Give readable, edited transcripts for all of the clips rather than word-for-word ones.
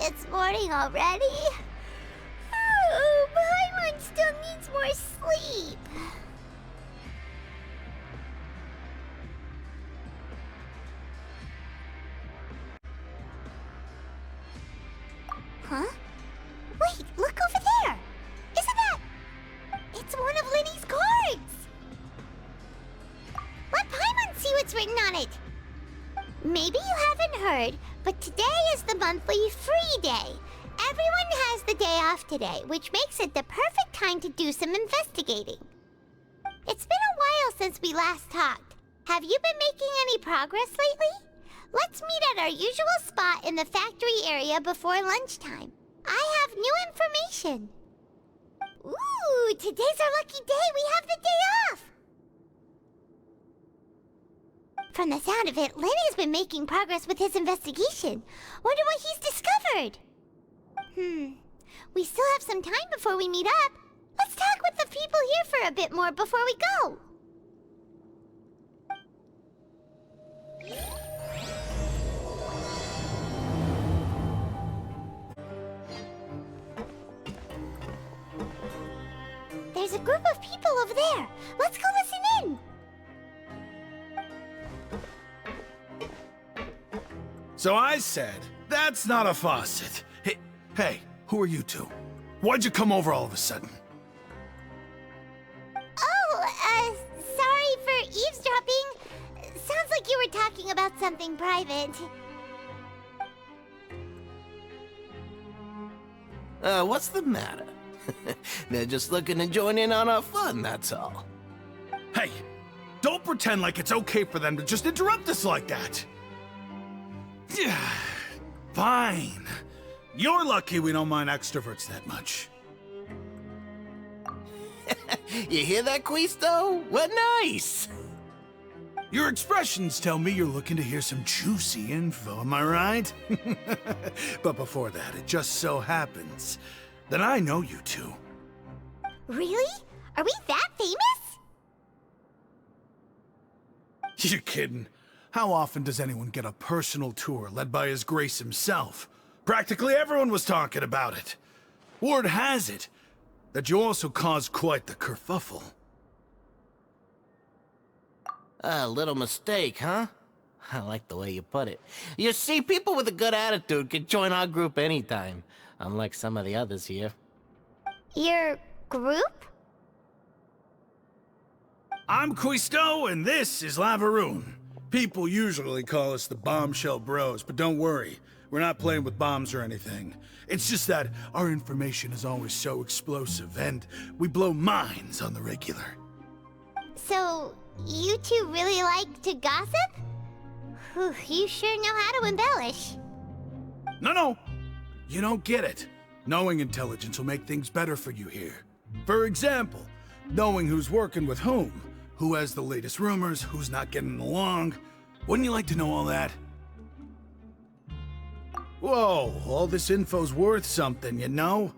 It's morning already. Oh, Paimon still needs more sleep. Huh? Wait, look over there! Isn't that... It's one of Lini's cards! Let Paimon see what's written on it! Maybe you haven't heard, but today is the monthly free day. Everyone has the day off today, which makes it the perfect time to do some investigating. It's been a while since we last talked. Have you been making any progress lately? Let's meet at our usual spot in the factory area before lunchtime. I have new information. Ooh, today's our lucky day. We have the day off. From the sound of it, Lini's been making progress with his investigation. Wonder what he's discovered. We still have some time before we meet up. Let's talk with the people here for a bit more before we go. There's a group of people over there. Let's go listen in. So I said, that's not a faucet. Hey, who are you two? Why'd you come over all of a sudden? Oh, sorry for eavesdropping. Sounds like you were talking about something private. What's the matter? They're just looking to join in on our fun, that's all. Hey, don't pretend like it's okay for them to just interrupt us like that. Fine. You're lucky we don't mind extroverts that much. You hear that, Quisto? What nice! Your expressions tell me you're looking to hear some juicy info, am I right? But before that, it just so happens that I know you two. Really? Are we that famous? You're kidding. How often does anyone get a personal tour led by His Grace himself? Practically everyone was talking about it. Word has it that you also caused quite the kerfuffle. A little mistake, huh? I like the way you put it. You see, people with a good attitude can join our group anytime, unlike some of the others here. Your group? I'm Quisto, and this is Lavaroon. People usually call us the Bombshell Bros, but don't worry. We're not playing with bombs or anything. It's just that our information is always so explosive, and we blow minds on the regular. So, you two really like to gossip? Whew, you sure know how to embellish. No. You don't get it. Knowing intelligence will make things better for you here. For example, knowing who's working with whom, who has the latest rumors, who's not getting along. Wouldn't you like to know all that? Whoa, all this info's worth something, you know?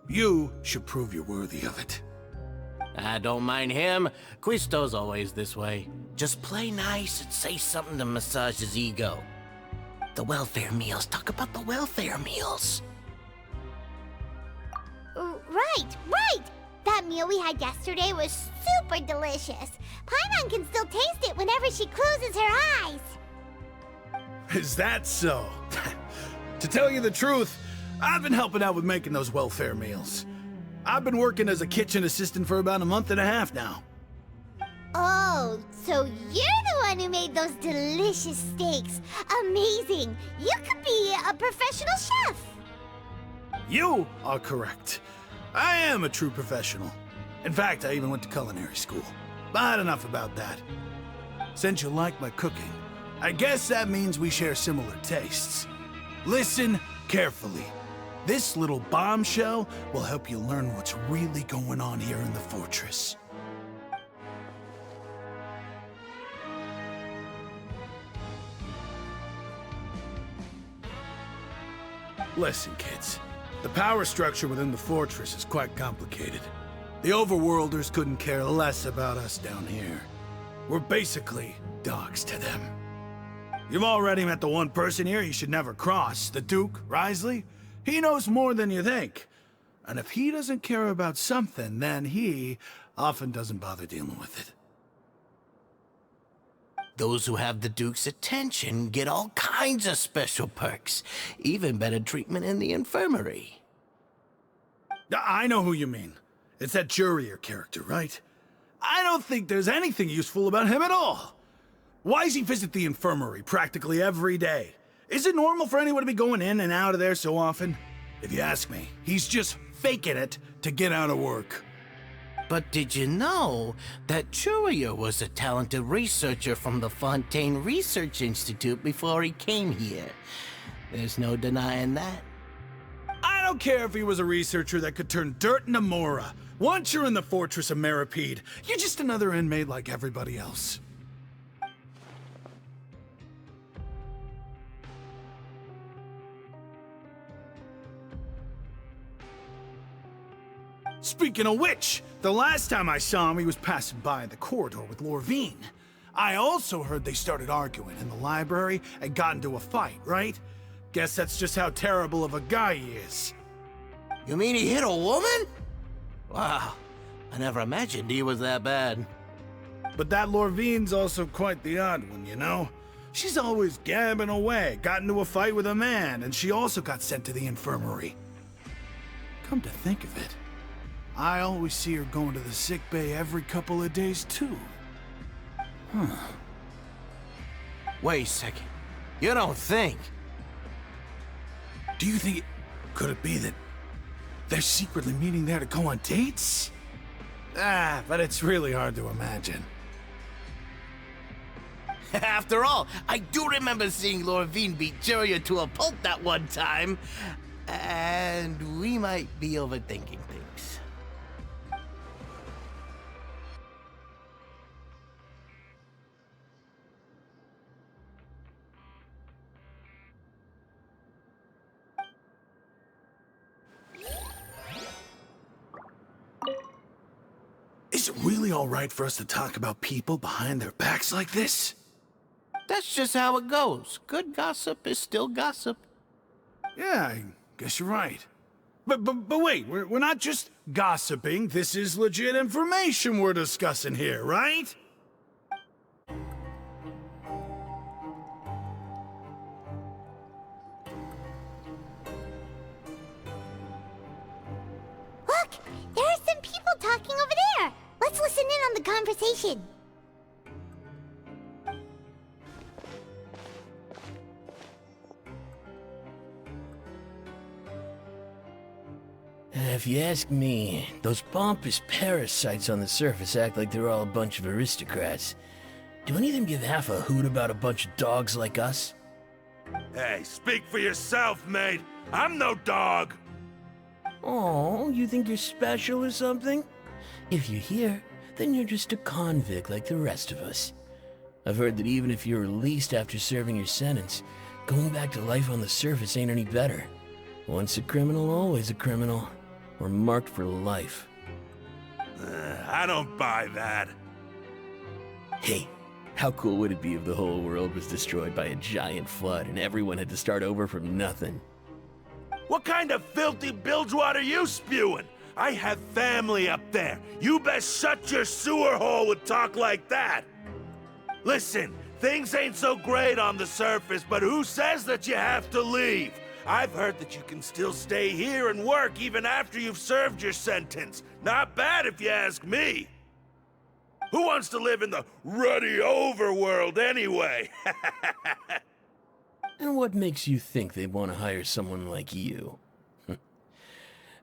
You should prove you're worthy of it. I don't mind him. Quisto's always this way. Just play nice and say something to massage his ego. The welfare meals. Talk about the welfare meals. Right! That meal we had yesterday was super delicious. Paimon can still taste it whenever she closes her eyes. Is that so? To tell you the truth, I've been helping out with making those welfare meals. I've been working as a kitchen assistant for about a month and a half now. Oh, so you're the one who made those delicious steaks. Amazing! You could be a professional chef. You are correct. I am a true professional. In fact, I even went to culinary school. But enough about that. Since you like my cooking, I guess that means we share similar tastes. Listen carefully. This little bombshell will help you learn what's really going on here in the fortress. Listen, kids. The power structure within the fortress is quite complicated. The overworlders couldn't care less about us down here. We're basically dogs to them. You've already met the one person here you should never cross, the Duke, Rizli. He knows more than you think. And if he doesn't care about something, then he often doesn't bother dealing with it. Those who have the Duke's attention get all kinds of special perks, even better treatment in the infirmary. I know who you mean. It's that Jurier character, right? I don't think there's anything useful about him at all. Why does he visit the infirmary practically every day? Is it normal for anyone to be going in and out of there so often? If you ask me, he's just faking it to get out of work. But did you know that Jurier was a talented researcher from the Fontaine Research Institute before he came here? There's no denying that. I don't care if he was a researcher that could turn dirt into Mora. Once you're in the fortress of Meripede, you're just another inmate like everybody else. Speaking of which, the last time I saw him, he was passing by in the corridor with Lorvine. I also heard they started arguing in the library and got into a fight, right? Guess that's just how terrible of a guy he is. You mean he hit a woman? Wow, I never imagined he was that bad. But that Lorvine's also quite the odd one, you know? She's always gabbing away, got into a fight with a man, and she also got sent to the infirmary. Come to think of it, I always see her going to the sick bay every couple of days, too. Huh. Wait a second. You don't think? Do you think could it be that they're secretly meeting there to go on dates? But it's really hard to imagine. After all, I do remember seeing Lorvine beat Jurier to a pulp that one time. And we might be overthinking things. Is it really all right for us to talk about people behind their backs like this? That's just how it goes. Good gossip is still gossip. Yeah, I guess you're right. But wait, we're not just gossiping. This is legit information we're discussing here, right? Look! There are some people talking over there! Let's listen in on the conversation. If you ask me, those pompous parasites on the surface act like they're all a bunch of aristocrats. Do any of them give half a hoot about a bunch of dogs like us? Hey, speak for yourself, mate. I'm no dog. Oh, you think you're special or something? If you're here, then you're just a convict like the rest of us. I've heard that even if you're released after serving your sentence, going back to life on the surface ain't any better. Once a criminal, always a criminal. We're marked for life. I don't buy that. Hey, how cool would it be if the whole world was destroyed by a giant flood and everyone had to start over from nothing? What kind of filthy bilgewater are you spewing? I have family up there. You best shut your sewer hole with talk like that. Listen, things ain't so great on the surface, but who says that you have to leave? I've heard that you can still stay here and work even after you've served your sentence. Not bad if you ask me. Who wants to live in the ruddy overworld anyway? And what makes you think they'd want to hire someone like you?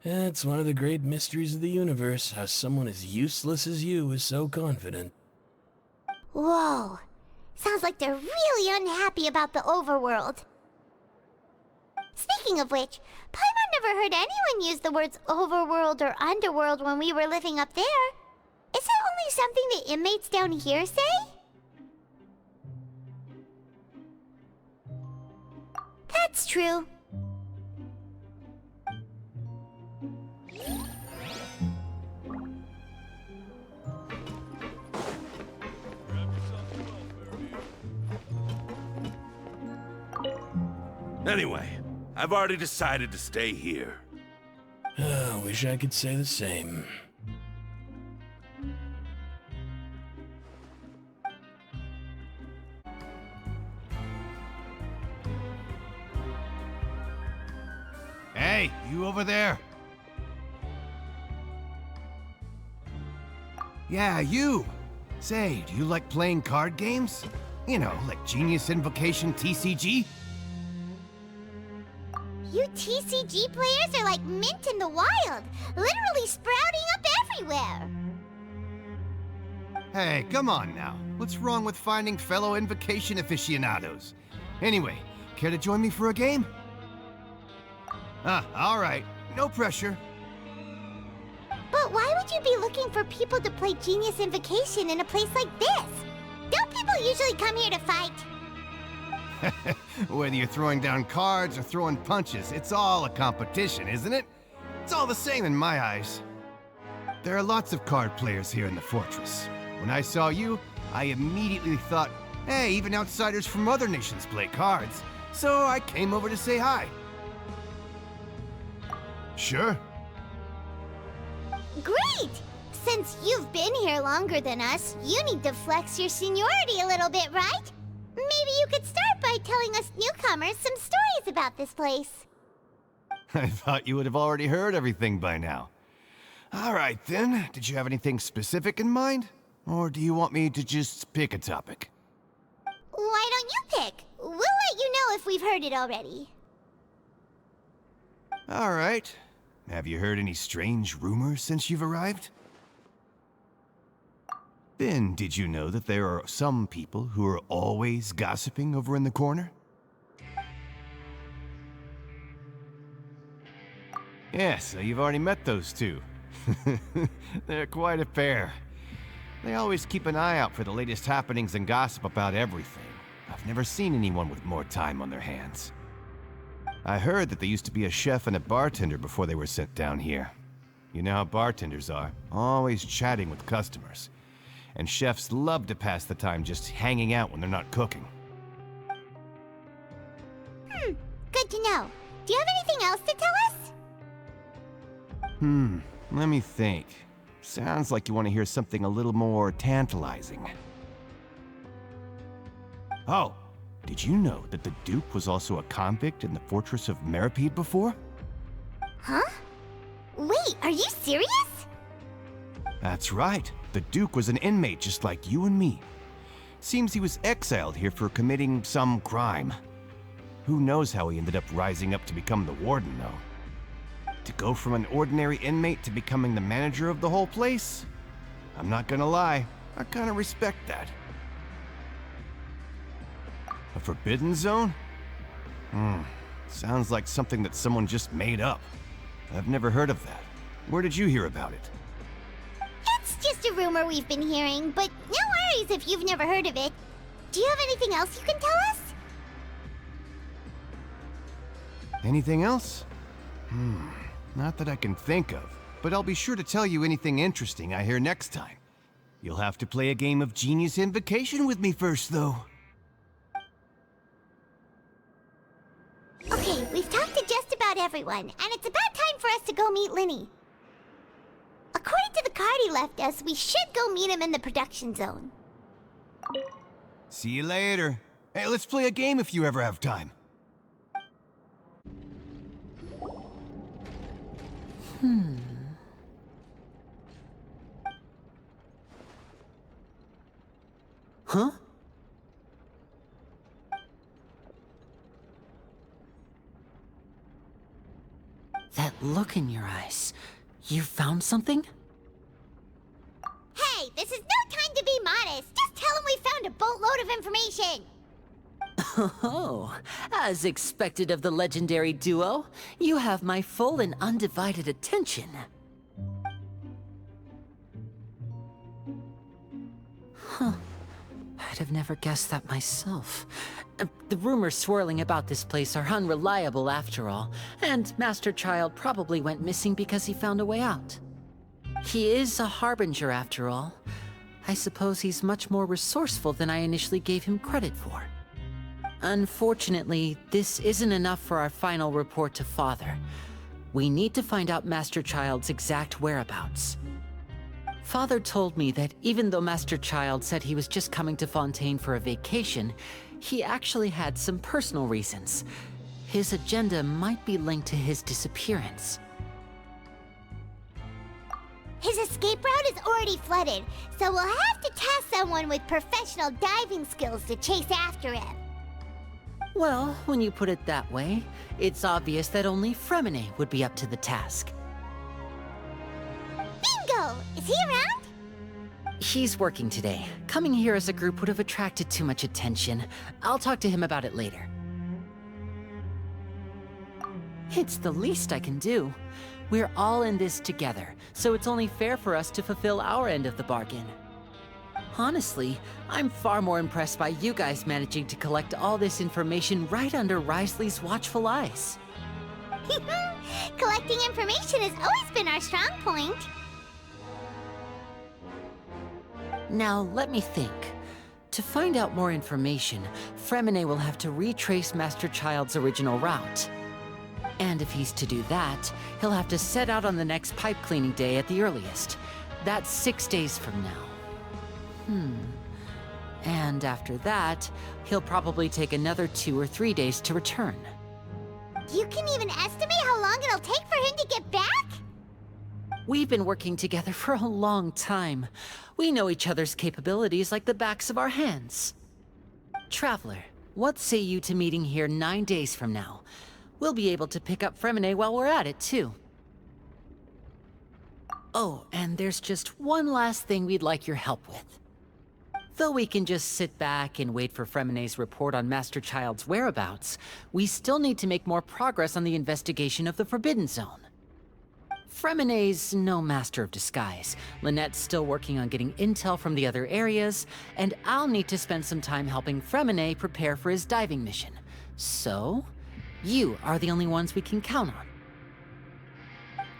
It's one of the great mysteries of the universe, how someone as useless as you is so confident. Whoa. Sounds like they're really unhappy about the overworld. Speaking of which, Paimon never heard anyone use the words overworld or underworld when we were living up there. Is it only something the inmates down here say? That's true. Anyway, I've already decided to stay here. Wish I could say the same. Hey, you over there. Yeah, you. Say, do you like playing card games? You know, like Genius Invocation TCG? You TCG players are like mint in the wild, literally sprouting up everywhere. Hey, come on now. What's wrong with finding fellow Invocation aficionados? Anyway, care to join me for a game? Alright. No pressure. But why would you be looking for people to play Genius Invocation in a place like this? Don't people usually come here to fight? Whether you're throwing down cards or throwing punches, it's all a competition, isn't it? It's all the same in my eyes. There are lots of card players here in the fortress. When I saw you, I immediately thought, hey, even outsiders from other nations play cards. So I came over to say hi. Sure. Great! Since you've been here longer than us, you need to flex your seniority a little bit, right? Maybe you could start by telling us newcomers some stories about this place. I thought you would have already heard everything by now. All right, then. Did you have anything specific in mind? Or do you want me to just pick a topic? Why don't you pick? We'll let you know if we've heard it already. All right. Have you heard any strange rumors since you've arrived? Then, did you know that there are some people who are always gossiping over in the corner? Yes, so you've already met those two. They're quite a pair. They always keep an eye out for the latest happenings and gossip about everything. I've never seen anyone with more time on their hands. I heard that they used to be a chef and a bartender before they were sent down here. You know how bartenders are, always chatting with customers. And chefs love to pass the time just hanging out when they're not cooking. Good to know. Do you have anything else to tell us? Let me think. Sounds like you want to hear something a little more tantalizing. Oh, did you know that the Duke was also a convict in the fortress of Meripede before? Huh? Wait, are you serious? That's right. The Duke was an inmate just like you and me. Seems he was exiled here for committing some crime. Who knows how he ended up rising up to become the warden, though. To go from an ordinary inmate to becoming the manager of the whole place? I'm not gonna lie, I kinda respect that. A forbidden zone? Sounds like something that someone just made up. I've never heard of that. Where did you hear about it? It's just a rumor we've been hearing, but no worries if you've never heard of it. Do you have anything else you can tell us? Anything else? Not that I can think of, but I'll be sure to tell you anything interesting I hear next time. You'll have to play a game of Genius Invocation with me first, though. Okay, we've talked to just about everyone, and it's about time for us to go meet Lini. According to the card he left us, we should go meet him in the production zone. See you later. Hey, let's play a game if you ever have time. Huh? That look in your eyes. You found something? Hey, this is no time to be modest. Just tell him we found a boatload of information. Oh, as expected of the legendary duo, you have my full and undivided attention. Huh. I'd have never guessed that myself. The rumors swirling about this place are unreliable after all, and Master Child probably went missing because he found a way out. He is a harbinger after all. I suppose he's much more resourceful than I initially gave him credit for. Unfortunately, this isn't enough for our final report to Father. We need to find out Master Child's exact whereabouts. Father told me that even though Master Child said he was just coming to Fontaine for a vacation, he actually had some personal reasons. His agenda might be linked to his disappearance. His escape route is already flooded, so we'll have to task someone with professional diving skills to chase after him. Well, when you put it that way, it's obvious that only Fремине would be up to the task. Bingo! Is he around? He's working today. Coming here as a group would have attracted too much attention. I'll talk to him about it later. It's the least I can do. We're all in this together, so it's only fair for us to fulfill our end of the bargain. Honestly, I'm far more impressed by you guys managing to collect all this information right under Risley's watchful eyes. Collecting information has always been our strong point. Now, let me think. To find out more information, Fремине will have to retrace Master Child's original route. And if he's to do that, he'll have to set out on the next pipe cleaning day at the earliest. That's 6 days from now. And after that, he'll probably take another 2 or 3 days to return. You can even estimate how long it'll take for him to get back? We've been working together for a long time. We know each other's capabilities like the backs of our hands. Traveler, what say you to meeting here 9 days from now? We'll be able to pick up Fремине while we're at it, too. Oh, and there's just one last thing we'd like your help with. Though we can just sit back and wait for Fremine's report on Master Child's whereabouts, we still need to make more progress on the investigation of the Forbidden Zone. Fremine's no master of disguise. Linette's still working on getting intel from the other areas, and I'll need to spend some time helping Fремине prepare for his diving mission. So, you are the only ones we can count on.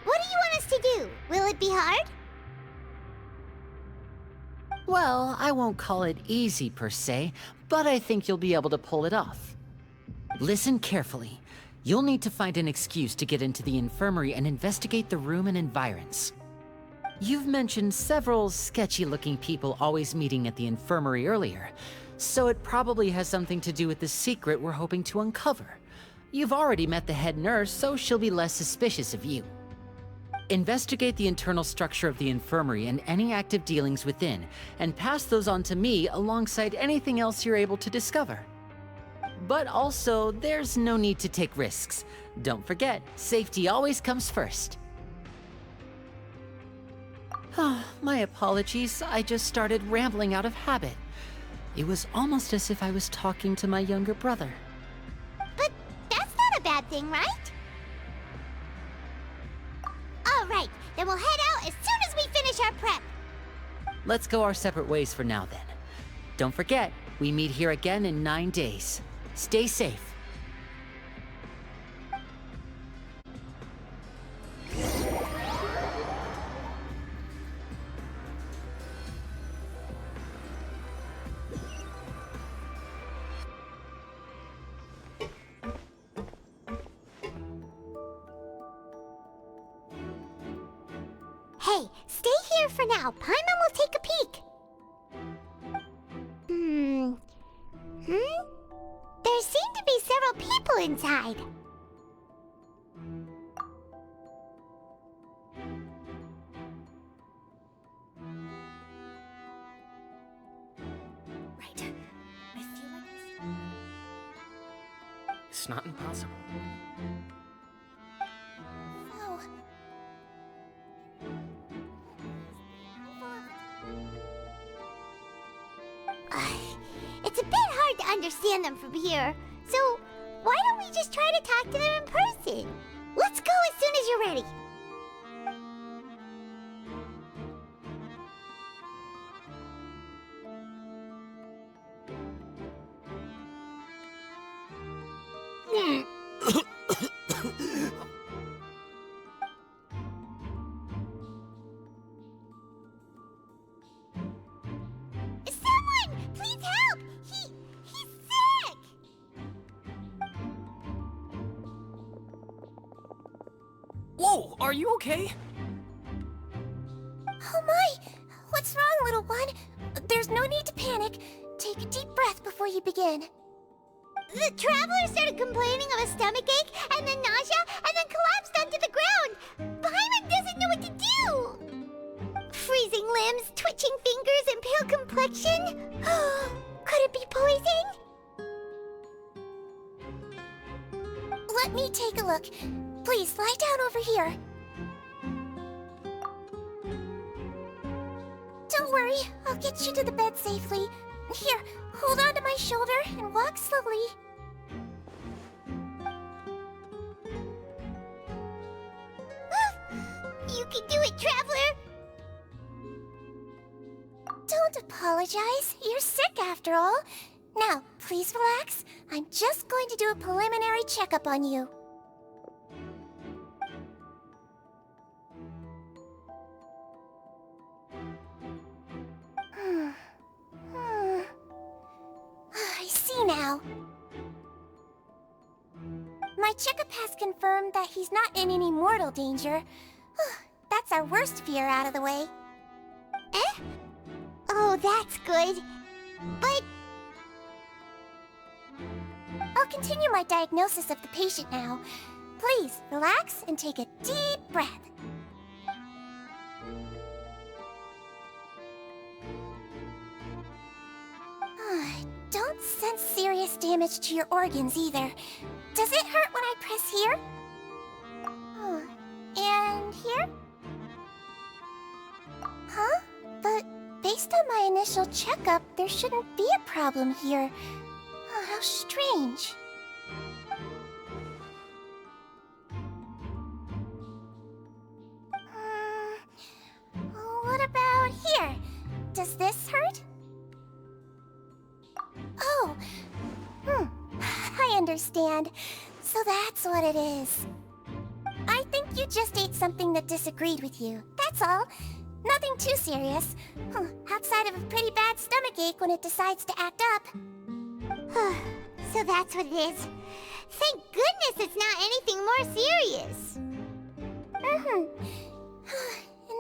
What do you want us to do? Will it be hard? Well, I won't call it easy per se, but I think you'll be able to pull it off. Listen carefully. You'll need to find an excuse to get into the infirmary and investigate the room and environs. You've mentioned several sketchy-looking people always meeting at the infirmary earlier, so it probably has something to do with the secret we're hoping to uncover. You've already met the head nurse, so she'll be less suspicious of you. Investigate the internal structure of the infirmary and any active dealings within, and pass those on to me alongside anything else you're able to discover. But also, there's no need to take risks. Don't forget, safety always comes first. My apologies, I just started rambling out of habit. It was almost as if I was talking to my younger brother. But that's not a bad thing, right? All right, then we'll head out as soon as we finish our prep. Let's go our separate ways for now then. Don't forget, we meet here again in 9 days. Stay safe. Hey, stay here for now. Paimon will take a peek. There seem to be several people inside. Right. I feel like it's not impossible. Oh. It's a bit hard to understand them from here, so why don't we just try to talk to them in person? Let's go as soon as you're ready. Someone, please help! He's sick! Whoa, are you okay? Oh my! What's wrong, little one? There's no need to panic. Take a deep breath before you begin. The traveler started complaining of a stomachache, and then nausea, and then collapsed onto the ground. Paimon doesn't know what to do. Freezing limbs, twitching fingers, and pale complexion? Could it be poison? Let me take a look. Please, lie down over here. Don't worry, I'll get you to the bed safely. Here, hold on to my shoulder and walk slowly. You can do it, Traveler! Don't apologize. You're sick after all. Now, please relax. I'm just going to do a preliminary checkup on you. I see now. My checkup has confirmed that he's not in any mortal danger. That's our worst fear out of the way. Eh? Oh, that's good. But... I'll continue my diagnosis of the patient now. Please, relax and take a deep breath. Don't sense serious damage to your organs either. Does it hurt when I press here? And here? Huh? But based on my initial checkup, there shouldn't be a problem here. Oh, how strange. What about here? Does this hurt? Oh, I understand. So that's what it is. I think you just ate something that disagreed with you. That's all. Nothing too serious. Outside of a pretty bad stomachache when it decides to act up. So that's what it is. Thank goodness it's not anything more serious. And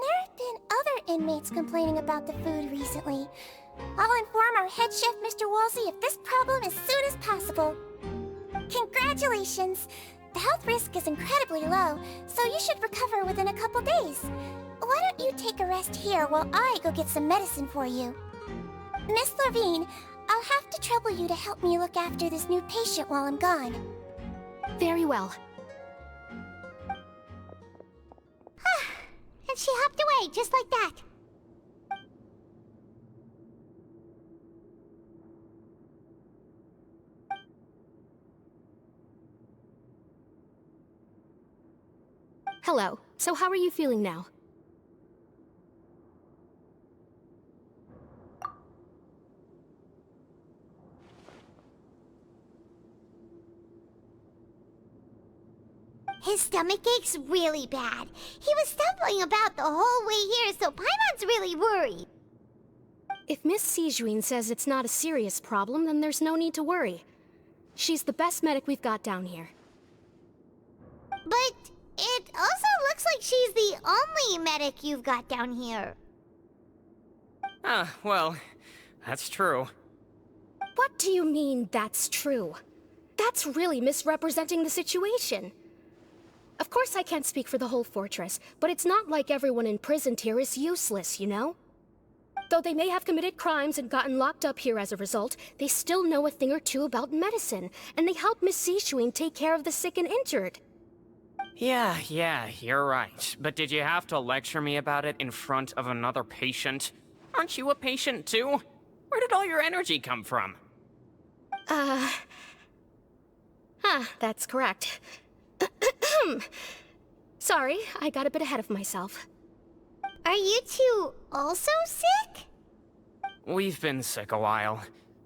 there have been other inmates complaining about the food recently. I'll inform our head chef, Mr. Wolsey, of this problem as soon as possible. Congratulations! The health risk is incredibly low, so you should recover within a couple days. Why don't you take a rest here while I go get some medicine for you? Miss Levine, I'll have to trouble you to help me look after this new patient while I'm gone. Very well. And she hopped away just like that. Hello. So how are you feeling now? His stomach ache's really bad. He was stumbling about the whole way here, so Paimon's really worried. If Miss Sijuin says it's not a serious problem, then there's no need to worry. She's the best medic we've got down here. But it also looks like she's the only medic you've got down here. Well, that's true. What do you mean, that's true? That's really misrepresenting the situation. Of course I can't speak for the whole fortress, but it's not like everyone imprisoned here is useless, you know? Though they may have committed crimes and gotten locked up here as a result, they still know a thing or two about medicine, and they help Miss Sishuing take care of the sick and injured. Yeah, you're right. But did you have to lecture me about it in front of another patient? Aren't you a patient too? Where did all your energy come from? That's correct. Sorry, I got a bit ahead of myself. Are you two also sick? We've been sick a while.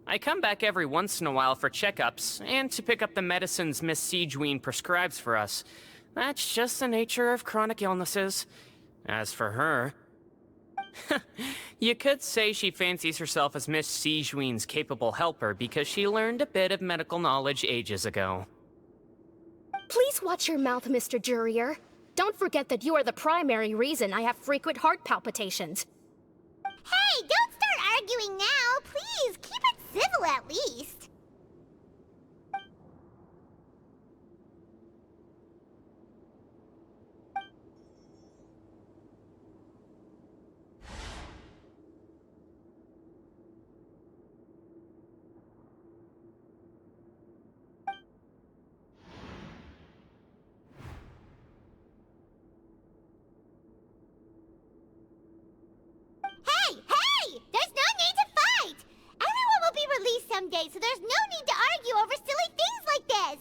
I come back every once in a while for checkups, and to pick up the medicines Miss Sijuin prescribes for us. That's just the nature of chronic illnesses. As for her... you could say she fancies herself as Miss Sijuin's capable helper because she learned a bit of medical knowledge ages ago. Please watch your mouth, Mr. Jurier. Don't don't forget that you are the primary reason I have frequent heart palpitations. Hey, don't start arguing now! Please, keep it civil at least! Someday, so there's no need to argue over silly things like this!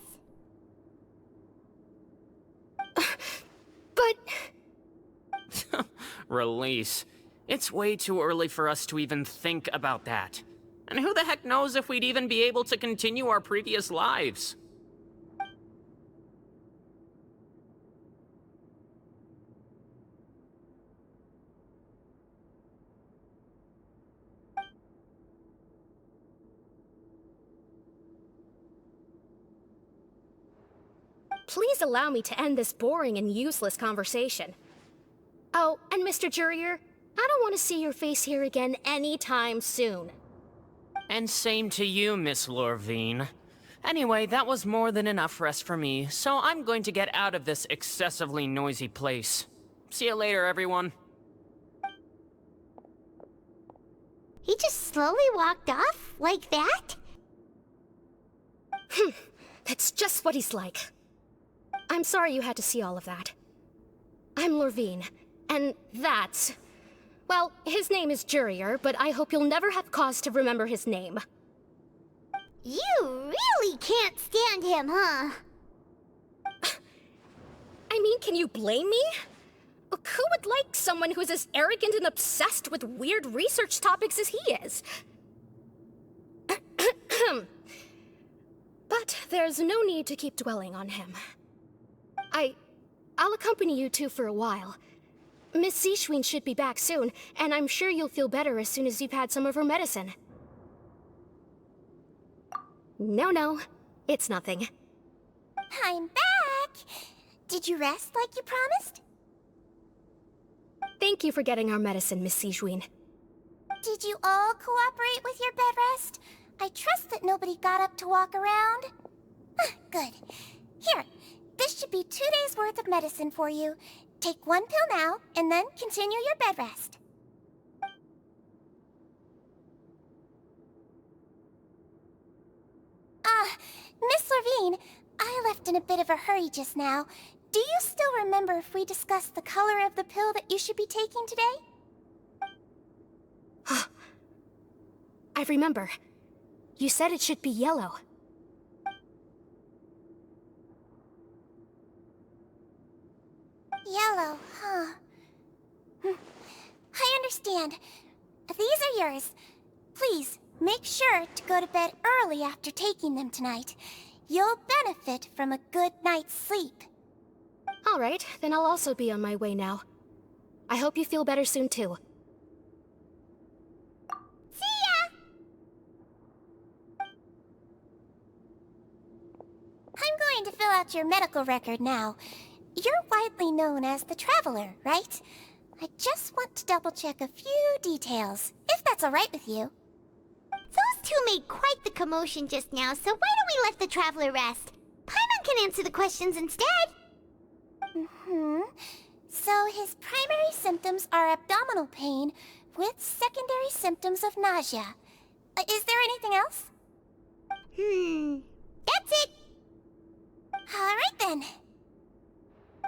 But... Release. It's way too early for us to even think about that. And who the heck knows if we'd even be able to continue our previous lives? Please allow me to end this boring and useless conversation. Oh, and Mr. Jurrier, I don't want to see your face here again anytime soon. And same to you, Miss Lorvine. Anyway, that was more than enough rest for me, so I'm going to get out of this excessively noisy place. See you later, everyone. He just slowly walked off like that? That's just what he's like. I'm sorry you had to see all of that. I'm Lorvine, and that's... Well, his name is Jurrier, but I hope you'll never have cause to remember his name. You really can't stand him, huh? I mean, can you blame me? Who would like someone who's as arrogant and obsessed with weird research topics as he is? But there's no need to keep dwelling on him. I'll accompany you two for a while. Miss Zishwin should be back soon, and I'm sure you'll feel better as soon as you've had some of her medicine. No, it's nothing. I'm back! Did you rest like you promised? Thank you for getting our medicine, Miss Zishwin. Did you all cooperate with your bed rest? I trust that nobody got up to walk around. Good. Here, this should be 2 days' worth of medicine for you. Take 1 pill now, and then continue your bed rest. Miss Lorvine, I left in a bit of a hurry just now. Do you still remember if we discussed the color of the pill that you should be taking today? I remember. You said it should be yellow. Yellow, huh? I understand. These are yours. Please, make sure to go to bed early after taking them tonight. You'll benefit from a good night's sleep. All right, then I'll also be on my way now. I hope you feel better soon, too. See ya! I'm going to fill out your medical record now. You're widely known as the Traveler, right? I just want to double-check a few details, if that's all right with you. Those two made quite the commotion just now, so why don't we let the Traveler rest? Paimon can answer the questions instead. So his primary symptoms are abdominal pain with secondary symptoms of nausea. Is there anything else? That's it. All right then.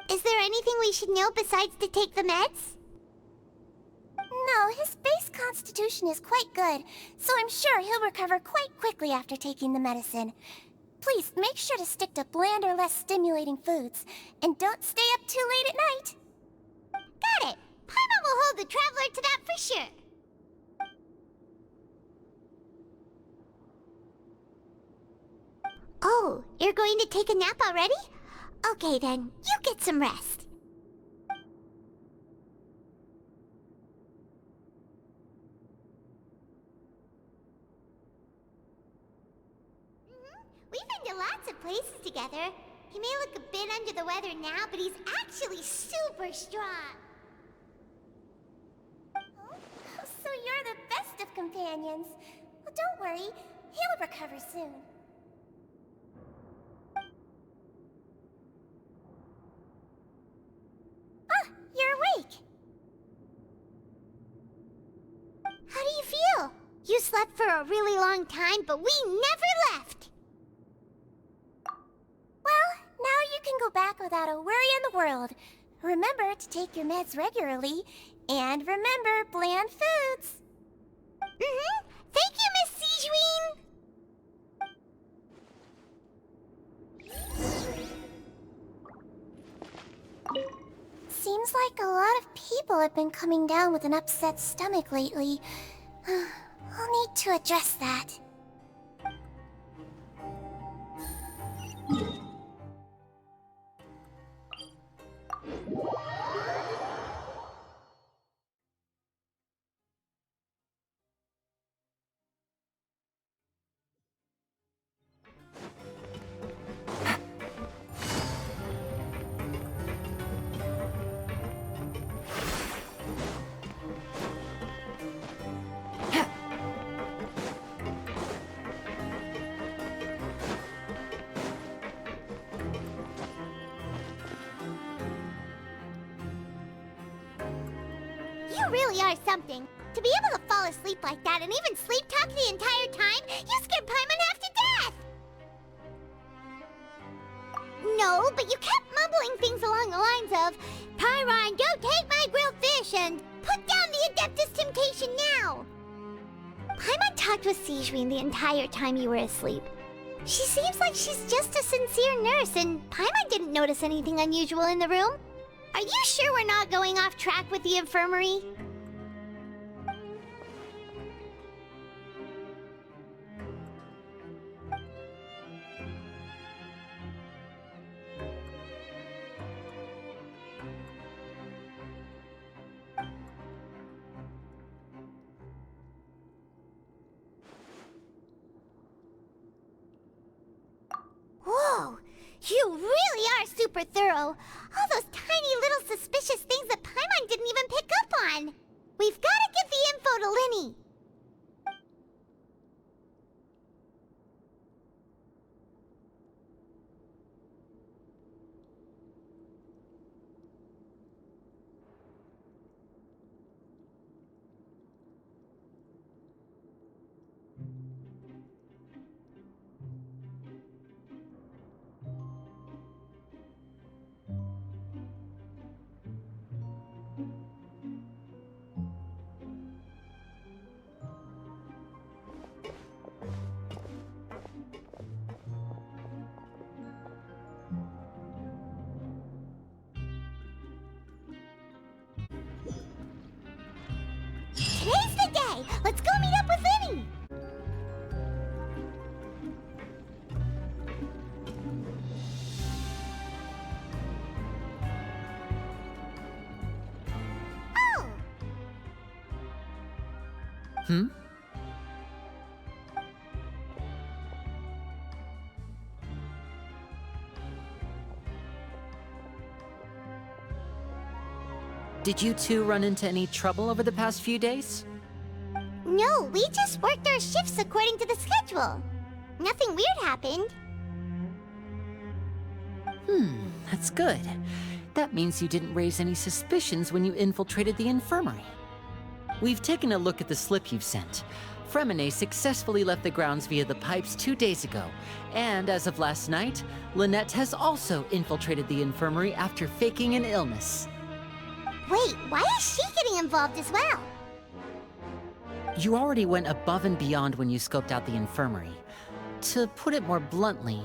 Is there anything we should know besides to take the meds? No, his base constitution is quite good, so I'm sure he'll recover quite quickly after taking the medicine. Please, make sure to stick to bland or less stimulating foods, and don't stay up too late at night. Got it! Paimon will hold the Traveler to that for sure. Oh, you're going to take a nap already? Okay then, you get some rest. We've been to lots of places together. He may look a bit under the weather now, but he's actually super strong. So you're the best of companions. Well, don't worry. He'll recover soon. Ah, you're awake. How do you feel? You slept for a really long time, but we never left. Well, now you can go back without a worry in the world. Remember to take your meds regularly, and remember bland foods. Mm-hmm. Thank you, Miss Sijuin. Seems like a lot of people have been coming down with an upset stomach lately. I'll need to address that. You really are something. To be able to fall asleep like that and even sleep talk the entire time, you scared Paimon half to death! No, but you kept mumbling things along the lines of, Pyron, go take my grilled fish and put down the Adeptus Temptation now! Paimon talked with Sijuin the entire time you were asleep. She seems like she's just a sincere nurse, and Paimon didn't notice anything unusual in the room. Are you sure we're not going off track with the infirmary? Whoa! You really are super thorough. All those tiny little suspicious things that Paimon didn't even pick up on. We've got to give the info to Lini. Today's the day! Let's go meet up with Lini! Oh! Hmm? Did you two run into any trouble over the past few days? No, we just worked our shifts according to the schedule. Nothing weird happened. That's good. That means you didn't raise any suspicions when you infiltrated the infirmary. We've taken a look at the slip you've sent. Fремине successfully left the grounds via the pipes 2 days ago. And as of last night, Lynette has also infiltrated the infirmary after faking an illness. Wait, why is she getting involved as well? You already went above and beyond when you scoped out the infirmary. To put it more bluntly,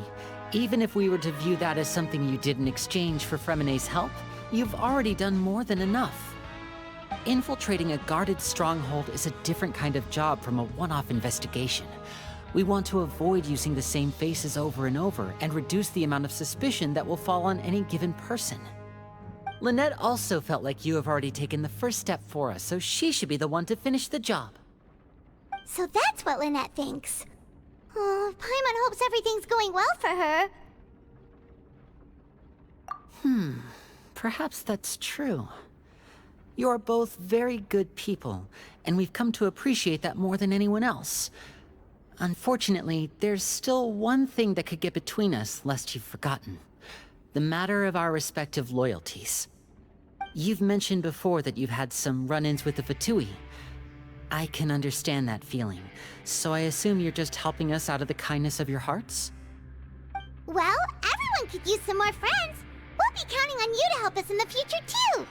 even if we were to view that as something you did in exchange for Fremine's help, you've already done more than enough. Infiltrating a guarded stronghold is a different kind of job from a one-off investigation. We want to avoid using the same faces over and over and reduce the amount of suspicion that will fall on any given person. Lynette also felt like you have already taken the first step for us, so she should be the one to finish the job. So that's what Lynette thinks. Oh, Paimon hopes everything's going well for her. Perhaps that's true. You're both very good people, and we've come to appreciate that more than anyone else. Unfortunately, there's still one thing that could get between us, lest you've forgotten. The matter of our respective loyalties. You've mentioned before that you've had some run-ins with the Fatui. I can understand that feeling, so I assume you're just helping us out of the kindness of your hearts? Well, everyone could use some more friends. We'll be counting on you to help us in the future, too.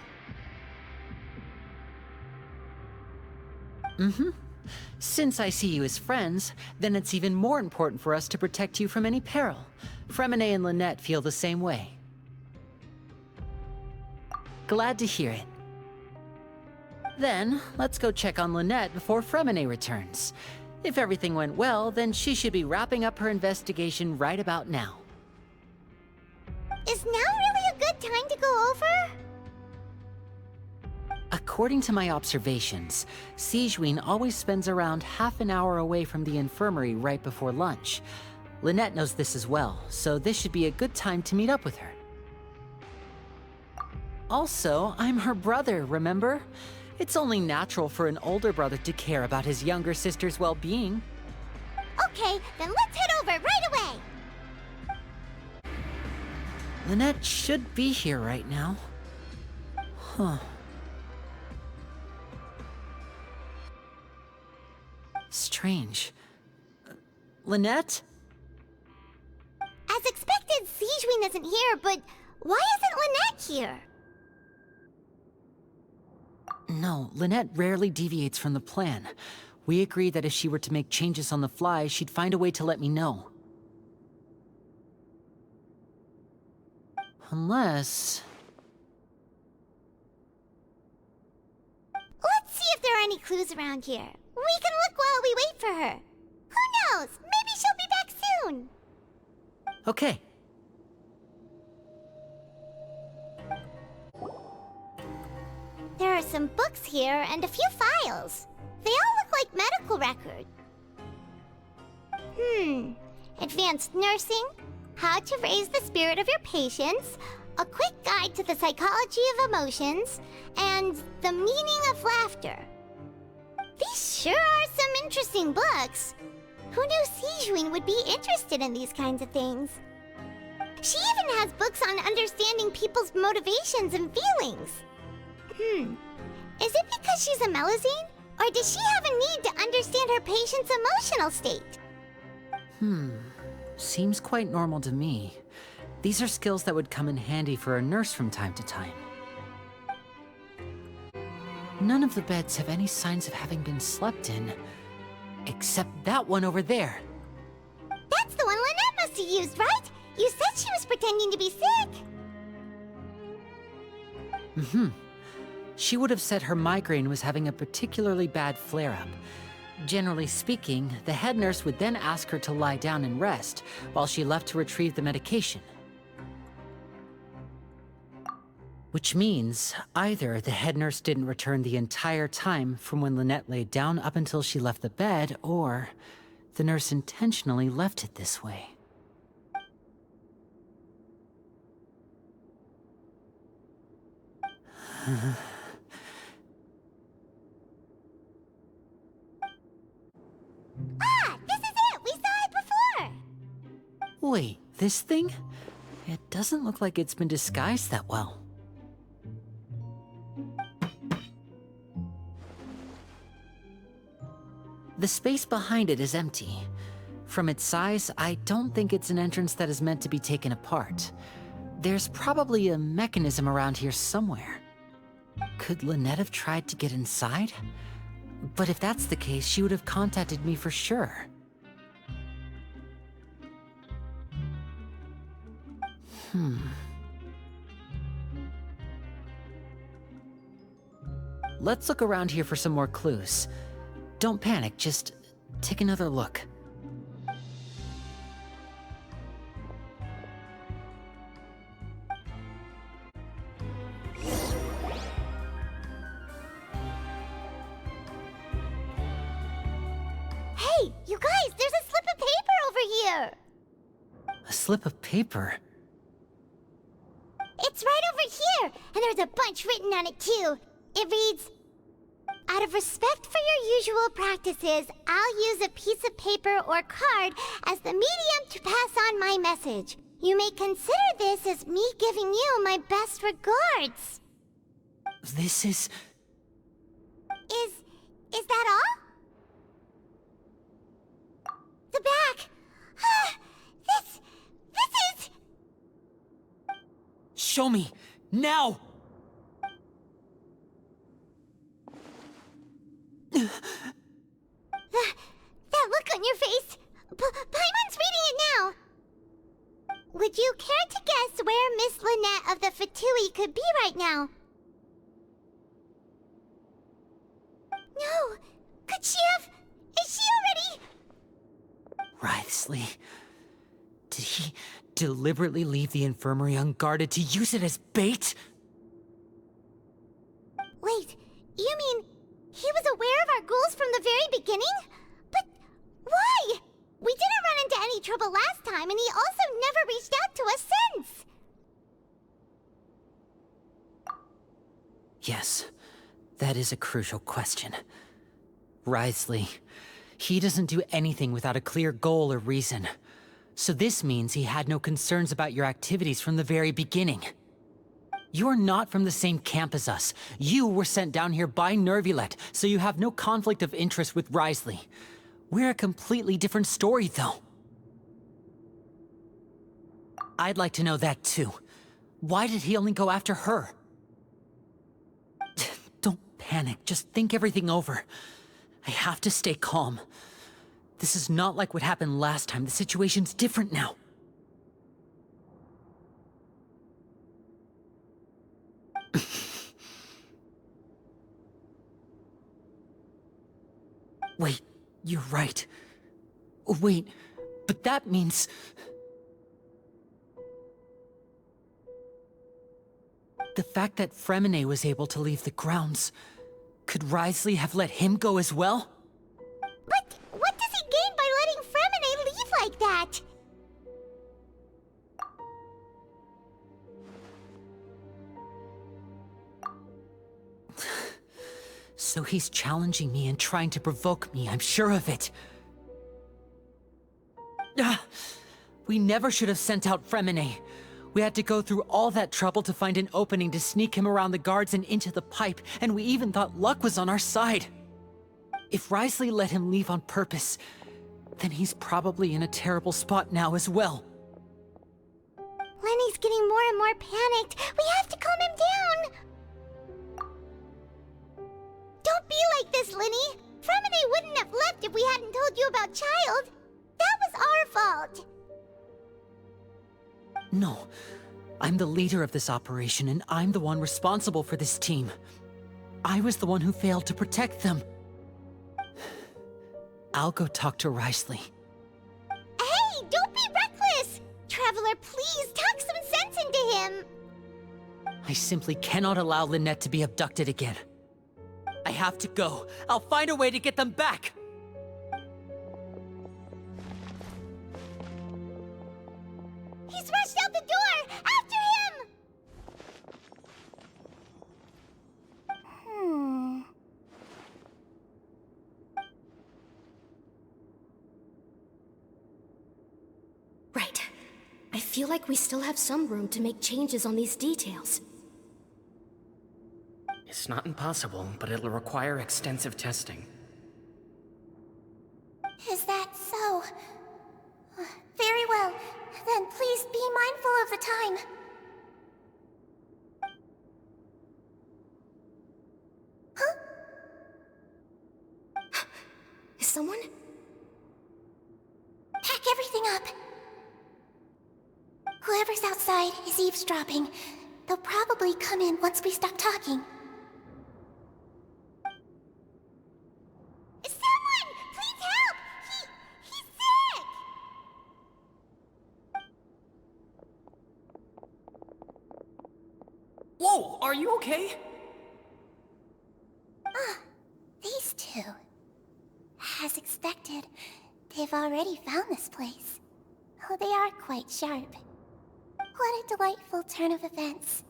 Since I see you as friends, then it's even more important for us to protect you from any peril. Fремине and Lynette feel the same way. Glad to hear it. Then, let's go check on Lynette before Fремине returns. If everything went well, then she should be wrapping up her investigation right about now. Is now really a good time to go over? According to my observations, Sigewinne always spends around half an hour away from the infirmary right before lunch. Lynette knows this as well, so this should be a good time to meet up with her. Also, I'm her brother, remember? It's only natural for an older brother to care about his younger sister's well-being. Okay, then let's head over right away! Lynette should be here right now. Strange. Lynette? As expected, Sigewinne isn't here, but why isn't Lynette here? No, Lynette rarely deviates from the plan. We agreed that if she were to make changes on the fly, she'd find a way to let me know. Unless... Let's see if there are any clues around here. We can look while we wait for her. Who knows? Maybe she'll be back soon. Okay. There are some books here and a few files. They all look like medical records. Advanced nursing, how to raise the spirit of your patients, a quick guide to the psychology of emotions, and the meaning of laughter. These sure are some interesting books. Who knew Sigewinne would be interested in these kinds of things? She even has books on understanding people's motivations and feelings. Is it because she's a Melusine? Or does she have a need to understand her patient's emotional state? Seems quite normal to me. These are skills that would come in handy for a nurse from time to time. None of the beds have any signs of having been slept in, except that one over there. That's the one Lynette must have used, right? You said she was pretending to be sick. She would have said her migraine was having a particularly bad flare-up. Generally speaking, the head nurse would then ask her to lie down and rest, while she left to retrieve the medication. Which means, either the head nurse didn't return the entire time from when Lynette laid down up until she left the bed, or the nurse intentionally left it this way. This is it! We saw it before! Wait, this thing? It doesn't look like it's been disguised that well. The space behind it is empty. From its size, I don't think it's an entrance that is meant to be taken apart. There's probably a mechanism around here somewhere. Could Lynette have tried to get inside? But if that's the case, she would have contacted me for sure. Let's look around here for some more clues. Don't panic, just take another look. Hey, you guys, there's a slip of paper over here! A slip of paper? It's over here! And there's a bunch written on it too. It reads, out of respect for your usual practices, I'll use a piece of paper or card as the medium to pass on my message. You may consider this as me giving you my best regards. This is... Is that all? The back. This is... Show me! Now! That look on your face. Paimon's reading it now. Would you care to guess where Miss Lynette of the Fatui could be right now? No. Could she have... Is she already... Rithely. Did he deliberately leave the infirmary unguarded to use it as bait? Wait, you mean he was aware of our goals from the very beginning? But why? We didn't run into any trouble last time, and he also never reached out to us since. Yes, that is a crucial question. Rithely, he doesn't do anything without a clear goal or reason. So this means he had no concerns about your activities from the very beginning. You're not from the same camp as us. You were sent down here by Nёvillett, so you have no conflict of interest with Rithely. We're a completely different story, though. I'd like to know that, too. Why did he only go after her? Don't panic. Just think everything over. I have to stay calm. This is not like what happened last time. The situation's different now. Wait, you're right. Wait, but that means... The fact that Fремине was able to leave the grounds... Could Rithely have let him go as well? But what does he gain by letting Fремине leave like that? So he's challenging me and trying to provoke me, I'm sure of it. We never should have sent out Fремине. We had to go through all that trouble to find an opening to sneak him around the guards and into the pipe, and we even thought luck was on our side. If Rithely let him leave on purpose, then he's probably in a terrible spot now as well. Lenny's getting more and more panicked. We have to calm him down. Don't be like this, Lini. Fремине wouldn't have left if we hadn't told you about Child. That was our fault. No. I'm the leader of this operation, and I'm the one responsible for this team. I was the one who failed to protect them. I'll go talk to Rithely. Hey, don't be reckless! Traveler, please talk some sense into him. I simply cannot allow Lynette to be abducted again. I have to go. I'll find a way to get them back! He's rushed out the door! After him! Right. I feel like we still have some room to make changes on these details. It's not impossible, but it'll require extensive testing. Is that so? Very well. Then please be mindful of the time. Huh? Is someone? Pack everything up. Whoever's outside is eavesdropping. They'll probably come in once we stop talking. Someone! Please help! He's sick! Whoa, are you okay? These two. As expected, they've already found this place. Oh, they are quite sharp. What a delightful turn of events.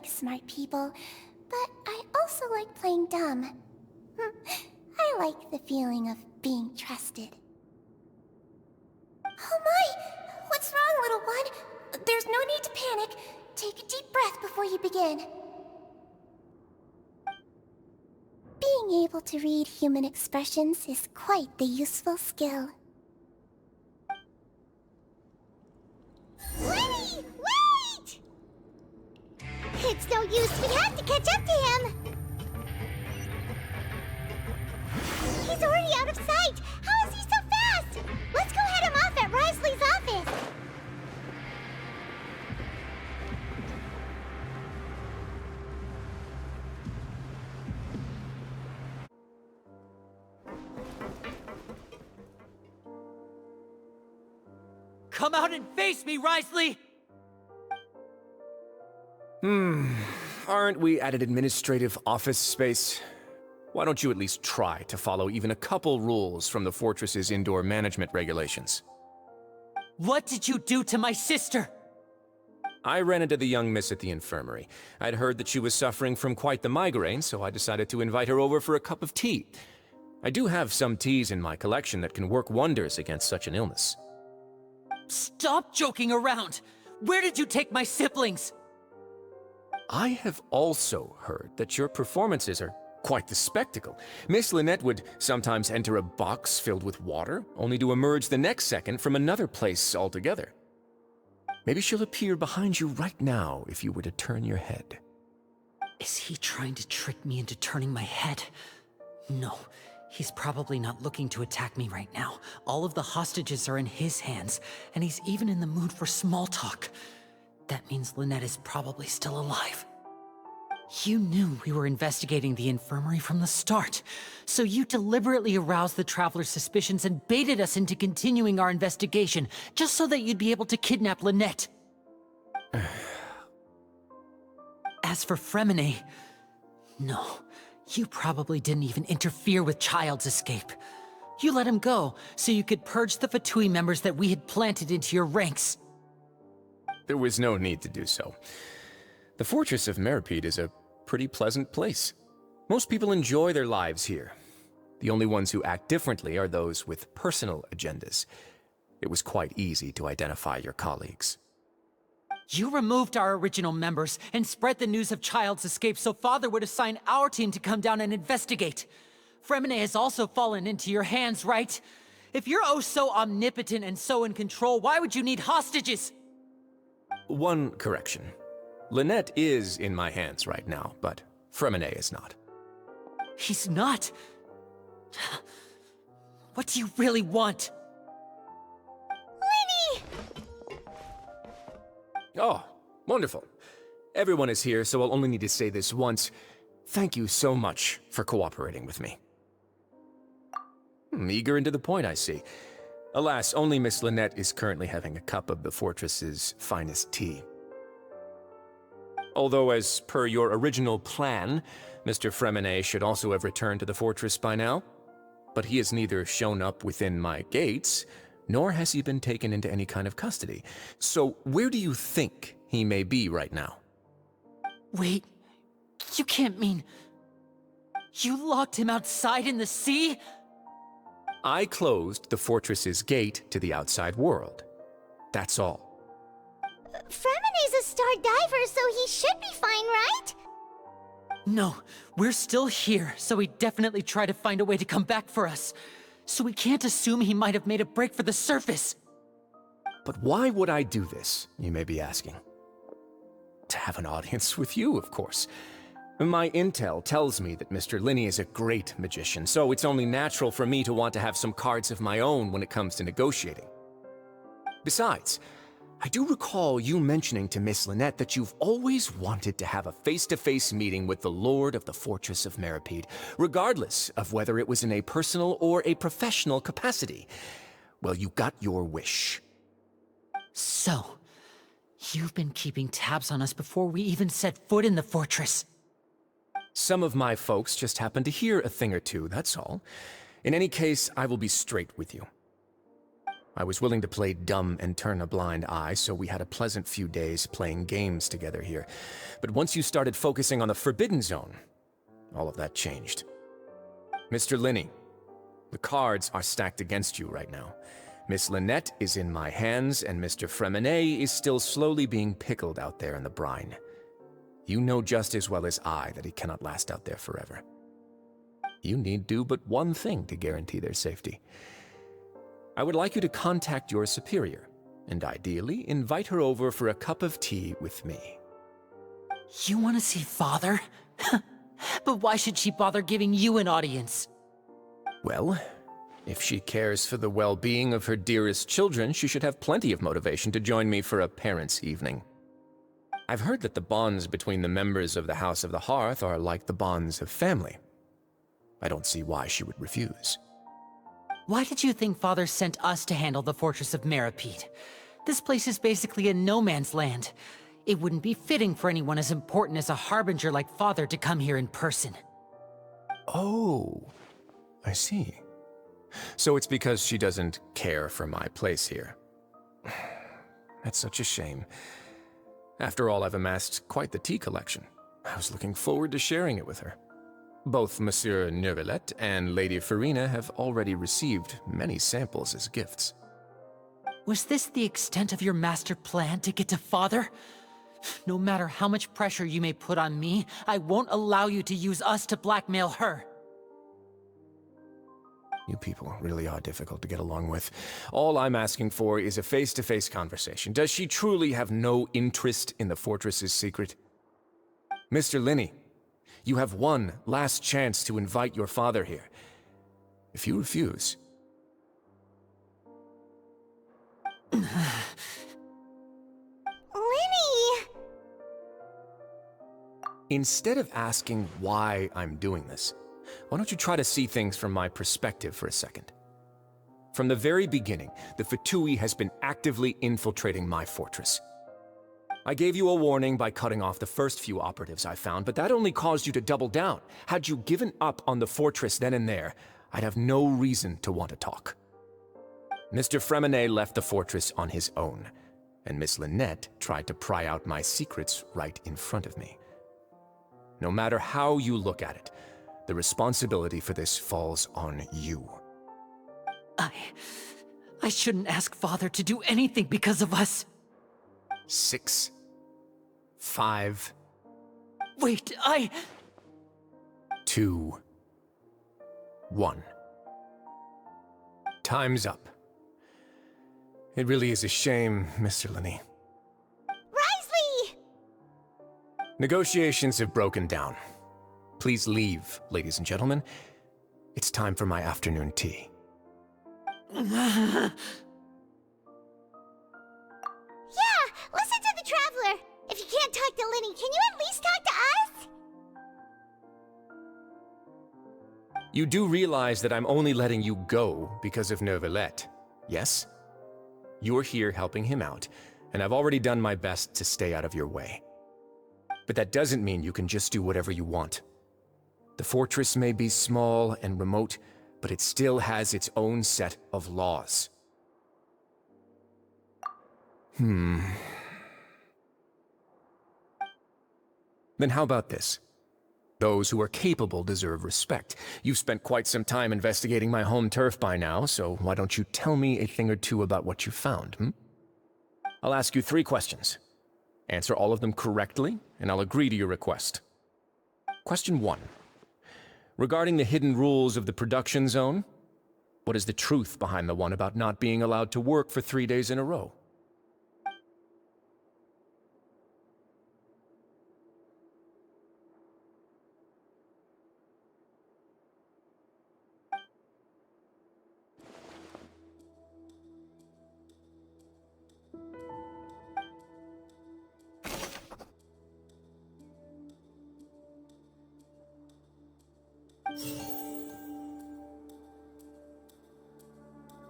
like smart people, but I also like playing dumb. I like the feeling of being trusted. Oh my! What's wrong, little one? There's no need to panic. Take a deep breath before you begin. Being able to read human expressions is quite the useful skill. Lini! Wait! It's no use, we have to catch up to him! He's already out of sight! How is he so fast? Let's go head him off at Risley's office! Come out and face me, Risley! Aren't we at an administrative office space? Why don't you at least try to follow even a couple rules from the fortress's indoor management regulations? What did you do to my sister? I ran into the young miss at the infirmary. I'd heard that she was suffering from quite the migraine, so I decided to invite her over for a cup of tea. I do have some teas in my collection that can work wonders against such an illness. Stop joking around! Where did you take my siblings? I have also heard that your performances are quite the spectacle. Miss Lynette would sometimes enter a box filled with water, only to emerge the next second from another place altogether. Maybe she'll appear behind you right now if you were to turn your head. Is he trying to trick me into turning my head? No, he's probably not looking to attack me right now. All of the hostages are in his hands, and he's even in the mood for small talk. That means Lynette is probably still alive. You knew we were investigating the infirmary from the start, so you deliberately aroused the Traveler's suspicions and baited us into continuing our investigation, just so that you'd be able to kidnap Lynette. As for Fремине, no, you probably didn't even interfere with Child's escape. You let him go, so you could purge the Fatui members that we had planted into your ranks. There was no need to do so. The Fortress of Meripede is a pretty pleasant place. Most people enjoy their lives here. The only ones who act differently are those with personal agendas. It was quite easy to identify your colleagues. You removed our original members and spread the news of Child's escape so Father would assign our team to come down and investigate. Fремине has also fallen into your hands, right? If you're oh so omnipotent and so in control, why would you need hostages? One correction. Lynette is in my hands right now, but Fремине is not. He's not? What do you really want? Lini! Oh, wonderful. Everyone is here, so I'll only need to say this once. Thank you so much for cooperating with me. Eager and to the point, I see. Alas, only Miss Lynette is currently having a cup of the fortress's finest tea. Although, as per your original plan, Mr. Fремине should also have returned to the fortress by now. But he has neither shown up within my gates, nor has he been taken into any kind of custody. So where do you think he may be right now? Wait, you can't mean... You locked him outside in the sea? I closed the fortress's gate to the outside world. That's all. Fremine's a star diver, so he should be fine, right? No, we're still here, so he'd definitely try to find a way to come back for us. So we can't assume he might have made a break for the surface. But why would I do this, you may be asking? To have an audience with you, of course. My intel tells me that Mr. Lini is a great magician, so it's only natural for me to want to have some cards of my own when it comes to negotiating. Besides, I do recall you mentioning to Miss Lynette that you've always wanted to have a face-to-face meeting with the Lord of the Fortress of Meripede, regardless of whether it was in a personal or a professional capacity. Well, you got your wish. So, you've been keeping tabs on us before we even set foot in the fortress. Some of my folks just happened to hear a thing or two, that's all. In any case, I will be straight with you. I was willing to play dumb and turn a blind eye, so we had a pleasant few days playing games together here. But once you started focusing on the Forbidden Zone, all of that changed. Mr. Lini, the cards are stacked against you right now. Miss Lynette is in my hands, and Mr. Fréminet is still slowly being pickled out there in the brine. You know just as well as I that he cannot last out there forever. You need do but one thing to guarantee their safety. I would like you to contact your superior, and ideally invite her over for a cup of tea with me. You want to see Father? But why should she bother giving you an audience? Well, if she cares for the well-being of her dearest children, she should have plenty of motivation to join me for a parents' evening. I've heard that the bonds between the members of the House of the Hearth are like the bonds of family. I don't see why she would refuse. Why did you think Father sent us to handle the Fortress of Meripede? This place is basically a no-man's land. It wouldn't be fitting for anyone as important as a harbinger like Father to come here in person. Oh, I see. So it's because she doesn't care for my place here. That's such a shame. After all, I've amassed quite the tea collection. I was looking forward to sharing it with her. Both Monsieur Nёvillett and Lady Frémiene have already received many samples as gifts. Was this the extent of your master plan to get to Father? No matter how much pressure you may put on me, I won't allow you to use us to blackmail her. You people really are difficult to get along with. All I'm asking for is a face-to-face conversation. Does she truly have no interest in the fortress's secret? Mr. Lini, you have one last chance to invite your father here. If you refuse... Lini! Instead of asking why I'm doing this, why don't you try to see things from my perspective for a second? From the very beginning, the Fatui has been actively infiltrating my fortress. I gave you a warning by cutting off the first few operatives I found, but that only caused you to double down. Had you given up on the fortress then and there, I'd have no reason to want to talk. Mr. Fréminet left the fortress on his own, and Miss Lynette tried to pry out my secrets right in front of me. No matter how you look at it, the responsibility for this falls on you. I shouldn't ask Father to do anything because of us. 6, 5... Wait, 2, 1. Time's up. It really is a shame, Mr. Lini. Rizli! Negotiations have broken down. Please leave, ladies and gentlemen. It's time for my afternoon tea. Yeah, listen to the Traveler. If you can't talk to Lini, can you at least talk to us? You do realize that I'm only letting you go because of Nёvillett, yes? You're here helping him out, and I've already done my best to stay out of your way. But that doesn't mean you can just do whatever you want. The fortress may be small and remote, but it still has its own set of laws. Then how about this? Those who are capable deserve respect. You've spent quite some time investigating my home turf by now, so why don't you tell me a thing or two about what you found, I'll ask you 3 questions. Answer all of them correctly, and I'll agree to your request. Question 1. Regarding the hidden rules of the production zone, what is the truth behind the one about not being allowed to work for 3 days in a row?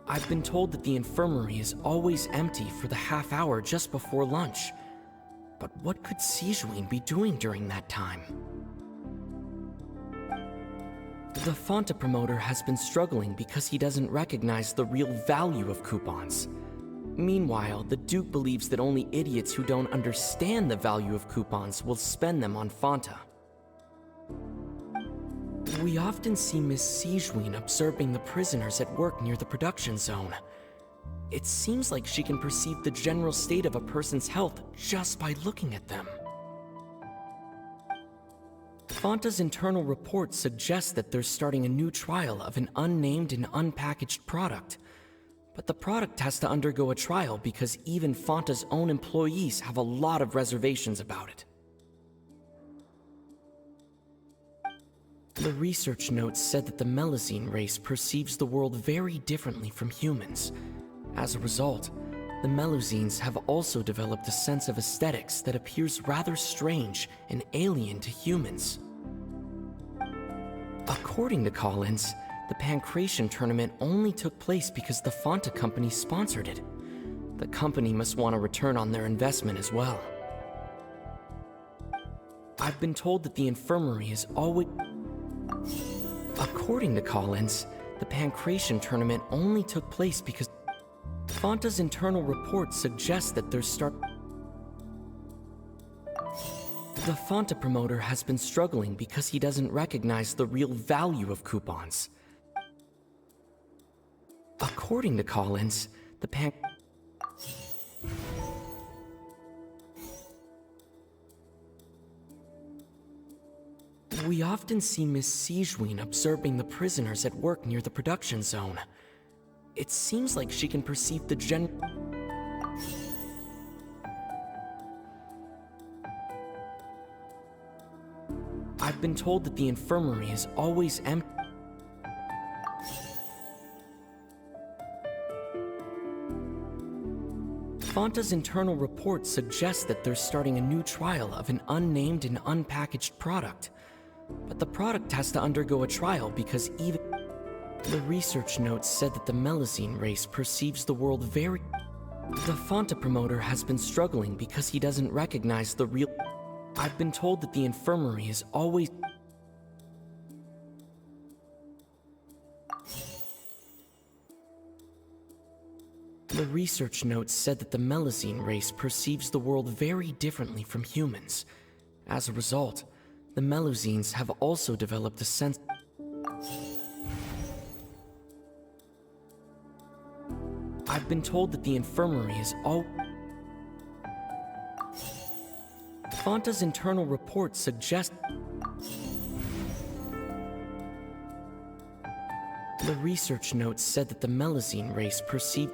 I've been told that the infirmary is always empty for the half hour just before lunch. But what could Sigewinne be doing during that time? The Fanta promoter has been struggling because he doesn't recognize the real value of coupons. Meanwhile, the Duke believes that only idiots who don't understand the value of coupons will spend them on Fanta. We often see Miss Sigewinne observing the prisoners at work near the production zone. It seems like she can perceive the general state of a person's health just by looking at them. Fanta's internal report suggests that they're starting a new trial of an unnamed and unpackaged product. But the product has to undergo a trial because even Fanta's own employees have a lot of reservations about it. The research notes said that the Melusine race perceives the world very differently from humans. As a result, the Melusines have also developed a sense of aesthetics that appears rather strange and alien to humans. According to Collins, the Pancration tournament only took place because the Fanta company sponsored it. The company must want a return on their investment as well. I've been told that the infirmary is always... According to Collins, the Pancration tournament only took place because Fanta's internal report suggests that there's The Fanta promoter has been struggling because he doesn't recognize the real value of coupons. According to Collins, the We often see Miss Sigewinne observing the prisoners at work near the production zone. It seems like she can perceive the I've been told that the infirmary is always empty. Fanta's internal report suggests that they're starting a new trial of an unnamed and unpackaged product. But the product has to undergo a trial because even... The research notes said that the Melusine race perceives the world very... The Fanta promoter has been struggling because he doesn't recognize the real... I've been told that the infirmary is always... The research notes said that the Melusine race perceives the world very differently from humans. As a result, the Melusines have also developed a sense... I've been told that the infirmary is all... Fanta's internal report suggests... The research notes said that the Melusine race perceived...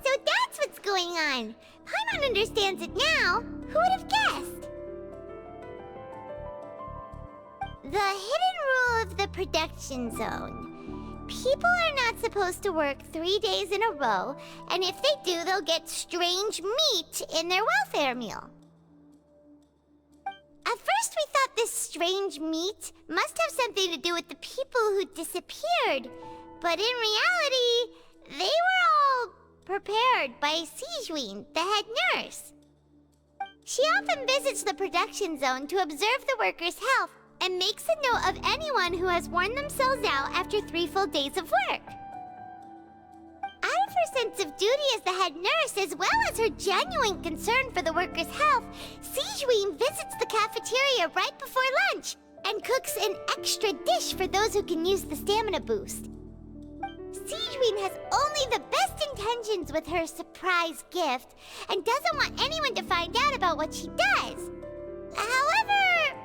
So that's what's going on. Paimon understands it now. Who would have guessed? The hidden rule of the production zone. People are not supposed to work 3 days in a row, and if they do, they'll get strange meat in their welfare meal. At first we thought this strange meat must have something to do with the people who disappeared, but in reality, they were all prepared by Sigewinne, the head nurse. She often visits the production zone to observe the workers' health and makes a note of anyone who has worn themselves out after 3 full days of work. Out of her sense of duty as the head nurse, as well as her genuine concern for the workers' health, Sigewinne visits the cafeteria right before lunch and cooks an extra dish for those who can use the stamina boost. Sigewinne has only the best intentions with her surprise gift and doesn't want anyone to find out about what she does. However,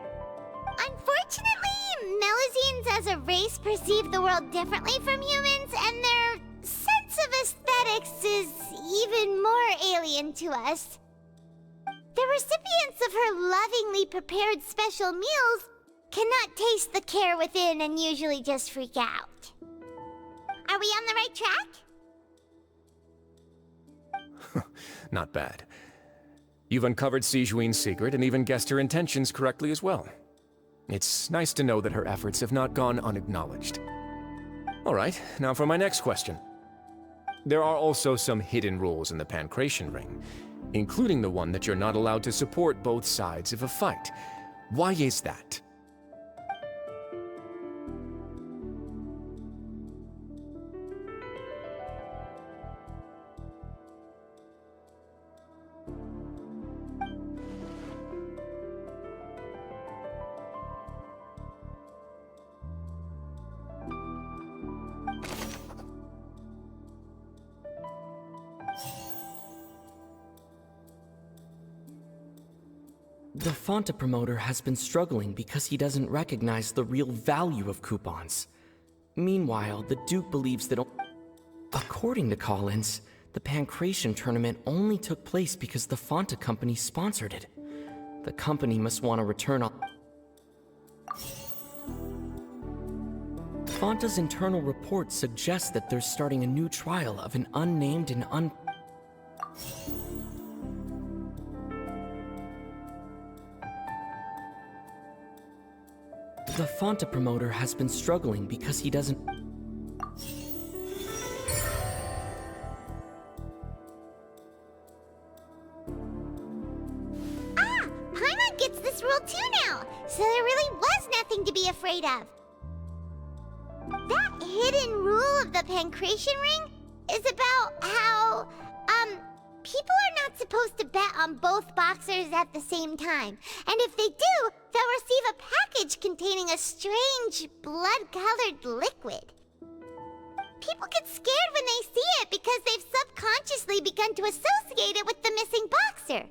unfortunately, Melusines as a race perceive the world differently from humans, and their sense of aesthetics is even more alien to us. The recipients of her lovingly prepared special meals cannot taste the care within and usually just freak out. Are we on the right track? Not bad. You've uncovered Sigewinne's secret and even guessed her intentions correctly as well. It's nice to know that her efforts have not gone unacknowledged. All right, now for my next question. There are also some hidden rules in the Pancration ring. including the one that you're not allowed to support both sides of a fight. Why is that? The Fanta promoter has been struggling because he doesn't recognize the real value of coupons. Meanwhile, the Duke believes that... According to Collins, the Pancration tournament only took place because the Fanta company sponsored it. The company must want to return on... Fanta's internal report suggests that they're starting a new trial of an unnamed and The Fanta promoter has been struggling because he doesn't... Paimon gets this rule too now, so there really was nothing to be afraid of. That hidden rule of the Pancration ring is about how, people are not supposed to bet on both boxers at the same time. And if they do, they'll receive a package containing a strange, blood-colored liquid. People get scared when they see it because they've subconsciously begun to associate it with the missing boxer.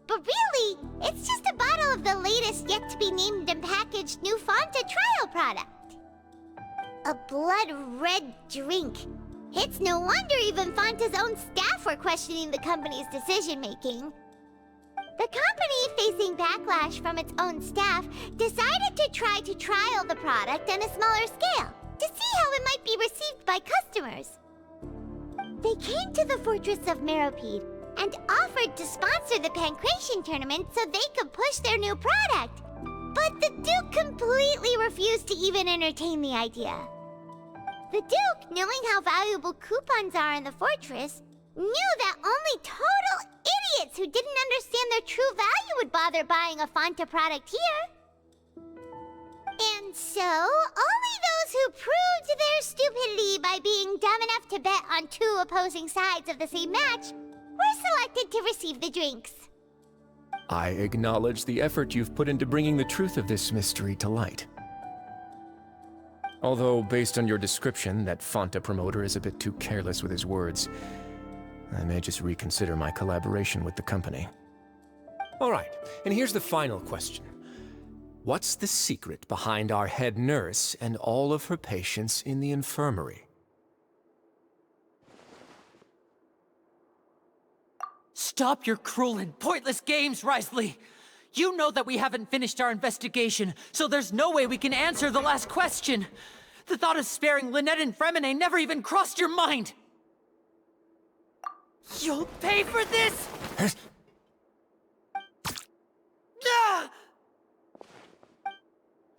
But really, it's just a bottle of the latest yet-to-be-named and packaged new Fanta trial product. A blood-red drink. It's no wonder even Fanta's own staff were questioning the company's decision-making. The company, facing backlash from its own staff, decided to try to trial the product on a smaller scale, to see how it might be received by customers. They came to the fortress of Meropide and offered to sponsor the Pancration tournament so they could push their new product. But the Duke completely refused to even entertain the idea. The Duke, knowing how valuable coupons are in the fortress, knew that only total idiots who didn't understand their true value would bother buying a Fanta product here. And so, only those who proved their stupidity by being dumb enough to bet on two opposing sides of the same match were selected to receive the drinks. I acknowledge the effort you've put into bringing the truth of this mystery to light. Although, based on your description, that Fanta promoter is a bit too careless with his words, I may just reconsider my collaboration with the company. All right, and here's the final question. What's the secret behind our head nurse and all of her patients in the infirmary? Stop your cruel and pointless games, Rizli! You know that we haven't finished our investigation, so there's no way we can answer the last question! The thought of sparing Lynette and Fремине never even crossed your mind! You'll pay for this! Ah!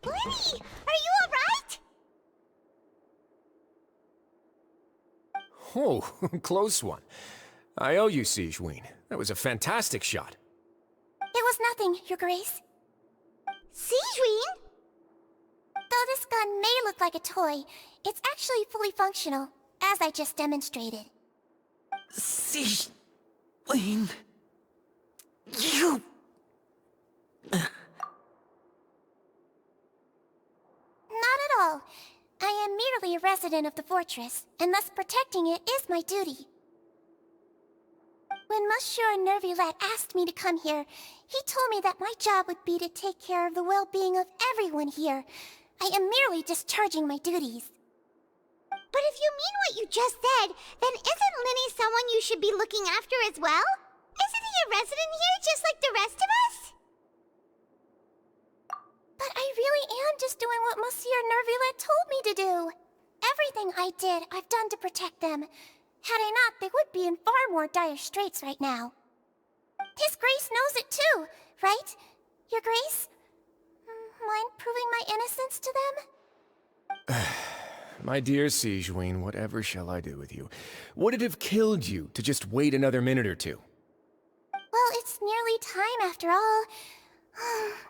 Lini, are you alright? Oh, close one. I owe you, Sigewinne. That was a fantastic shot. It was nothing, Your Grace. Sigewinne? Though this gun may look like a toy, it's actually fully functional, as I just demonstrated. Sigewinne... You... Not at all. I am merely a resident of the fortress, and thus protecting it is my duty. When Monsieur Nёvillett asked me to come here, he told me that my job would be to take care of the well-being of everyone here. I am merely discharging my duties. But if you mean what you just said, then isn't Lini someone you should be looking after as well? Isn't he a resident here just like the rest of us? But I really am just doing what Monsieur Nёvillett told me to do. Everything I did, I've done to protect them. Had I not, they would be in far more dire straits right now. His Grace knows it too, right? Your Grace? Mind proving my innocence to them? My dear Sigewinne, whatever shall I do with you? Would it have killed you to just wait another minute or two? Well, it's nearly time after all.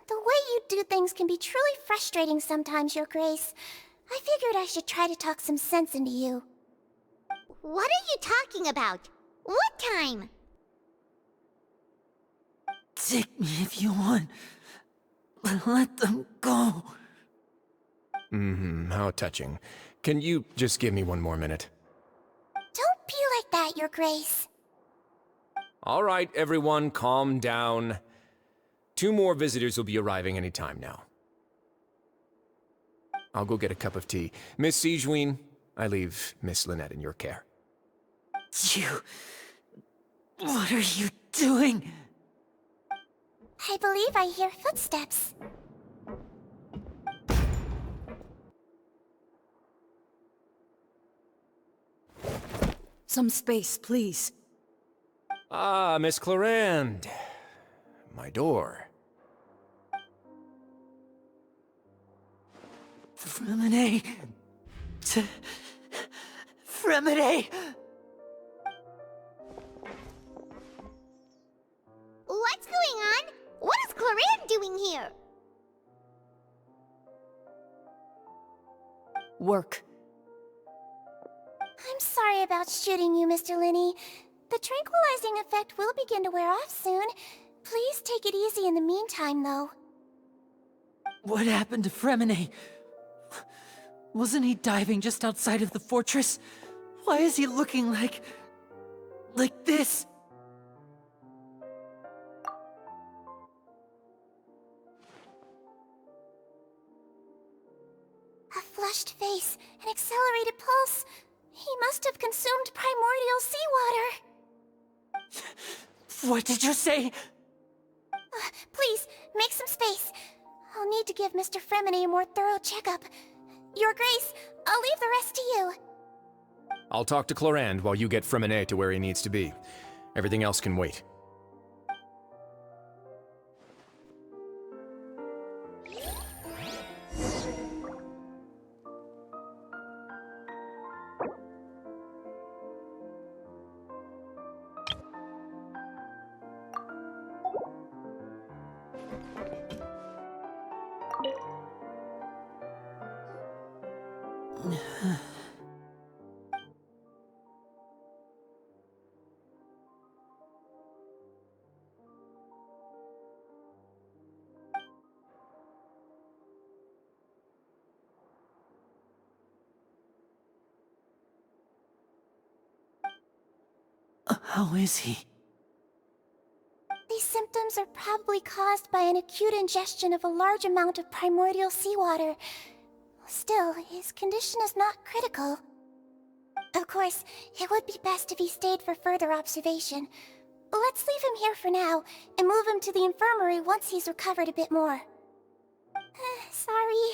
The way you do things can be truly frustrating sometimes, Your Grace. I figured I should try to talk some sense into you. What are you talking about? What time? Take me if you want. But let them go. How touching. Can you just give me one more minute? Don't be like that, Your Grace. All right, everyone, calm down. 2 more visitors will be arriving any time now. I'll go get a cup of tea. Miss Sigewinne, I leave Miss Lynette in your care. You... What are you doing? I believe I hear footsteps. Some space, please. Ah, Miss Clarande. My door. Fремине... Fремине... What's going on? What is Clarande doing here? Work. I'm sorry about shooting you, Mr. Lini. The tranquilizing effect will begin to wear off soon. Please take it easy in the meantime, though. What happened to Fремине? Wasn't he diving just outside of the fortress? Why is he looking like this? A flushed face, an accelerated pulse. He must have consumed primordial seawater. What did you say? Please, make some space. I'll need to give Mr. Fремине a more thorough checkup. Your Grace, I'll leave the rest to you. I'll talk to Clarande while you get Fréminet to where he needs to be. Everything else can wait. How is he? These symptoms are probably caused by an acute ingestion of a large amount of primordial seawater. Still, his condition is not critical. Of course, it would be best if he stayed for further observation. Let's leave him here for now, and move him to the infirmary once he's recovered a bit more. Sorry.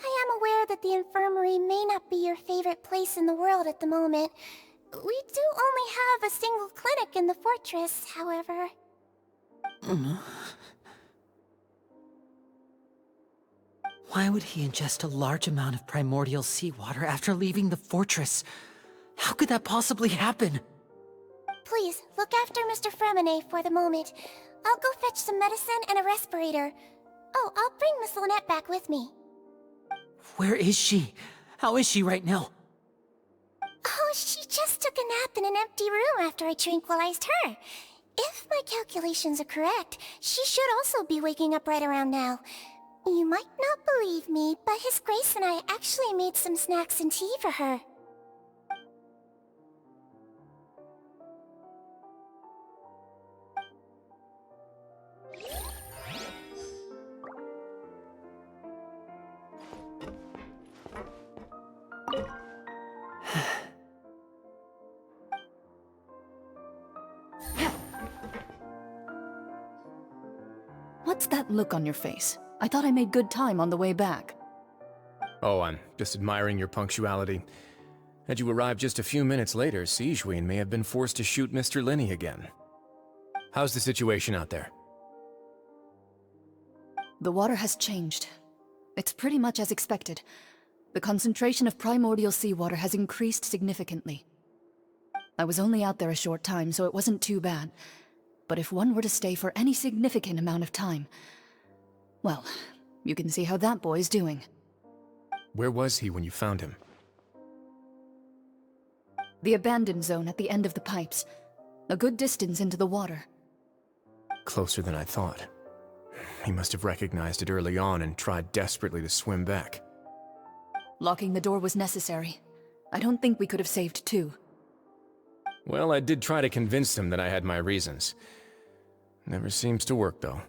I am aware that the infirmary may not be your favorite place in the world at the moment. We do only have a single clinic in the fortress, however. Why would he ingest a large amount of primordial seawater after leaving the fortress? How could that possibly happen? Please, look after Mr. Fréminet for the moment. I'll go fetch some medicine and a respirator. Oh, I'll bring Miss Lynette back with me. Where is she? How is she right now? Oh, she just took a nap in an empty room after I tranquilized her. If my calculations are correct, she should also be waking up right around now. You might not believe me, but His Grace and I actually made some snacks and tea for her. What's that look on your face? I thought I made good time on the way back. Oh, I'm just admiring your punctuality. Had you arrived just a few minutes later, Sigewinne may have been forced to shoot Mr. Lini again. How's the situation out there? The water has changed. It's pretty much as expected. The concentration of primordial seawater has increased significantly. I was only out there a short time, so it wasn't too bad. But if one were to stay for any significant amount of time... well, you can see how that boy's doing. Where was he when you found him? The abandoned zone at the end of the pipes. A good distance into the water. Closer than I thought. He must have recognized it early on and tried desperately to swim back. Locking the door was necessary. I don't think we could have saved two. Well, I did try to convince him that I had my reasons. Never seems to work, though.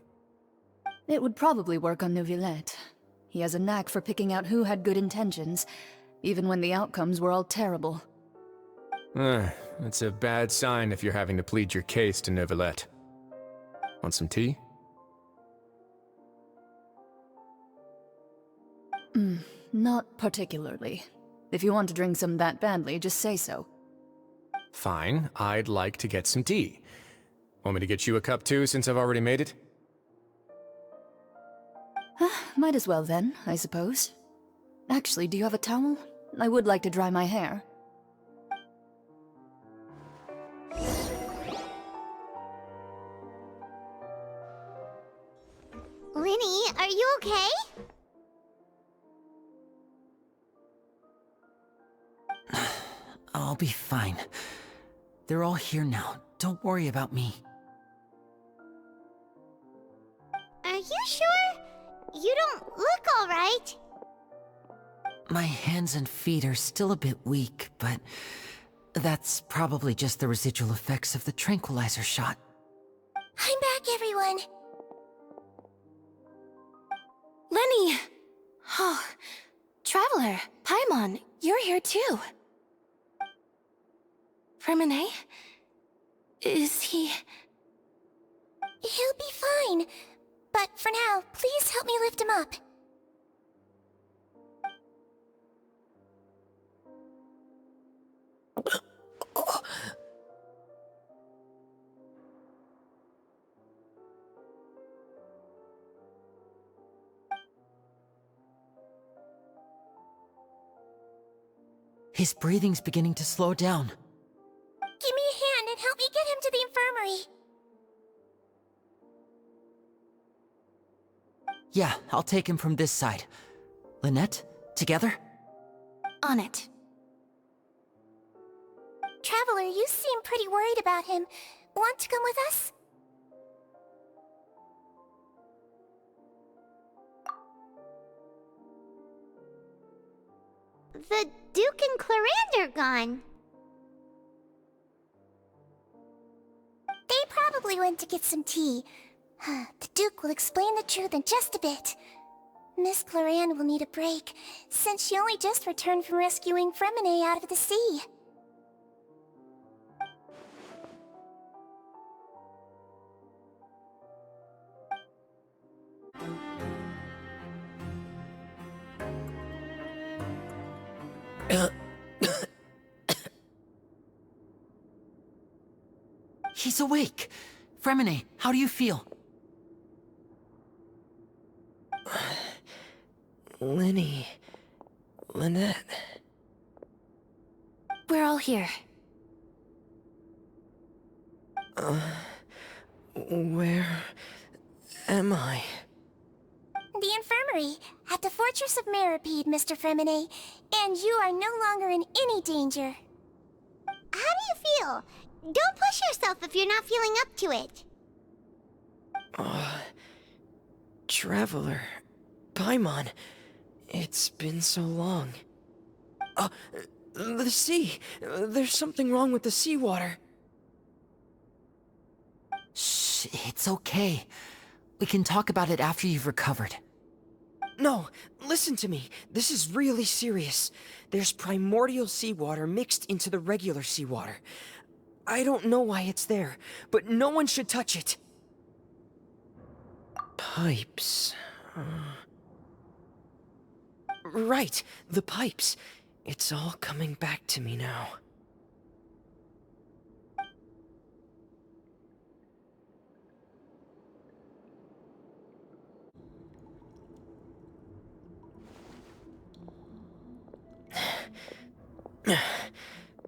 It would probably work on Nёvillett. He has a knack for picking out who had good intentions, even when the outcomes were all terrible. That's a bad sign if you're having to plead your case to Nёvillett. Want some tea? Not particularly. If you want to drink some that badly, just say so. Fine, I'd like to get some tea. Want me to get you a cup too, since I've already made it? Might as well then, I suppose. Actually, do you have a towel? I would like to dry my hair. Lini, are you okay? I'll be fine. They're all here now. Don't worry about me. Are you sure? You don't look alright. My hands and feet are still a bit weak, but that's probably just the residual effects of the tranquilizer shot. I'm back, everyone. Lini! Oh, Traveler, Paimon, you're here too. Fремине? Is he... He'll be fine. But for now, please help me lift him up. His breathing's beginning to slow down. Give me a hand and help me get him to the infirmary. Yeah, I'll take him from this side. Lynette, together? On it. Traveler, you seem pretty worried about him. Want to come with us? The Duke and Clarande are gone. They probably went to get some tea. The Duke will explain the truth in just a bit. Miss Clarande will need a break, since she only just returned from rescuing Fремине out of the sea. He's awake! Fремине, how do you feel? Lini... Lynette... We're all here. Where... am I? The infirmary, at the Fortress of Meropide, Mr. Fремине, and you are no longer in any danger. How do you feel? Don't push yourself if you're not feeling up to it. Traveler... Paimon... It's been so long. The sea! There's something wrong with the seawater. Shh, it's okay. We can talk about it after you've recovered. No, listen to me. This is really serious. There's primordial seawater mixed into the regular seawater. I don't know why it's there, but no one should touch it. Pipes... Right, the pipes. It's all coming back to me now.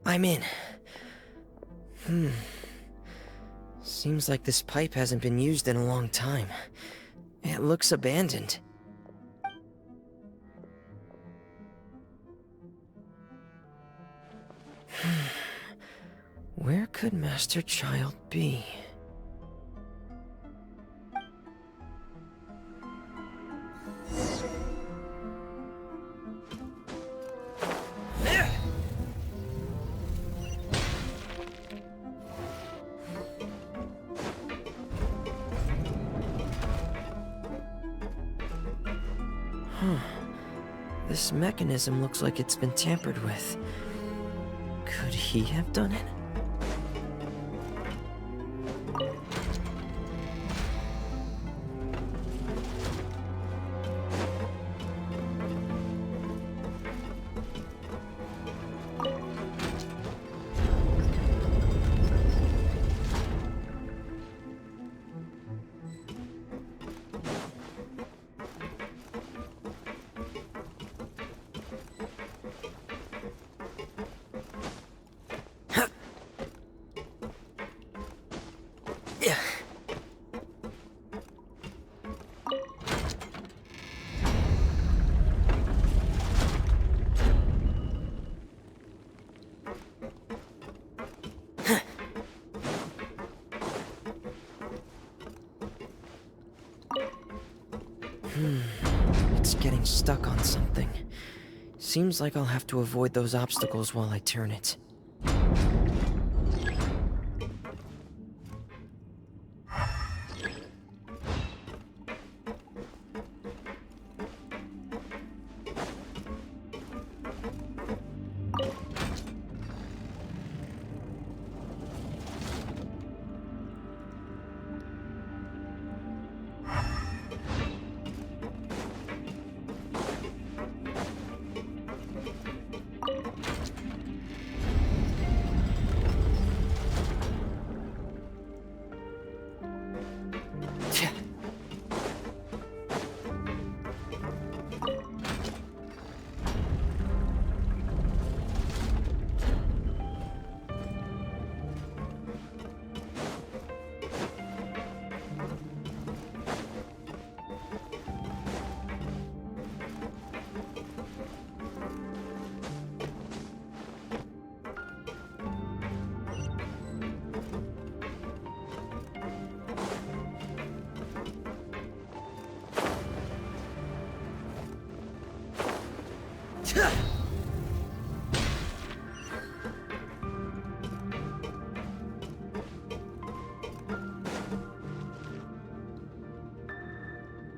I'm in. Seems like this pipe hasn't been used in a long time. It looks abandoned. Where could Master Child be? This mechanism looks like it's been tampered with. Could he have done it? It's getting stuck on something. Seems like I'll have to avoid those obstacles while I turn it.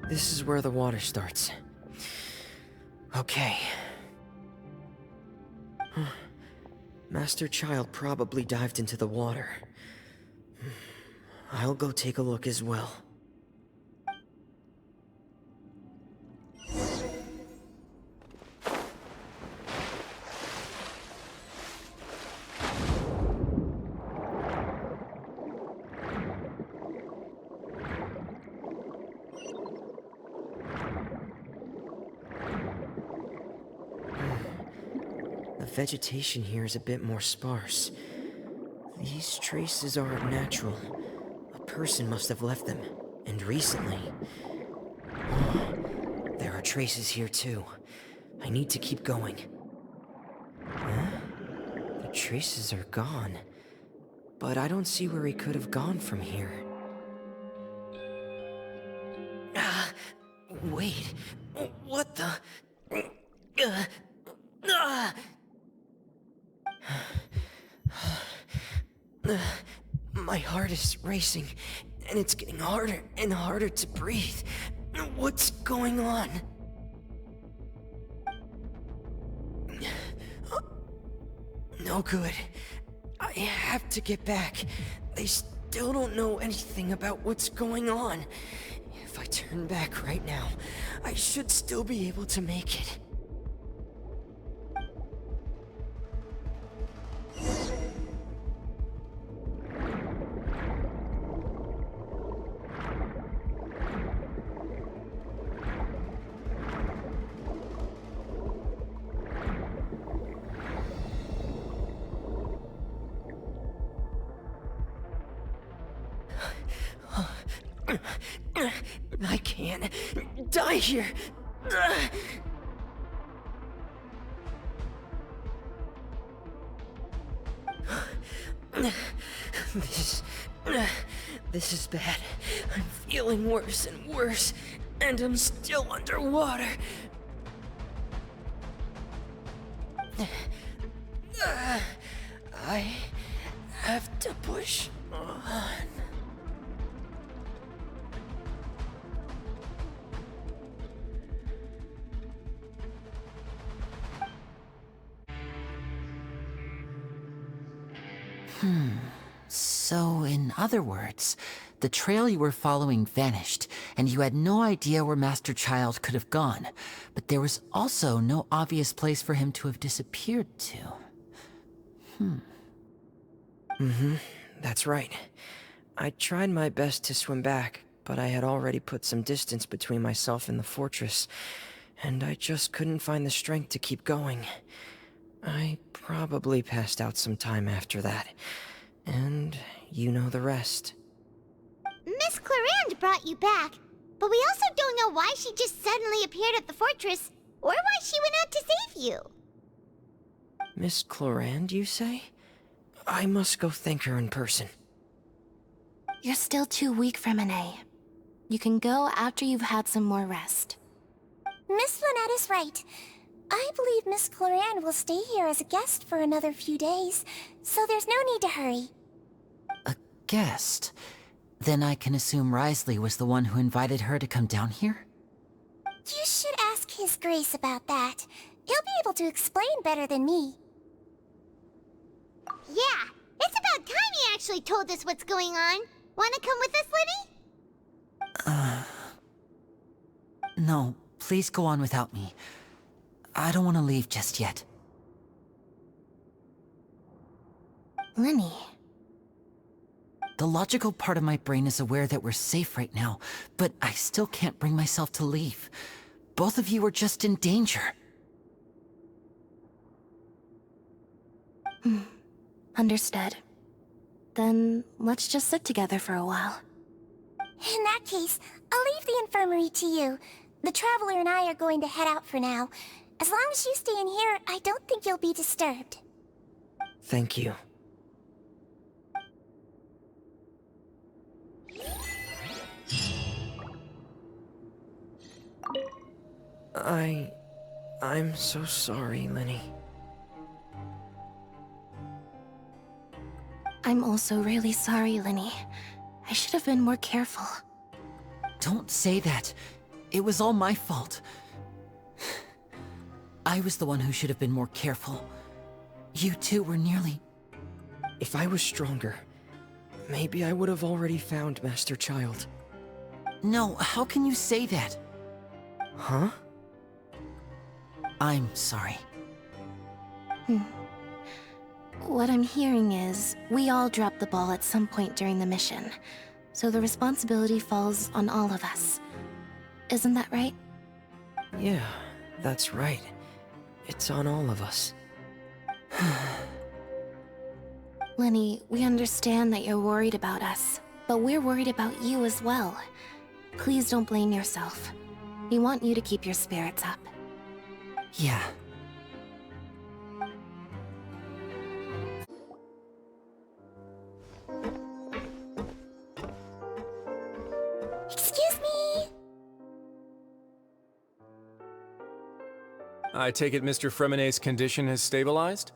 This is where the water starts. Okay. Master Child probably dived into the water. I'll go take a look as well. The vegetation here is a bit more sparse. These traces are natural. A person must have left them, and recently. There are traces here too. I need to keep going. Huh? The traces are gone. But I don't see where he could have gone from here. Wait. What the? My heart is racing, and it's getting harder and harder to breathe. What's going on? No good. I have to get back. They still don't know anything about what's going on. If I turn back right now, I should still be able to make it. I can't die here. This is bad. I'm feeling worse and worse, and I'm still underwater. I have to push on. So, in other words, the trail you were following vanished, and you had no idea where Master Child could have gone, but there was also no obvious place for him to have disappeared to. That's right. I tried my best to swim back, but I had already put some distance between myself and the fortress, and I just couldn't find the strength to keep going. I probably passed out some time after that, and you know the rest. Miss Clarande brought you back, but we also don't know why she just suddenly appeared at the fortress, or why she went out to save you. Miss Clarande, you say? I must go thank her in person. You're still too weak, Fремине. You can go after you've had some more rest. Miss Lynette is right. I believe Miss Clarande will stay here as a guest for another few days, so there's no need to hurry. A guest? Then I can assume Rizli was the one who invited her to come down here? You should ask His Grace about that. He'll be able to explain better than me. Yeah, it's about time he actually told us what's going on. Wanna come with us, Lini? No, please go on without me. I don't want to leave just yet. Lini. The logical part of my brain is aware that we're safe right now, but I still can't bring myself to leave. Both of you are just in danger. Understood. Then let's just sit together for a while. In that case, I'll leave the infirmary to you. The Traveler and I are going to head out for now. As long as you stay in here, I don't think you'll be disturbed. Thank you. I'm so sorry, Lini. I'm also really sorry, Lini. I should have been more careful. Don't say that. It was all my fault. I was the one who should have been more careful. You two were nearly... If I was stronger, maybe I would have already found Master Child. No, how can you say that? Huh? I'm sorry. What I'm hearing is, we all dropped the ball at some point during the mission, so the responsibility falls on all of us. Isn't that right? Yeah, that's right. It's on all of us. Lini, we understand that you're worried about us, but we're worried about you as well. Please don't blame yourself. We want you to keep your spirits up. Yeah. Excuse me! I take it Mr. Fremine's condition has stabilized?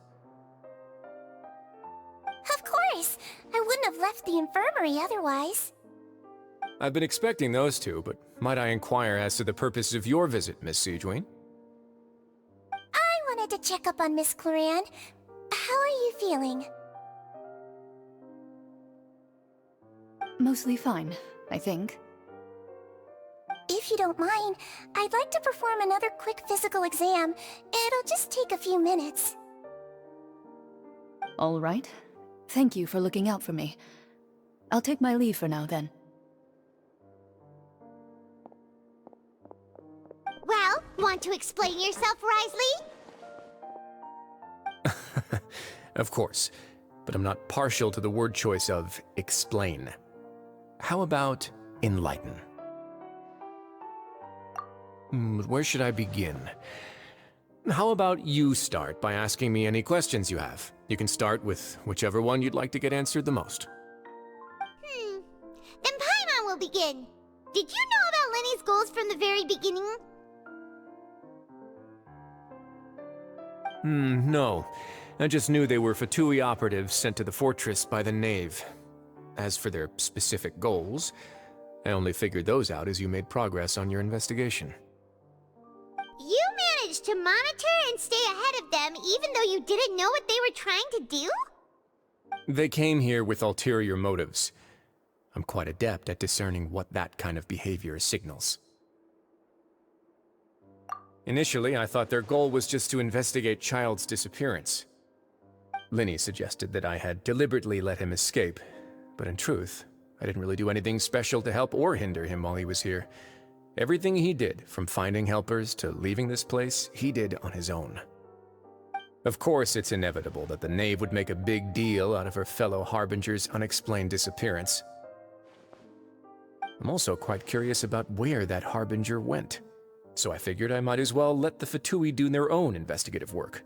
Of course! I wouldn't have left the infirmary otherwise. I've been expecting those two, but might I inquire as to the purpose of your visit, Miss Sigewinne? I wanted to check up on Miss Clarande. How are you feeling? Mostly fine, I think. If you don't mind, I'd like to perform another quick physical exam. It'll just take a few minutes. All right. Thank you for looking out for me. I'll take my leave for now, then. Well, want to explain yourself, Rizli? Of course, but I'm not partial to the word choice of explain. How about enlighten. Where should I begin? How about you start by asking me any questions you have? You can start with whichever one you'd like to get answered the most. Then Paimon will begin. Did you know about Lenny's goals from the very beginning? No. I just knew they were Fatui operatives sent to the fortress by the Knave. As for their specific goals, I only figured those out as you made progress on your investigation. You managed to monitor and stay ahead of them even though you didn't know what they were trying to do? They came here with ulterior motives. I'm quite adept at discerning what that kind of behavior signals. Initially, I thought their goal was just to investigate Child's disappearance. Lini suggested that I had deliberately let him escape, but in truth, I didn't really do anything special to help or hinder him while he was here. Everything he did, from finding helpers to leaving this place, he did on his own. Of course, it's inevitable that the Knave would make a big deal out of her fellow Harbinger's unexplained disappearance. I'm also quite curious about where that Harbinger went, so I figured I might as well let the Fatui do their own investigative work.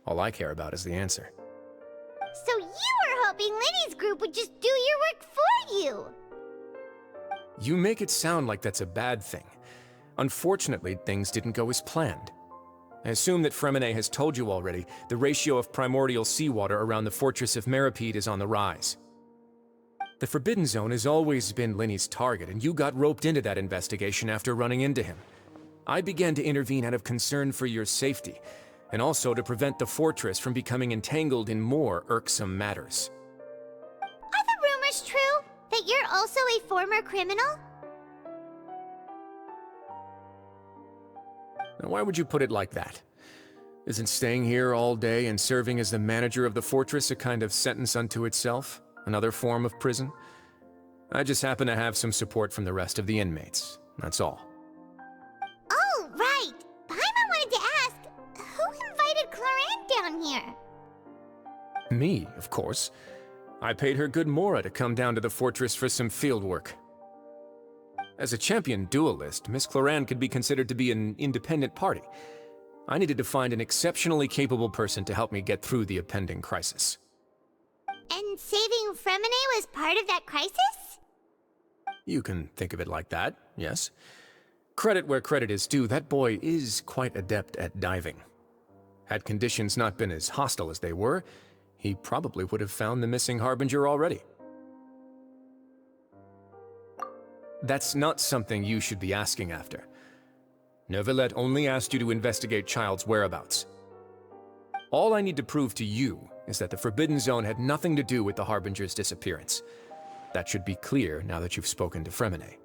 All I care about is the answer. So you were hoping Lini's group would just do your work for you! You make it sound like that's a bad thing. Unfortunately, things didn't go as planned. I assume that Fремине has told you already, the ratio of primordial seawater around the fortress of Meripede is on the rise. The Forbidden Zone has always been Lini's target, and you got roped into that investigation after running into him. I began to intervene out of concern for your safety, and also to prevent the fortress from becoming entangled in more irksome matters. Are the rumors true? That you're also a former criminal? Now, why would you put it like that? Isn't staying here all day and serving as the manager of the fortress a kind of sentence unto itself? Another form of prison? I just happen to have some support from the rest of the inmates. That's all. Oh, right! Paimon wanted to ask, who invited Cloran down here? Me, of course. I paid her good mora to come down to the fortress for some field work. As a champion duelist, Miss Cloran could be considered to be an independent party. I needed to find an exceptionally capable person to help me get through the impending crisis. And saving Fремине was part of that crisis? You can think of it like that, yes. Credit where credit is due, that boy is quite adept at diving. Had conditions not been as hostile as they were, he probably would have found the missing Harbinger already. That's not something you should be asking after. Nёvillett only asked you to investigate Child's whereabouts. All I need to prove to you is that the Forbidden Zone had nothing to do with the Harbinger's disappearance. That should be clear now that you've spoken to Fремине.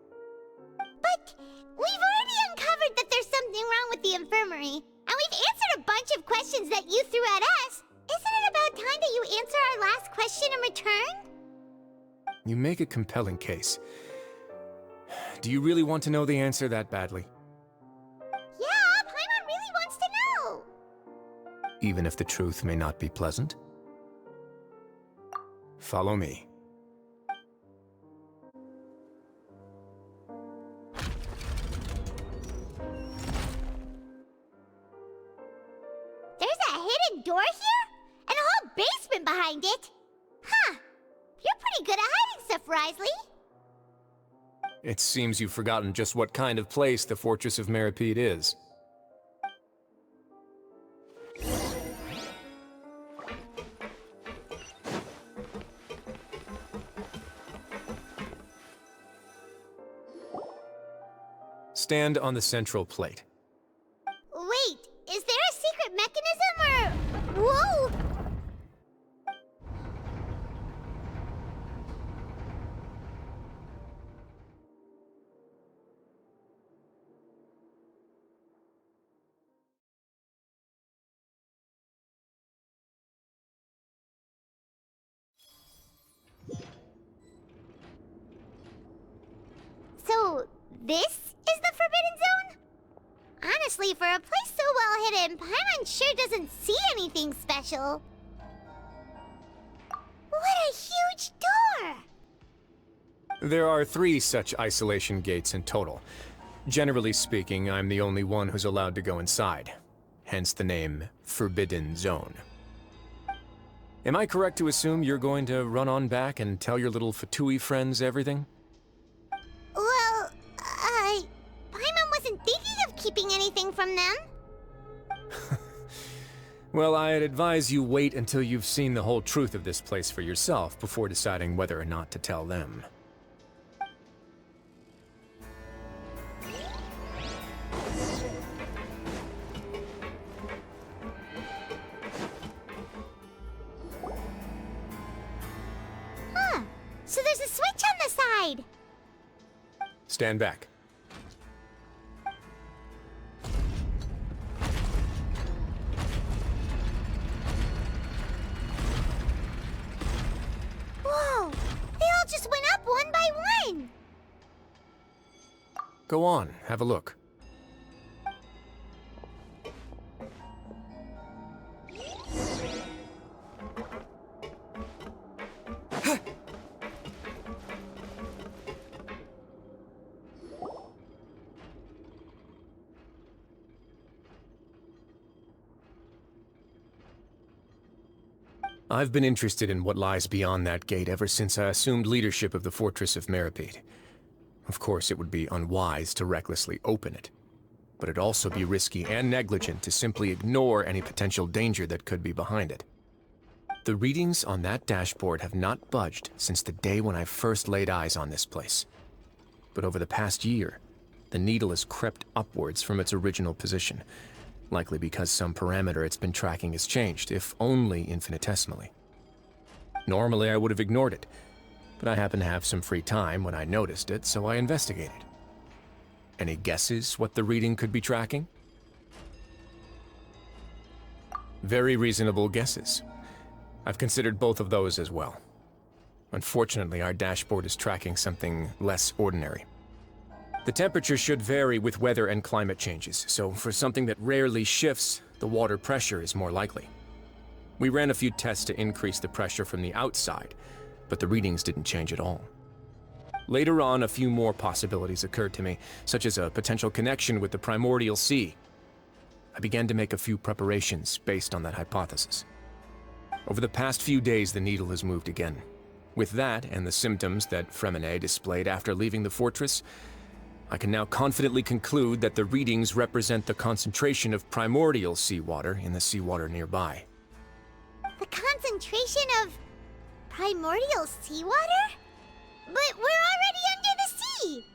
But we've already uncovered that there's something wrong with the infirmary, and we've answered a bunch of questions that you threw at us. Isn't it about time that you answer our last question in return? You make a compelling case. Do you really want to know the answer that badly? Yeah, Paimon really wants to know! Even if the truth may not be pleasant? Follow me. There's a hidden door here? And a whole basement behind it? Huh. You're pretty good at hiding stuff, Rizli. It seems you've forgotten just what kind of place the Fortress of Meripede is. Stand on the central plate. Wait, is there a secret mechanism or... Whoa! So, this is the Forbidden Zone? Honestly, for a place so well hidden, Paimon sure doesn't see anything special. What a huge door! There are 3 such isolation gates in total. Generally speaking, I'm the only one who's allowed to go inside. Hence the name Forbidden Zone. Am I correct to assume you're going to run on back and tell your little Fatui friends everything? Well, Paimon wasn't thinking of keeping anything from them. Well, I'd advise you wait until you've seen the whole truth of this place for yourself before deciding whether or not to tell them. Huh. So there's a switch on the side. Stand back. Whoa! They all just went up one by one! Go on, have a look. I've been interested in what lies beyond that gate ever since I assumed leadership of the Fortress of Meripede. Of course, it would be unwise to recklessly open it, but it'd also be risky and negligent to simply ignore any potential danger that could be behind it. The readings on that dashboard have not budged since the day when I first laid eyes on this place. But over the past year, the needle has crept upwards from its original position, likely because some parameter it's been tracking has changed, if only infinitesimally. Normally I would have ignored it, but I happened to have some free time when I noticed it, so I investigated. Any guesses what the reading could be tracking? Very reasonable guesses. I've considered both of those as well. Unfortunately, our dashboard is tracking something less ordinary. The temperature should vary with weather and climate changes, so for something that rarely shifts, the water pressure is more likely. We ran a few tests to increase the pressure from the outside, but the readings didn't change at all. Later on, a few more possibilities occurred to me, such as a potential connection with the primordial sea. I began to make a few preparations based on that hypothesis. Over the past few days, the needle has moved again. With that, and the symptoms that Fréminé displayed after leaving the fortress, I can now confidently conclude that the readings represent the concentration of primordial seawater in the seawater nearby. The concentration of primordial seawater? But we're already under the sea!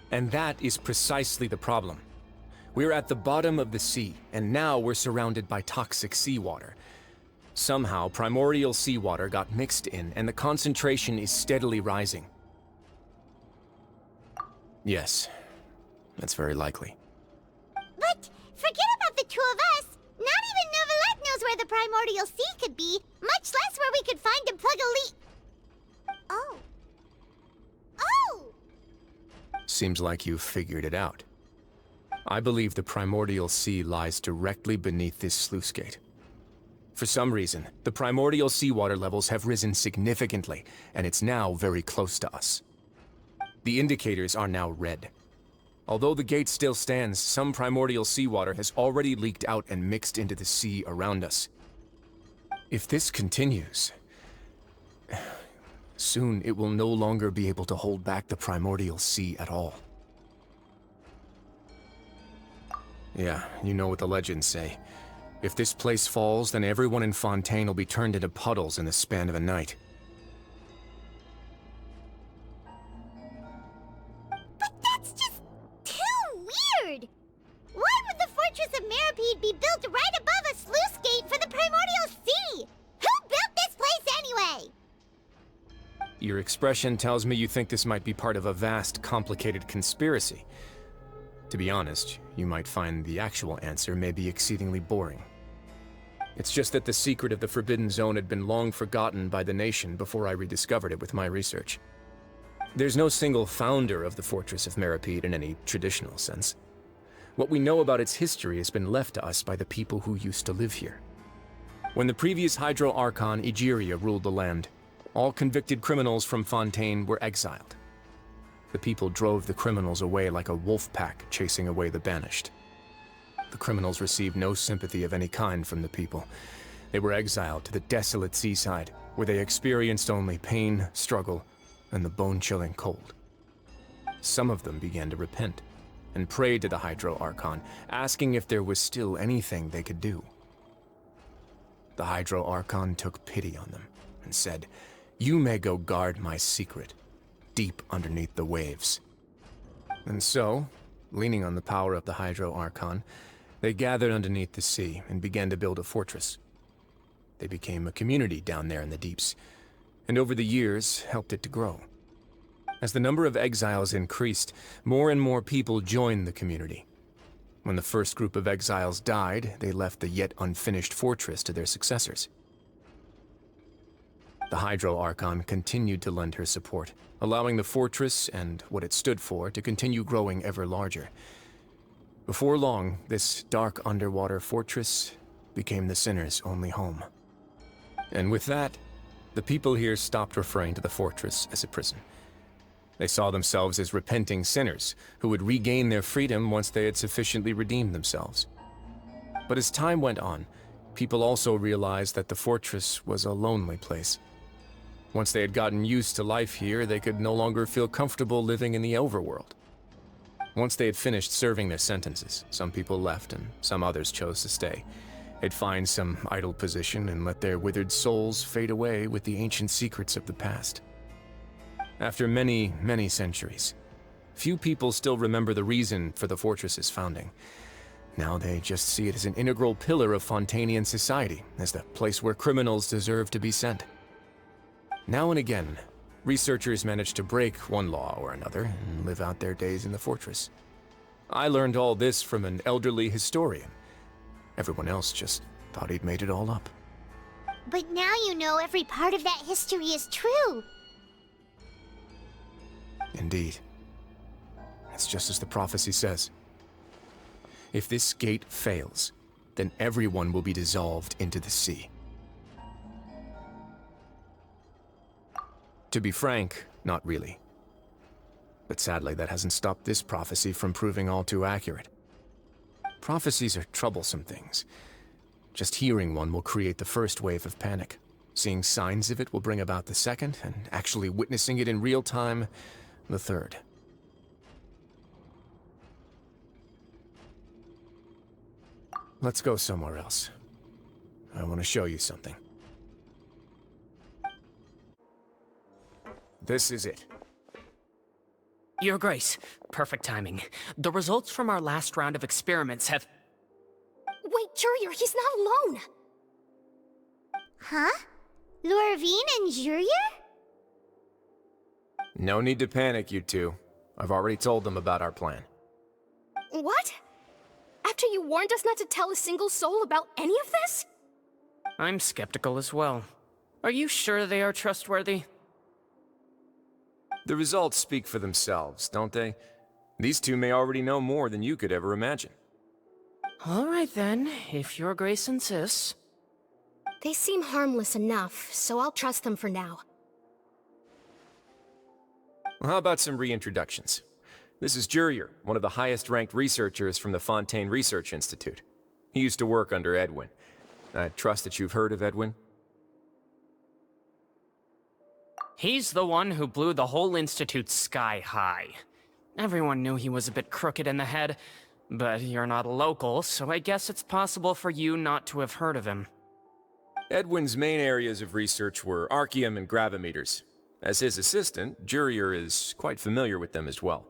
And that is precisely the problem. We're at the bottom of the sea, and now we're surrounded by toxic seawater. Somehow, primordial seawater got mixed in, and the concentration is steadily rising. Yes, that's very likely. But forget about the two of us! Not even Nёvillett knows where the primordial sea could be, much less where we could find and plug a leak. Oh. Oh! Seems like you've figured it out. I believe the primordial sea lies directly beneath this sluice gate. For some reason, the primordial seawater levels have risen significantly, and it's now very close to us. The indicators are now red. Although the gate still stands, some primordial seawater has already leaked out and mixed into the sea around us. If this continues, soon it will no longer be able to hold back the primordial sea at all. Yeah, you know what the legends say. If this place falls, then everyone in Fontaine will be turned into puddles in the span of a night. But that's just too weird! Why would the Fortress of Meripede be built right above a sluice gate for the primordial sea? Who built this place anyway? Your expression tells me you think this might be part of a vast, complicated conspiracy. To be honest, you might find the actual answer may be exceedingly boring. It's just that the secret of the Forbidden Zone had been long forgotten by the nation before I rediscovered it with my research. There's no single founder of the Fortress of Meripede in any traditional sense. What we know about its history has been left to us by the people who used to live here. When the previous Hydro Archon Egeria ruled the land, All convicted criminals from Fontaine were exiled. The people drove the criminals away like a wolf pack chasing away the banished. The criminals received no sympathy of any kind from the people. They were exiled to the desolate seaside, where they experienced only pain, struggle, and the bone-chilling cold. Some of them began to repent and prayed to the Hydro Archon, asking if there was still anything they could do. The Hydro Archon took pity on them and said, "You may go guard my secret, deep underneath the waves." And so, leaning on the power of the Hydro Archon, they gathered underneath the sea and began to build a fortress. They became a community down there in the deeps, and over the years helped it to grow. As the number of exiles increased, more and more people joined the community. When the first group of exiles died, they left the yet unfinished fortress to their successors. The Hydro Archon continued to lend her support, allowing the fortress and what it stood for to continue growing ever larger. Before long, this dark underwater fortress became the sinner's only home. And with that, the people here stopped referring to the fortress as a prison. They saw themselves as repenting sinners who would regain their freedom once they had sufficiently redeemed themselves. But as time went on, people also realized that the fortress was a lonely place. Once they had gotten used to life here, they could no longer feel comfortable living in the overworld. Once they had finished serving their sentences, some people left and some others chose to stay. They'd find some idle position and let their withered souls fade away with the ancient secrets of the past. After many, many centuries, few people still remember the reason for the fortress's founding. Now they just see it as an integral pillar of Fontainian society, as the place where criminals deserve to be sent. Now and again, researchers manage to break one law or another and live out their days in the fortress. I learned all this from an elderly historian. Everyone else just thought he'd made it all up. But now you know every part of that history is true. Indeed. It's just as the prophecy says. If this gate fails, then everyone will be dissolved into the sea. To be frank, not really. But sadly, that hasn't stopped this prophecy from proving all too accurate. Prophecies are troublesome things. Just hearing one will create the first wave of panic. Seeing signs of it will bring about the second, and actually witnessing it in real time, the third. Let's go somewhere else. I want to show you something. This is it. Your Grace, perfect timing. The results from our last round of experiments have... Wait, Jurier, he's not alone! Huh? Lorvine and Jurier? No need to panic, you two. I've already told them about our plan. What? After you warned us not to tell a single soul about any of this? I'm skeptical as well. Are you sure they are trustworthy? The results speak for themselves, don't they? These two may already know more than you could ever imagine. All right then, if Your Grace insists. They seem harmless enough, so I'll trust them for now. Well, how about some reintroductions? This is Jurier, one of the highest-ranked researchers from the Fontaine Research Institute. He used to work under Edwin. I trust that you've heard of Edwin? He's the one who blew the whole institute sky high. Everyone knew he was a bit crooked in the head, but you're not a local, so I guess it's possible for you not to have heard of him. Edwin's main areas of research were archaeum and gravimeters. As his assistant, Jurier is quite familiar with them as well.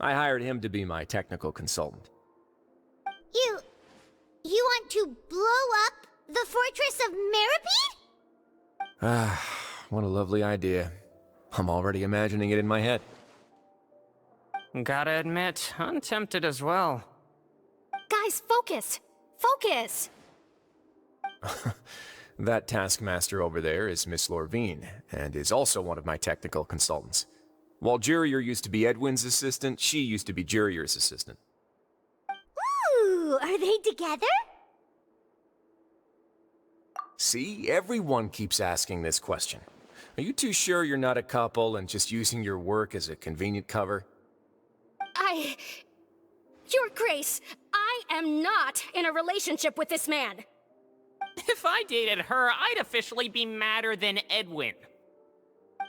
I hired him to be my technical consultant. You want to blow up the fortress of Meripede? Ah, what a lovely idea. I'm already imagining it in my head. Gotta admit, I'm tempted as well. Guys, focus! Focus! That taskmaster over there is Miss Lorvine, and is also one of my technical consultants. While Jurier used to be Edwin's assistant, she used to be Jurier's assistant. Ooh, are they together? See, everyone keeps asking this question. Are you too sure you're not a couple and just using your work as a convenient cover? Your Grace, I am not in a relationship with this man. If I dated her, I'd officially be madder than Edwin.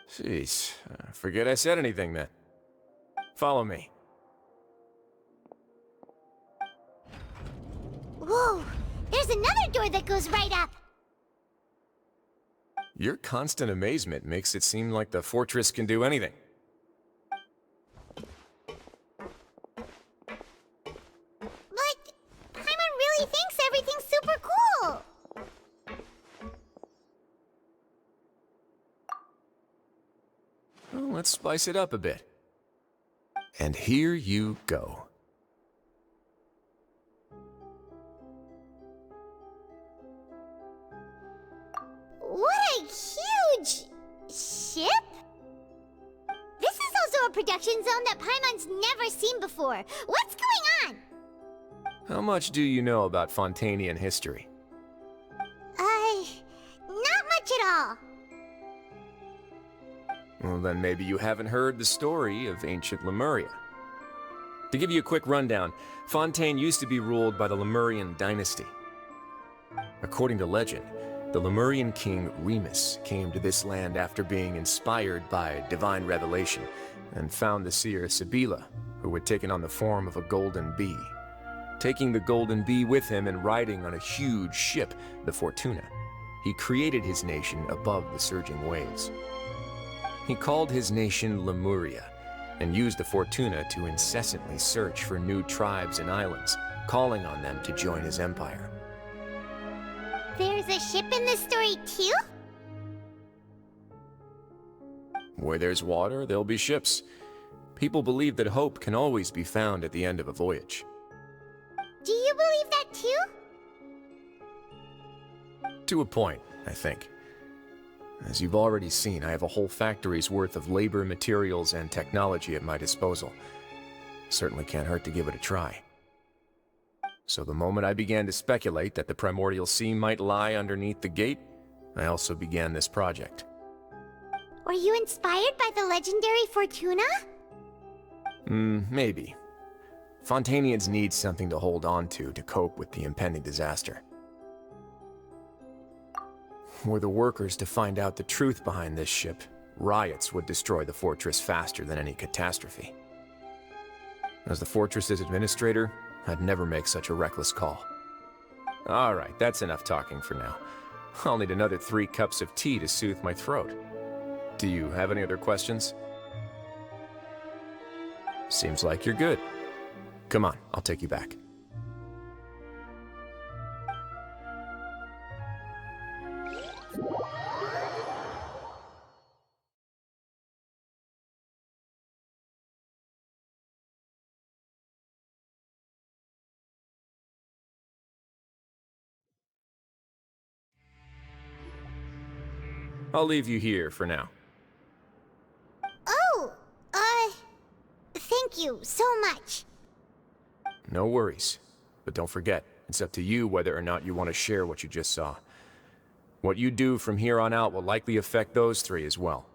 Jeez, forget I said anything then. Follow me. Whoa! There's another door that goes right up! Your constant amazement makes it seem like the fortress can do anything. But Paimon really thinks everything's super cool! Well, let's spice it up a bit. And here you go. What a huge ship! This is also a production zone that Paimon's never seen before. What's going on? How much do you know about Fontanian history? Not much at all. Well, then maybe you haven't heard the story of ancient Lemuria. To give you a quick rundown, Fontaine used to be ruled by the Lemurian dynasty. According to legend, the Lemurian king Remus came to this land after being inspired by divine revelation and found the seer Sibila, who had taken on the form of a golden bee. Taking the golden bee with him and riding on a huge ship, the Fortuna, he created his nation above the surging waves. He called his nation Lemuria and used the Fortuna to incessantly search for new tribes and islands, calling on them to join his empire. There's a ship in this story too? Where there's water, there'll be ships. People believe that hope can always be found at the end of a voyage. Do you believe that too? To a point, I think. As you've already seen, I have a whole factory's worth of labor, materials, and technology at my disposal. Certainly can't hurt to give it a try. So the moment I began to speculate that the primordial sea might lie underneath the gate, I also began this project. Were you inspired by the legendary Fortuna? Maybe. Fontanians need something to hold on to cope with the impending disaster. Were the workers to find out the truth behind this ship, riots would destroy the fortress faster than any catastrophe. As the fortress's administrator, I'd never make such a reckless call. Alright, that's enough talking for now. I'll need another 3 cups of tea to soothe my throat. Do you have any other questions? Seems like you're good. Come on, I'll take you back. I'll leave you here for now. Oh, thank you so much. No worries. But don't forget, it's up to you whether or not you want to share what you just saw. What you do from here on out will likely affect those 3 as well.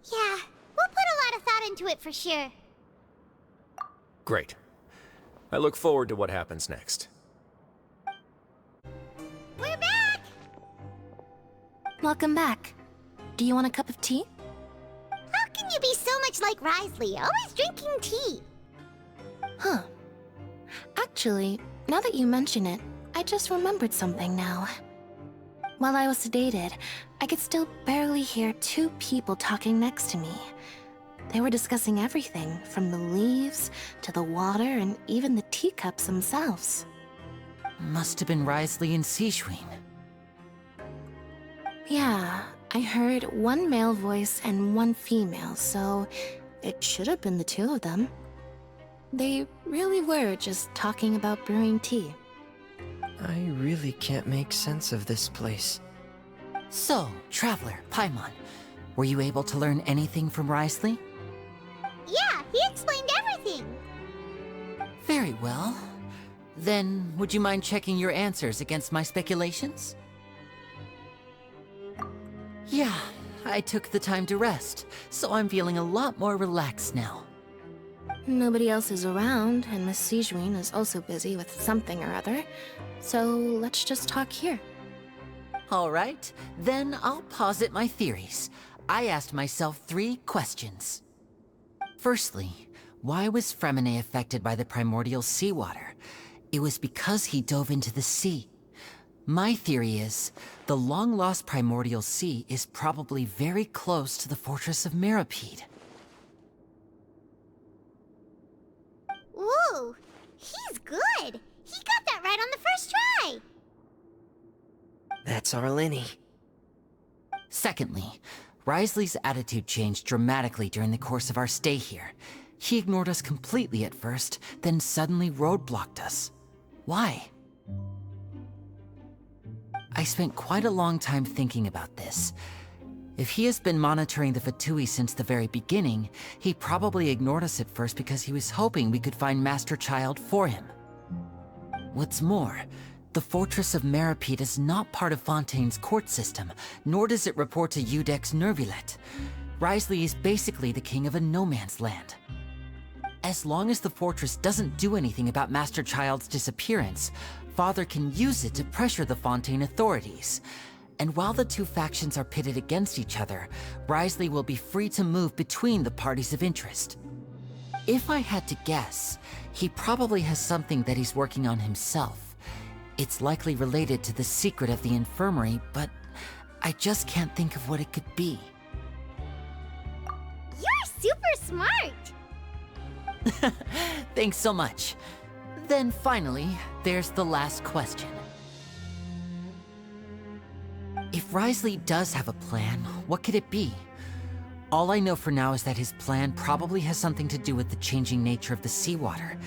Yeah, we'll put a lot of thought into it for sure. Great. I look forward to what happens next. We're back! Welcome back. Do you want a cup of tea? How can you be so much like Rizli, always drinking tea? Huh. Actually, now that you mention it, I just remembered something now. While I was sedated, I could still barely hear 2 people talking next to me. They were discussing everything, from the leaves, to the water, and even the teacups themselves. Must have been Rizli and Sijwin. Yeah, I heard 1 male voice and 1 female, so it should have been the 2 of them. They really were just talking about brewing tea. I really can't make sense of this place. So, Traveler, Paimon, were you able to learn anything from Rizli? Yeah, he explained everything. Very well. Then, would you mind checking your answers against my speculations? Yeah, I took the time to rest, so I'm feeling a lot more relaxed now. Nobody else is around, and Miss Sigewin is also busy with something or other, so let's just talk here. All right, then I'll posit my theories. I asked myself 3 questions. Firstly, why was Fремине affected by the primordial seawater? It was because he dove into the sea. My theory is, the long-lost primordial sea is probably very close to the fortress of Meropide. Ooh, he's good. He got that right on the first try. That's our Lini. Secondly, Rizli's attitude changed dramatically during the course of our stay here. He ignored us completely at first, then suddenly roadblocked us. Why? I spent quite a long time thinking about this. If he has been monitoring the Fatui since the very beginning, he probably ignored us at first because he was hoping we could find Master Child for him. What's more, the Fortress of Meropide is not part of Fontaine's court system, nor does it report to Iudex Nёvillett. Rizli is basically the king of a no-man's land. As long as the fortress doesn't do anything about Master Child's disappearance, Father can use it to pressure the Fontaine authorities. And while the 2 factions are pitted against each other, Rizli will be free to move between the parties of interest. If I had to guess, he probably has something that he's working on himself. It's likely related to the secret of the infirmary, but I just can't think of what it could be. You're super smart. Thanks so much. Then finally, there's the last question. If Rizli does have a plan, what could it be? All I know for now is that his plan probably has something to do with the changing nature of the seawater.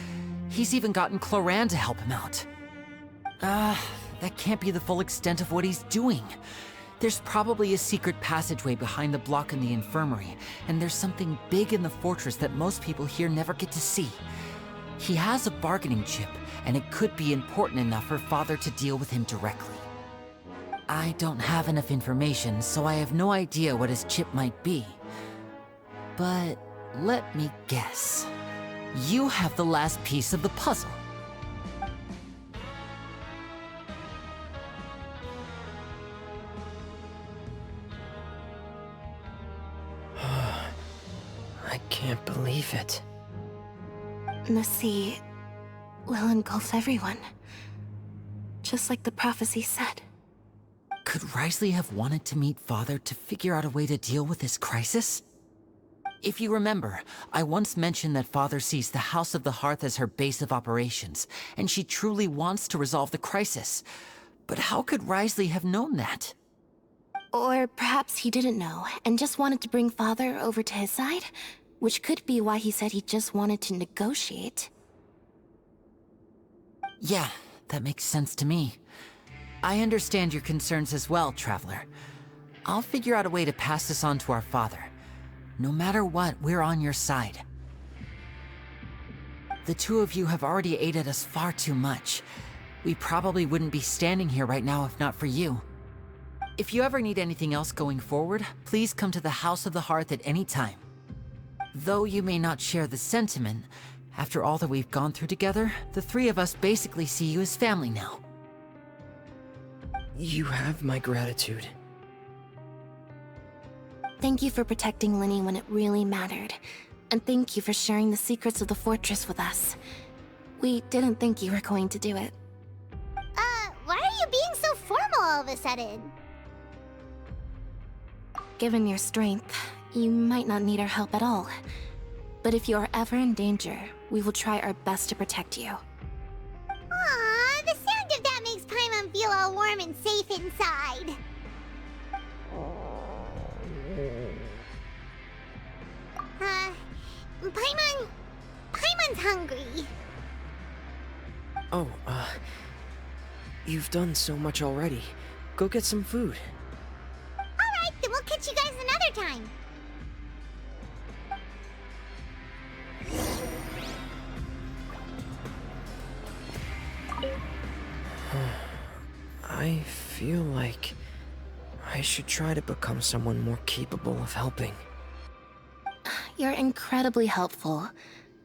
He's even gotten Cloran to help him out. That can't be the full extent of what he's doing. There's probably a secret passageway behind the block in the infirmary, and there's something big in the fortress that most people here never get to see. He has a bargaining chip, and it could be important enough for Father to deal with him directly. I don't have enough information, so I have no idea what his chip might be. But let me guess. You have the last piece of the puzzle. I can't believe it. The sea will engulf everyone. Just like the prophecy said. Could Rizli have wanted to meet Father to figure out a way to deal with this crisis? If you remember, I once mentioned that Father sees the House of the Hearth as her base of operations, and she truly wants to resolve the crisis. But how could Rizli have known that? Or perhaps he didn't know, and just wanted to bring Father over to his side? Which could be why he said he just wanted to negotiate. Yeah, that makes sense to me. I understand your concerns as well, Traveler. I'll figure out a way to pass this on to our father. No matter what, we're on your side. The 2 of you have already aided us far too much. We probably wouldn't be standing here right now if not for you. If you ever need anything else going forward, please come to the House of the Hearth at any time. Though you may not share the sentiment, after all that we've gone through together, the 3 of us basically see you as family now. You have my gratitude. Thank you for protecting Lini when it really mattered. And thank you for sharing the secrets of the fortress with us. We didn't think you were going to do it. Why are you being so formal all of a sudden? Given your strength, you might not need our help at all. But if you are ever in danger, we will try our best to protect you. Aww, the sound of that makes Paimon feel all warm and safe inside. Paimon's hungry. Oh, you've done so much already. Go get some food. Alright, then we'll catch you guys another time. feel like I should try to become someone more capable of helping. You're incredibly helpful.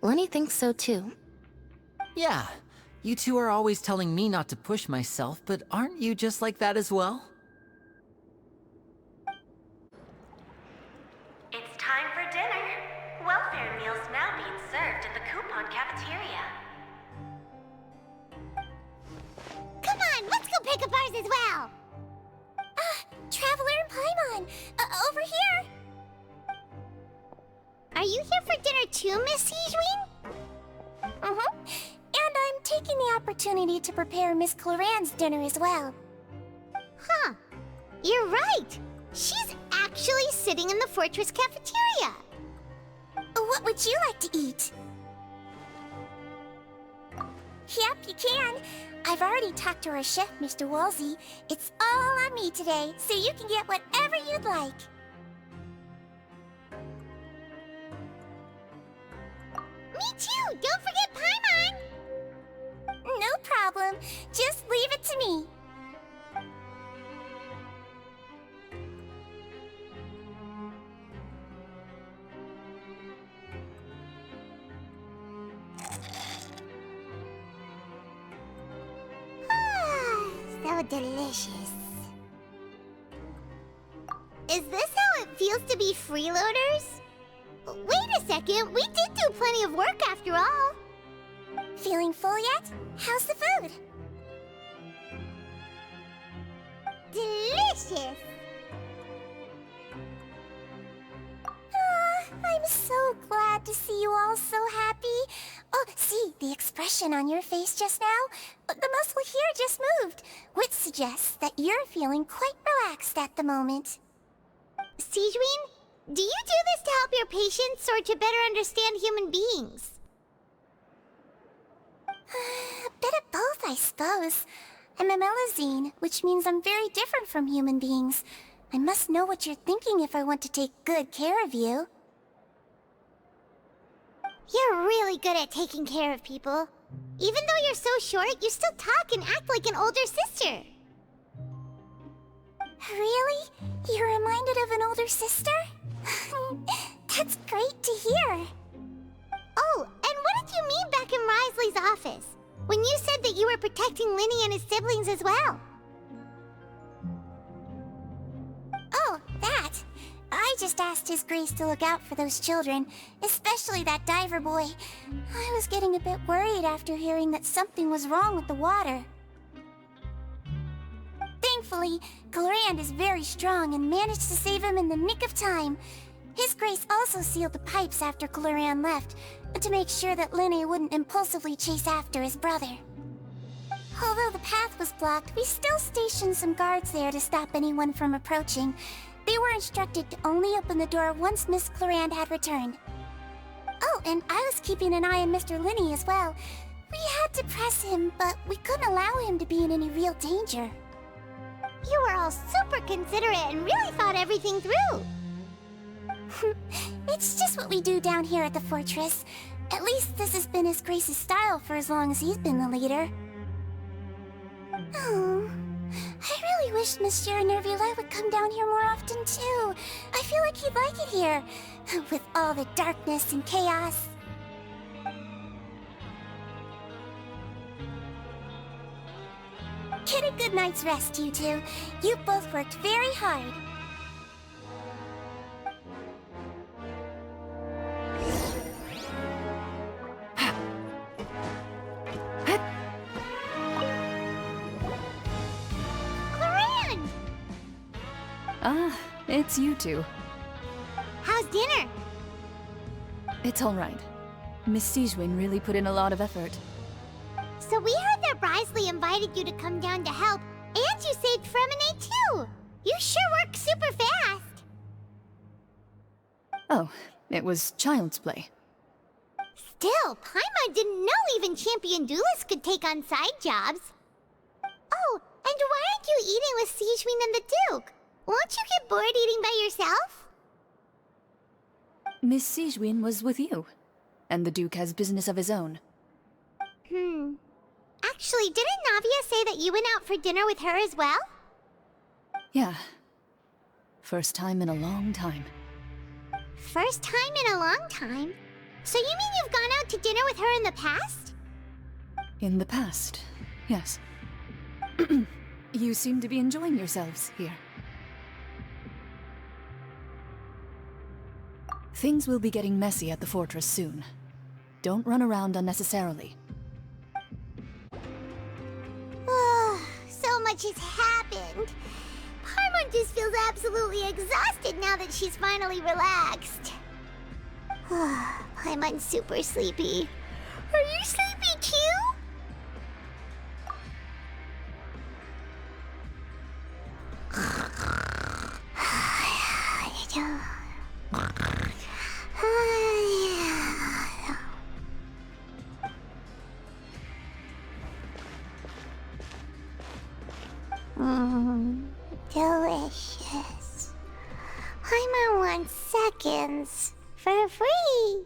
Lini thinks so too. Yeah, you two are always telling me not to push myself, but aren't you just like that as well? It's time for dinner. Welfare meals now being served in the coupon cafeteria. Come on, let's go pick up ours as well! Traveler and Paimon! Over here! Are you here for dinner too, Miss Sijween? And I'm taking the opportunity to prepare Miss Cloran's dinner as well. Huh. You're right. She's actually sitting in the fortress cafeteria. What would you like to eat? Yep, you can. I've already talked to our chef, Mr. Wolsey. It's all on me today, so you can get whatever you'd like. Me too! Don't forget Paimon! No problem. Just leave it to me. So delicious. Is this how it feels to be freeloaders? Wait a second, we did do plenty of work after all. Feeling full yet? How's the food? Delicious! I'm so glad to see you all so happy. Oh, see, the expression on your face just now? The muscle here just moved, which suggests that you're feeling quite relaxed at the moment. Sijween, do you do this to help your patients or to better understand human beings? A bit of both, I suppose. I'm a Melazine, which means I'm very different from human beings. I must know what you're thinking if I want to take good care of you. You're really good at taking care of people. Even though you're so short, you still talk and act like an older sister. Really? You're reminded of an older sister? That's great to hear. Oh, and what did you mean back in Risley's office? When you said that you were protecting Lini and his siblings as well? Oh, that. I just asked His Grace to look out for those children, especially that diver boy. I was getting a bit worried after hearing that something was wrong with the water. Thankfully, Cloran is very strong and managed to save him in the nick of time. His Grace also sealed the pipes after Cloran left, to make sure that Lini wouldn't impulsively chase after his brother. Although the path was blocked, we still stationed some guards there to stop anyone from approaching. They were instructed to only open the door once Miss Cloran had returned. Oh, and I was keeping an eye on Mr. Lini as well. We had to press him, but we couldn't allow him to be in any real danger. You were all super considerate and really thought everything through. It's just what we do down here at the fortress. At least this has been His Grace's style for as long as he's been the leader. Oh, I really wish Monsieur Nёvillett would come down here more often too. I feel like he'd like it here, with all the darkness and chaos. Get a good night's rest, you two. You both worked very hard. Cloran! Ah, it's you two. How's dinner? It's all right. Miss Sijween really put in a lot of effort. So we heard that Risley invited you to come down to help, and you saved Fремине too! You sure work super fast! Oh, it was child's play. Still, Paimon didn't know even champion duelists could take on side jobs. Oh, and why aren't you eating with Sijween and the Duke? Won't you get bored eating by yourself? Miss Sijween was with you, and the Duke has business of his own. Actually, didn't Navia say that you went out for dinner with her as well? Yeah. First time in a long time. First time in a long time? So you mean you've gone out to dinner with her in the past? In the past, yes. You seem to be enjoying yourselves here. Things will be getting messy at the fortress soon. Don't run around unnecessarily. So much has happened. Paimon just feels absolutely exhausted now that she's finally relaxed. Paimon's super sleepy. Are you sleepy too? Delicious. Paimon wants seconds for free.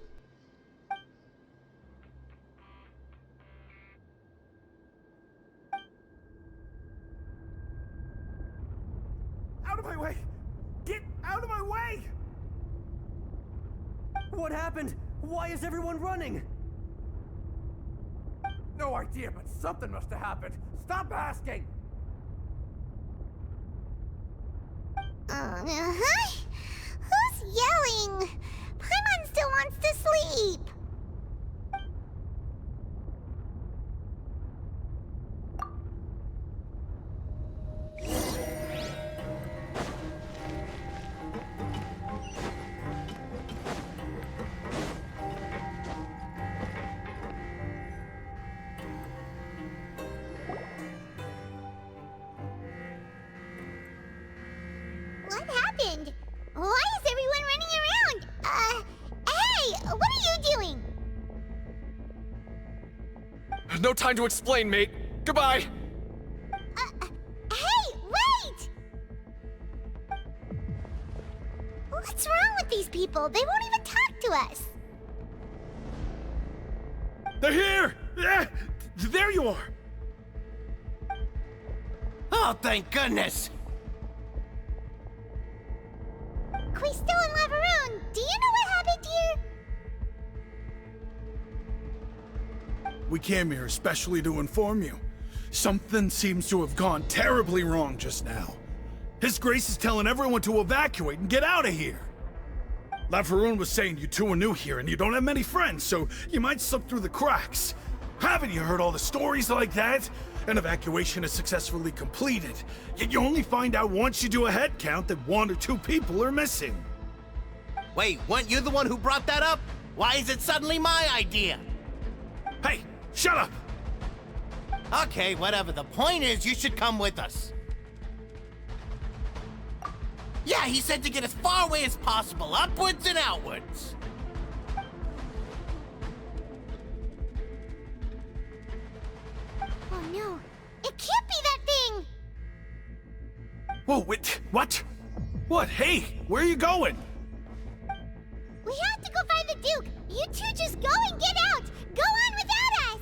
Out of my way! Get out of my way! What happened? Why is everyone running? No idea, but something must have happened. Stop asking! Who's yelling? Paimon still wants to sleep. What happened? Why is everyone running around? Hey! What are you doing? No time to explain, mate. Goodbye! Hey! Wait! What's wrong with these people? They won't even talk to us. They're here! Yeah, there you are! Oh, thank goodness! Quisto and Lavaroon, do you know what happened here? We came here especially to inform you. Something seems to have gone terribly wrong just now. His Grace is telling everyone to evacuate and get out of here. Lavaroon was saying you two are new here and you don't have many friends, so you might slip through the cracks. Haven't you heard all the stories like that? An evacuation is successfully completed, yet you only find out once you do a head count that 1 or 2 people are missing. Wait, weren't you the one who brought that up? Why is it suddenly my idea? Hey, shut up! Okay, whatever. The point is, you should come with us. Yeah, he said to get as far away as possible, upwards and outwards. Oh no, it can't be that thing! Whoa, wait, what? What? Hey, where are you going? We have to go find the Duke! You two just go and get out! Go on without us!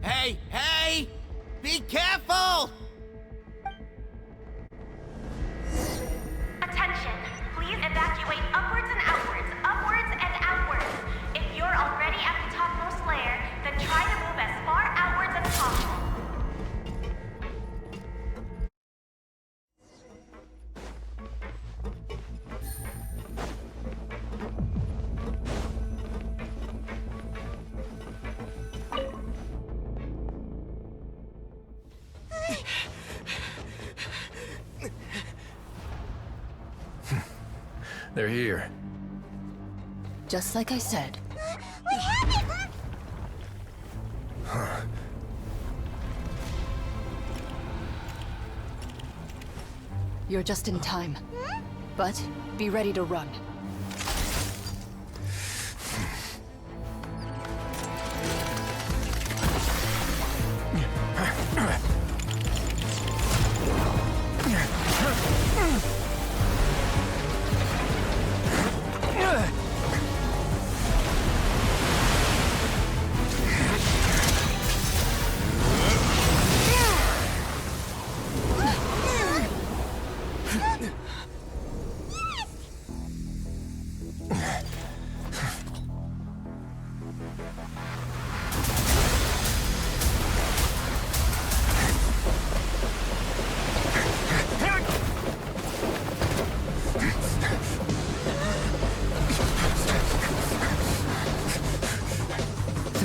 Hey, hey! Be careful! Attention! Please evacuate upwards and outwards, upwards and outwards. If you're already at the topmost layer, then try to move as far outwards as possible. They're here. Just like I said. We have it! Huh. You're just in time. But be ready to run.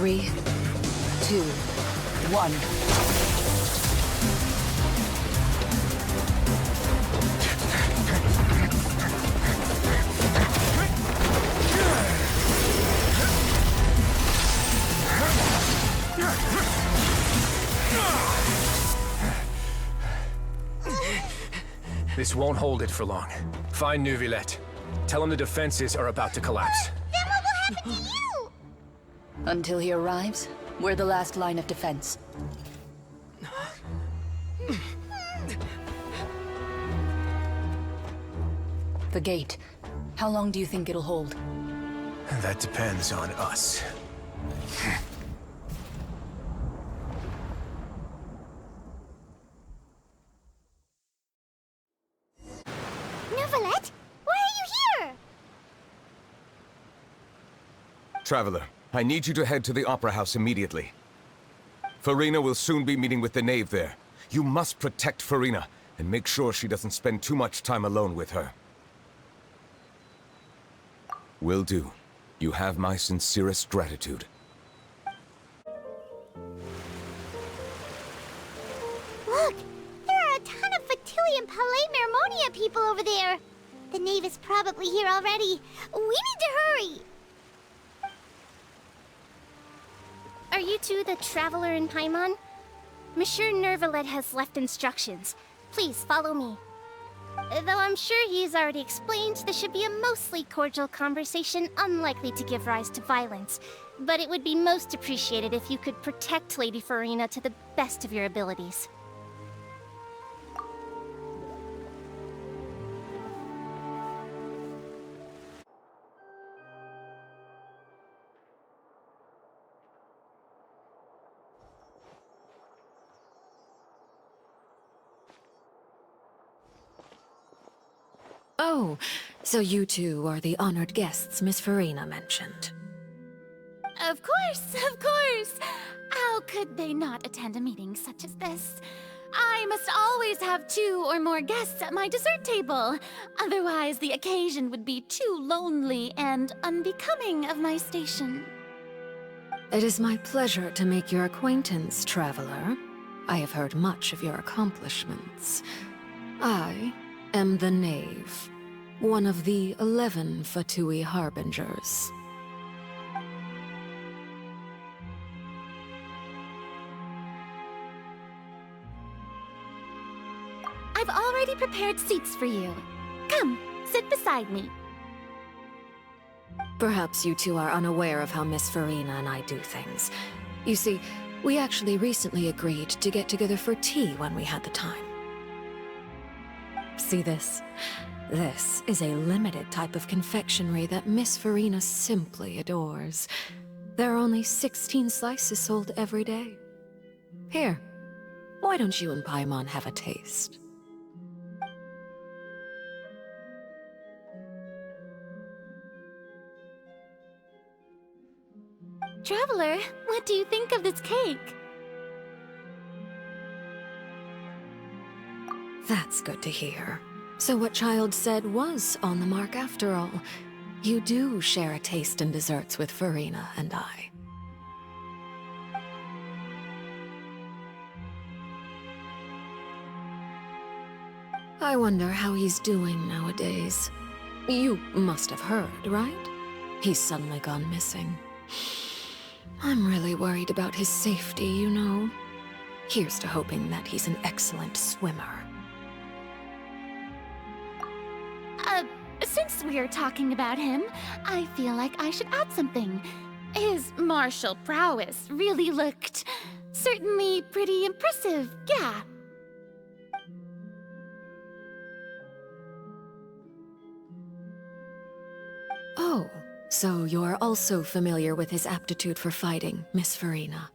3, 2, 1. This won't hold it for long. Find Nёvillett. Tell him the defenses are about to collapse. Then what will happen to you? Until he arrives, we're the last line of defense. The gate. How long do you think it'll hold? That depends on us. Nёvillett, why are you here? Traveler, I need you to head to the Opera House immediately. Furina will soon be meeting with the knave there. You must protect Furina, and make sure she doesn't spend too much time alone with her. Will do. You have my sincerest gratitude. Look! There are a ton of Fatilian Palais Mermonia people over there! The knave is probably here already. We need to hurry! Are you two the traveler in Paimon? Monsieur Nёvillett has left instructions. Please follow me. Though I'm sure he's already explained, this should be a mostly cordial conversation, unlikely to give rise to violence. But it would be most appreciated if you could protect Lady Furina to the best of your abilities. Oh, so you two are the honored guests Miss Furina mentioned. Of course! How could they not attend a meeting such as this? I must always have 2 or more guests at my dessert table. Otherwise, the occasion would be too lonely and unbecoming of my station. It is my pleasure to make your acquaintance, traveler. I have heard much of your accomplishments. I am the Knave, one of the 11 Fatui Harbingers. I've already prepared seats for you. Come, sit beside me. Perhaps you two are unaware of how Miss Furina and I do things. You see, we actually recently agreed to get together for tea when we had the time. See this? This is a limited type of confectionery that Miss Furina simply adores. There are only 16 slices sold every day. Here, why don't you and Paimon have a taste? Traveler, what do you think of this cake? That's good to hear. So what Child said was on the mark after all. You do share a taste in desserts with Furina and I. I wonder how he's doing nowadays. You must have heard, right? He's suddenly gone missing. I'm really worried about his safety, you know. Here's to hoping that he's an excellent swimmer. Since we're talking about him, I feel like I should add something. His martial prowess really looked certainly pretty impressive, yeah. Oh, so you're also familiar with his aptitude for fighting, Miss Furina.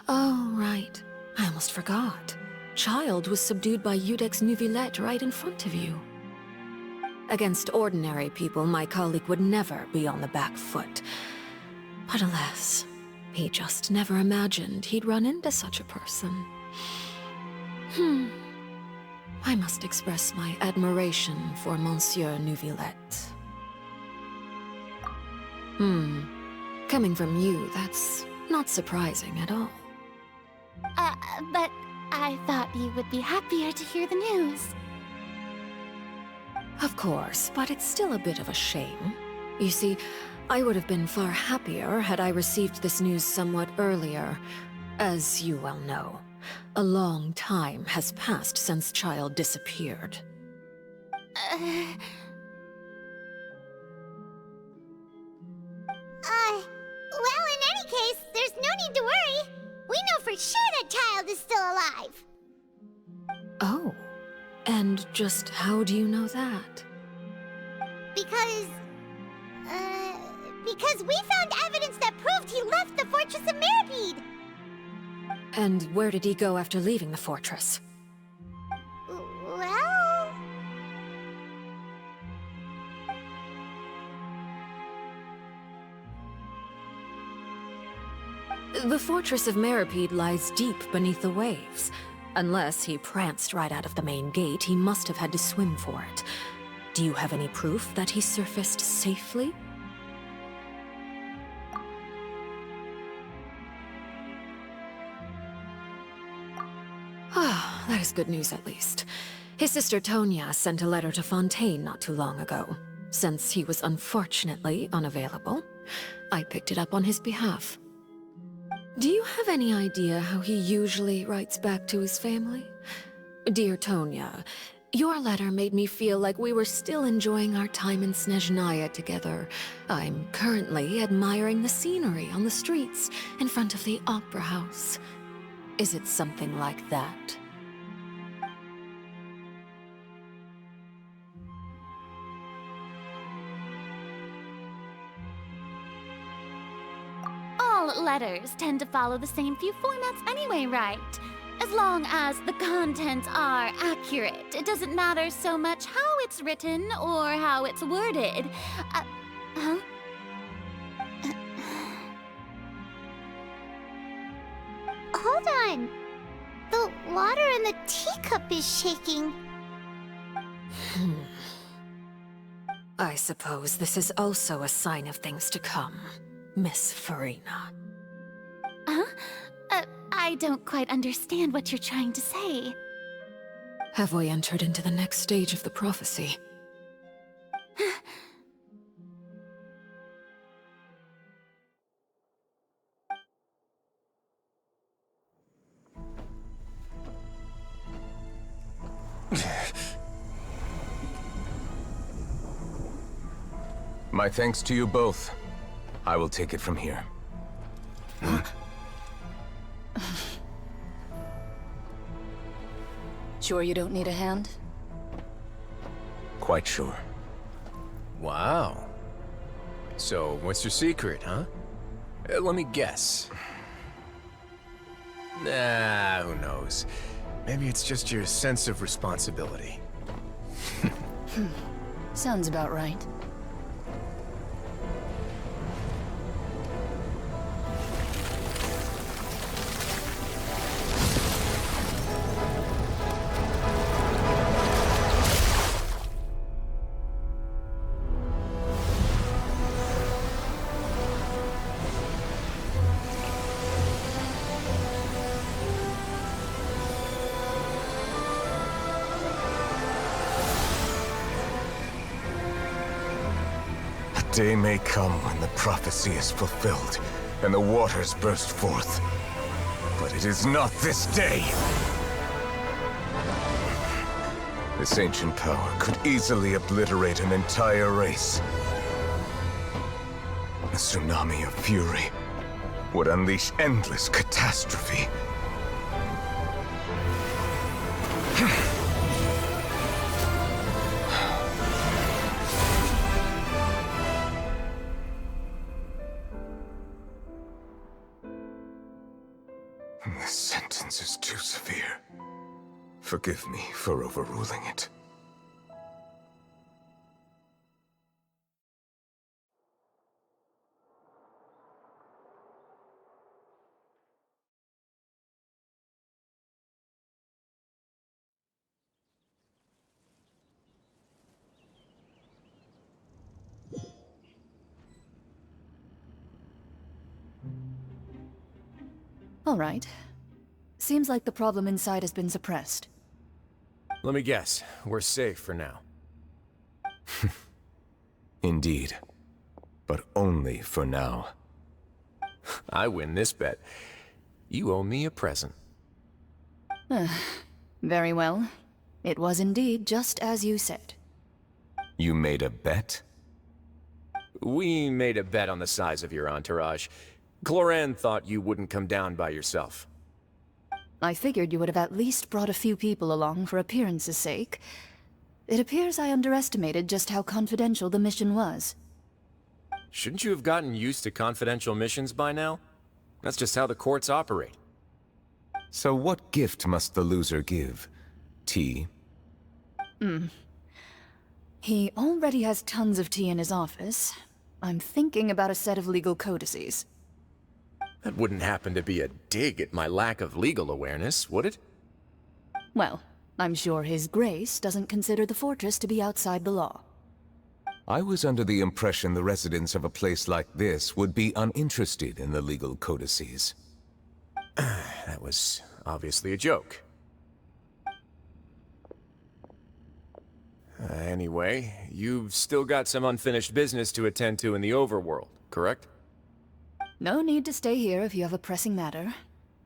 Oh, right. I almost forgot. Child was subdued by Iudex Nёvillett right in front of you. Against ordinary people, my colleague would never be on the back foot. But alas, he just never imagined he'd run into such a person. I must express my admiration for Monsieur Nёvillett. Coming from you, that's not surprising at all. But I thought you would be happier to hear the news. Of course, but it's still a bit of a shame. You see, I would have been far happier had I received this news somewhat earlier. As you well know, a long time has passed since Child disappeared. Well, in any case, there's no need to worry. We know for sure that Child is still alive. Oh, and just how do you know that? Because we found evidence that proved he left the Fortress of Mirapede. And where did he go after leaving the fortress? Well... The Fortress of Mirapede lies deep beneath the waves. Unless he pranced right out of the main gate, he must have had to swim for it. Do you have any proof that he surfaced safely? Ah, that is good news at least. His sister Tonya sent a letter to Fontaine not too long ago. Since he was unfortunately unavailable, I picked it up on his behalf. Do you have any idea how he usually writes back to his family? Dear Tonya, your letter made me feel like we were still enjoying our time in Snezhnaya together. I'm currently admiring the scenery on the streets in front of the Opera House. Is it something like that? All letters tend to follow the same few formats anyway, right? As long as the contents are accurate, it doesn't matter so much how it's written or how it's worded. Huh? Hold on. The water in the teacup is shaking. I suppose this is also a sign of things to come, Miss Furina. Huh? I don't quite understand what you're trying to say. Have we entered into the next stage of the prophecy? My thanks to you both. I will take it from here. Sure you don't need a hand? Quite sure. Wow. So, what's your secret, huh? Let me guess. Nah, who knows? Maybe it's just your sense of responsibility. Sounds about right. Day may come when the prophecy is fulfilled, and the waters burst forth. But it is not this day! This ancient power could easily obliterate an entire race. A tsunami of fury would unleash endless catastrophe. This sentence is too severe. Forgive me for overruling it. All right. Seems like the problem inside has been suppressed. Let me guess, we're safe for now. Indeed. But only for now. I win this bet. You owe me a present. Very well. It was indeed just as you said. You made a bet? We made a bet on the size of your entourage. Cloran thought you wouldn't come down by yourself. I figured you would have at least brought a few people along for appearance's sake. It appears I underestimated just how confidential the mission was. Shouldn't you have gotten used to confidential missions by now? That's just how the courts operate. So what gift must the loser give? Tea? He already has tons of tea in his office. I'm thinking about a set of legal codices. That wouldn't happen to be a dig at my lack of legal awareness, would it? Well, I'm sure His Grace doesn't consider the fortress to be outside the law. I was under the impression the residents of a place like this would be uninterested in the legal codices. That was obviously a joke. Anyway, you've still got some unfinished business to attend to in the overworld, correct? No need to stay here if you have a pressing matter.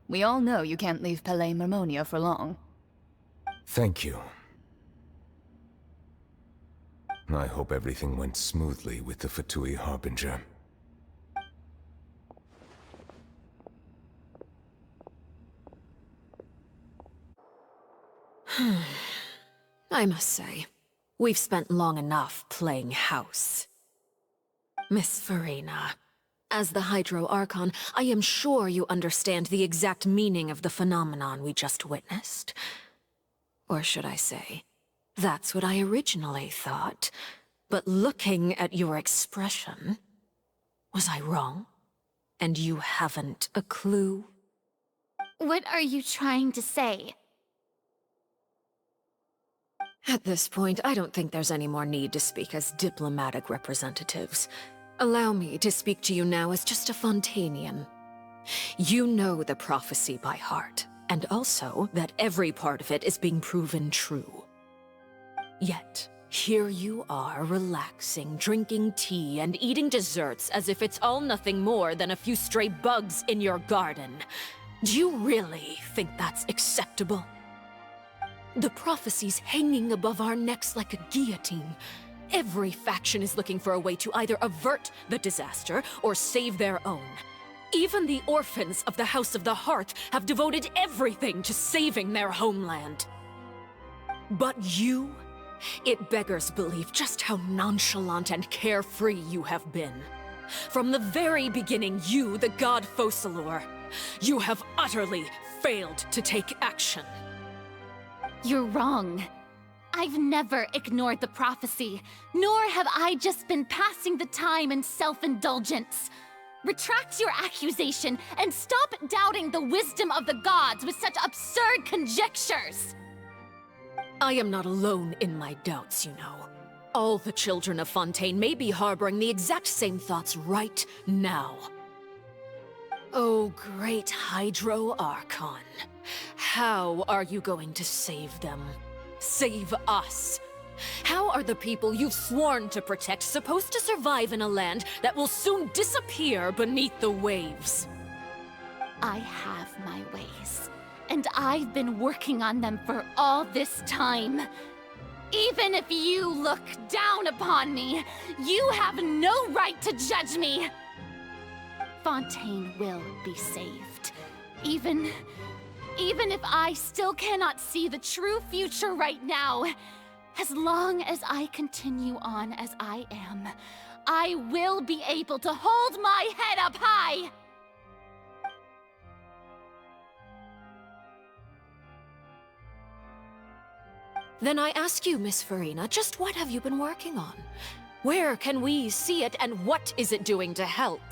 We all know you can't leave Palais Mermonia for long. Thank you. I hope everything went smoothly with the Fatui Harbinger. I must say, we've spent long enough playing house. Miss Furina, as the Hydro Archon, I am sure you understand the exact meaning of the phenomenon we just witnessed. Or should I say, that's what I originally thought. But looking at your expression, was I wrong? And you haven't a clue? What are you trying to say? At this point, I don't think there's any more need to speak as diplomatic representatives. Allow me to speak to you now as just a Fontanian. You know the prophecy by heart, and also that every part of it is being proven true. Yet, here you are relaxing, drinking tea, and eating desserts as if it's all nothing more than a few stray bugs in your garden. Do you really think that's acceptable? The prophecy's hanging above our necks like a guillotine. Every faction is looking for a way to either avert the disaster or save their own. Even the orphans of the House of the Hearth have devoted everything to saving their homeland. But you? It beggars belief just how nonchalant and carefree you have been. From the very beginning, you, the god Focalor, you have utterly failed to take action. You're wrong. I've never ignored the prophecy, nor have I just been passing the time in self-indulgence. Retract your accusation and stop doubting the wisdom of the gods with such absurd conjectures! I am not alone in my doubts, you know. All the children of Fontaine may be harboring the exact same thoughts right now. Oh, great Hydro Archon. How are you going to save them? Save us? How are the people you've sworn to protect supposed to survive in a land that will soon disappear beneath the waves? I have my ways, and I've been working on them for all this time. Even if you look down upon me, you have no right to judge me! Fontaine will be saved. Even if I still cannot see the true future right now, as long as I continue on as I am, I will be able to hold my head up high! Then I ask you, Miss Furina, just what have you been working on? Where can we see it, and what is it doing to help?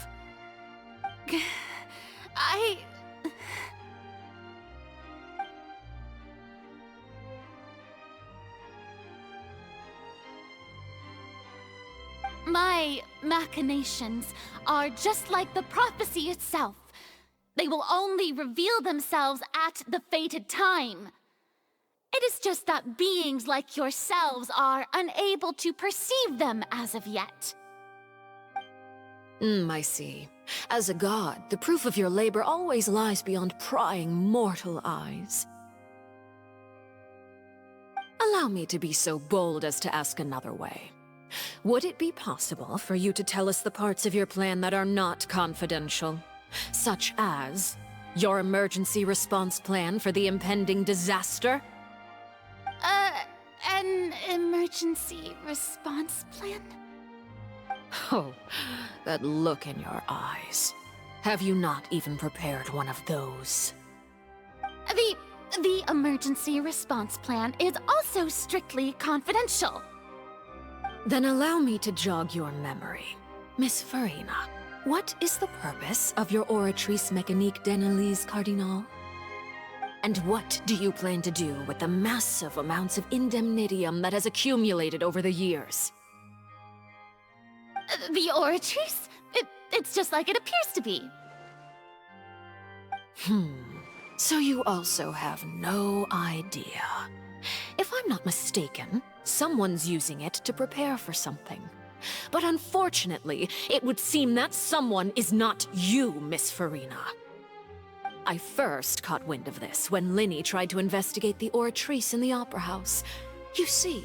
My machinations are just like the prophecy itself. They will only reveal themselves at the fated time. It is just that beings like yourselves are unable to perceive them as of yet. I see. As a god, the proof of your labor always lies beyond prying mortal eyes. Allow me to be so bold as to ask another way. Would it be possible for you to tell us the parts of your plan that are not confidential? Such as your emergency response plan for the impending disaster? An emergency response plan? Oh, that look in your eyes. Have you not even prepared one of those? The emergency response plan is also strictly confidential. Then allow me to jog your memory. Miss Furina, what is the purpose of your Oratrice Mécanique d'Analyse Cardinal? And what do you plan to do with the massive amounts of indemnitium that has accumulated over the years? The Oratrice? It's just like it appears to be. So you also have no idea. If I'm not mistaken, someone's using it to prepare for something. But unfortunately, it would seem that someone is not you, Miss Furina. I first caught wind of this when Lini tried to investigate the Oratrice in the Opera House. You see,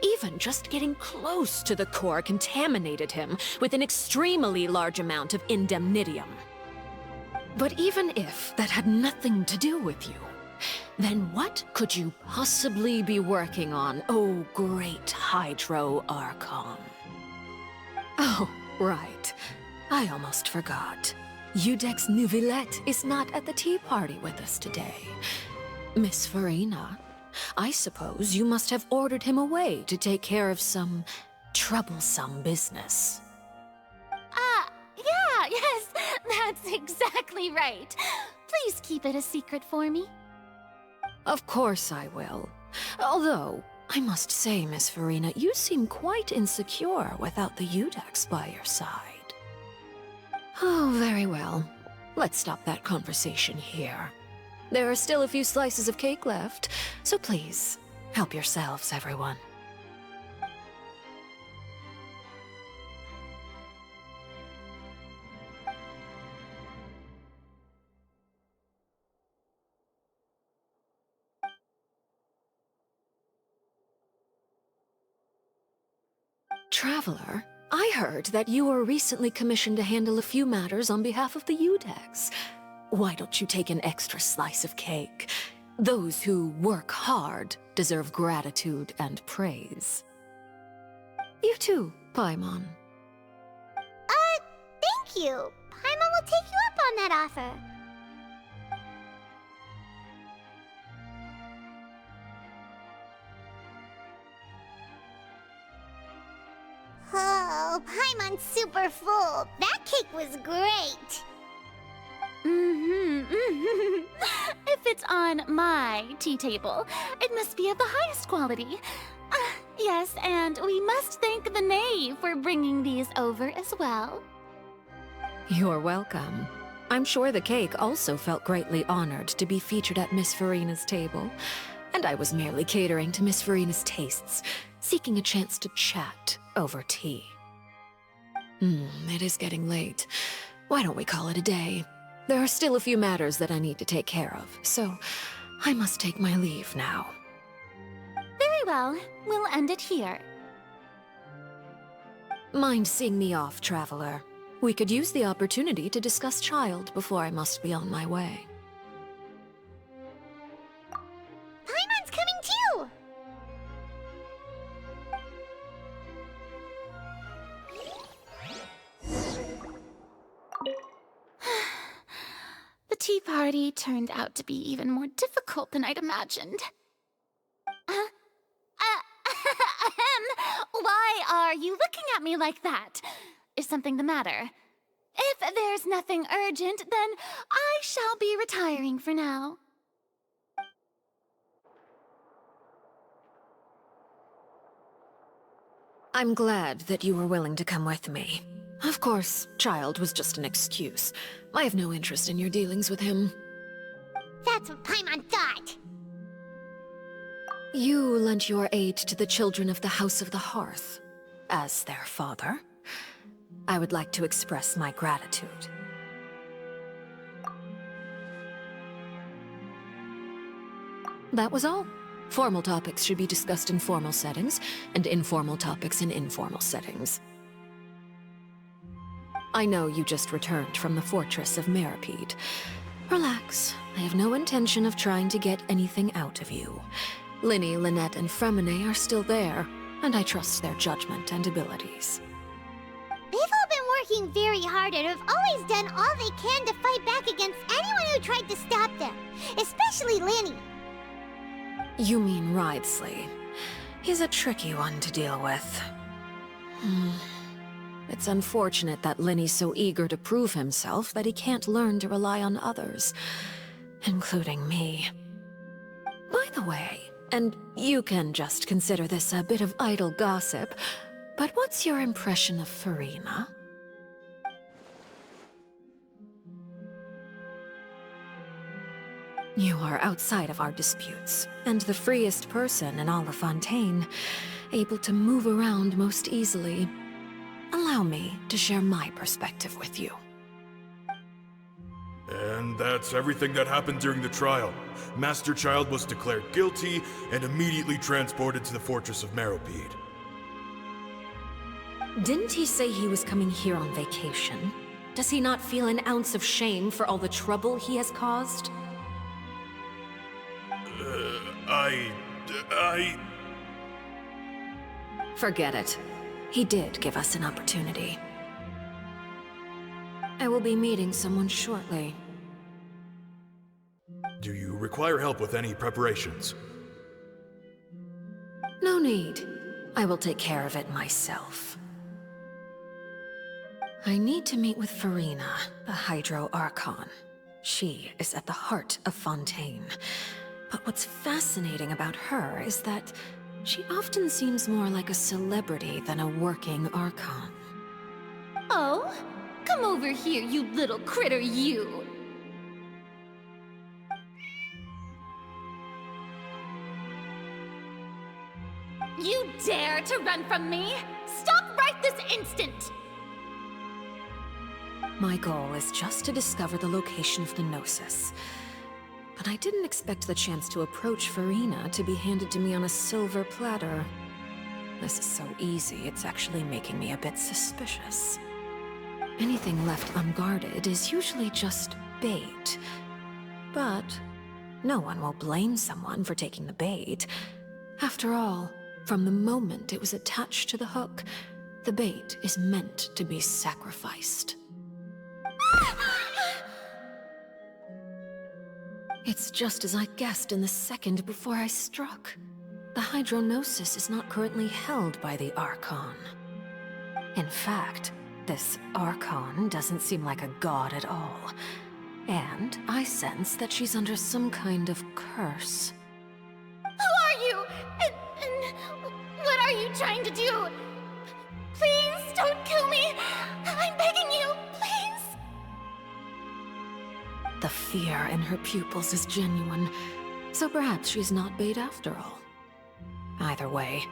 even just getting close to the core contaminated him with an extremely large amount of indemnitium. But even if that had nothing to do with you, then what could you possibly be working on, oh great Hydro Archon? Oh, right. I almost forgot. Udex Nёvillette is not at the tea party with us today. Miss Furina, I suppose you must have ordered him away to take care of some troublesome business. Yes, that's exactly right. Please keep it a secret for me. Of course I will. Although, I must say, Miss Furina, you seem quite insecure without the Udex by your side. Oh, very well. Let's stop that conversation here. There are still a few slices of cake left, so please, help yourselves, everyone. Traveler, I heard that you were recently commissioned to handle a few matters on behalf of the Udex. Why don't you take an extra slice of cake? Those who work hard deserve gratitude and praise. You too, Paimon. Thank you. Paimon will take you up on that offer. Oh, Paimon's super full. That cake was great. If it's on my tea table, it must be of the highest quality. Yes, and we must thank the knave for bringing these over as well. You're welcome. I'm sure the cake also felt greatly honored to be featured at Miss Furina's table. And I was merely catering to Miss Furina's tastes, seeking a chance to chat over tea. It is getting late. Why don't we call it a day? There are still a few matters that I need to take care of, so I must take my leave now. Very well. We'll end it here. Mind seeing me off, Traveler? We could use the opportunity to discuss Child before I must be on my way. Paimon's coming too! The tea party turned out to be even more difficult than I'd imagined. Why are you looking at me like that? Is something the matter? If there's nothing urgent, then I shall be retiring for now. I'm glad that you were willing to come with me. Of course, Child was just an excuse. I have no interest in your dealings with him. That's what Paimon thought. You lent your aid to the children of the House of the Hearth. As their father, I would like to express my gratitude. That was all. Formal topics should be discussed in formal settings, and informal topics in informal settings. I know you just returned from the fortress of Meripede. Relax. I have no intention of trying to get anything out of you. Lini, Lynette, and Fréminé are still there, and I trust their judgment and abilities. They've all been working very hard and have always done all they can to fight back against anyone who tried to stop them, especially Lini. You mean Rivesly. He's a tricky one to deal with. It's unfortunate that Lini's so eager to prove himself that he can't learn to rely on others, including me. By the way, and you can just consider this a bit of idle gossip, but what's your impression of Furina? You are outside of our disputes, and the freest person in all of Fontaine, able to move around most easily. Allow me to share my perspective with you. And that's everything that happened during the trial. Master Child was declared guilty and immediately transported to the Fortress of Meripede. Didn't he say he was coming here on vacation? Does he not feel an ounce of shame for all the trouble he has caused? Forget it. He did give us an opportunity. I will be meeting someone shortly. Do you require help with any preparations? No need. I will take care of it myself. I need to meet with Furina, the Hydro Archon. She is at the heart of Fontaine. But what's fascinating about her is that she often seems more like a celebrity than a working Archon. Oh? Come over here, you little critter, you! You dare to run from me? Stop right this instant! My goal is just to discover the location of the Gnosis. But I didn't expect the chance to approach Furina to be handed to me on a silver platter. This is so easy, it's actually making me a bit suspicious. Anything left unguarded is usually just bait. But no one will blame someone for taking the bait. After all, from the moment it was attached to the hook, the bait is meant to be sacrificed. It's just as I guessed in the second before I struck. The Hydronosis is not currently held by the Archon. In fact, this Archon doesn't seem like a god at all. And I sense that she's under some kind of curse. Who are you? And what are you trying to do? Please don't kill me! I'm begging you, please! The fear in her pupils is genuine, so perhaps she's not bait after all. Either way,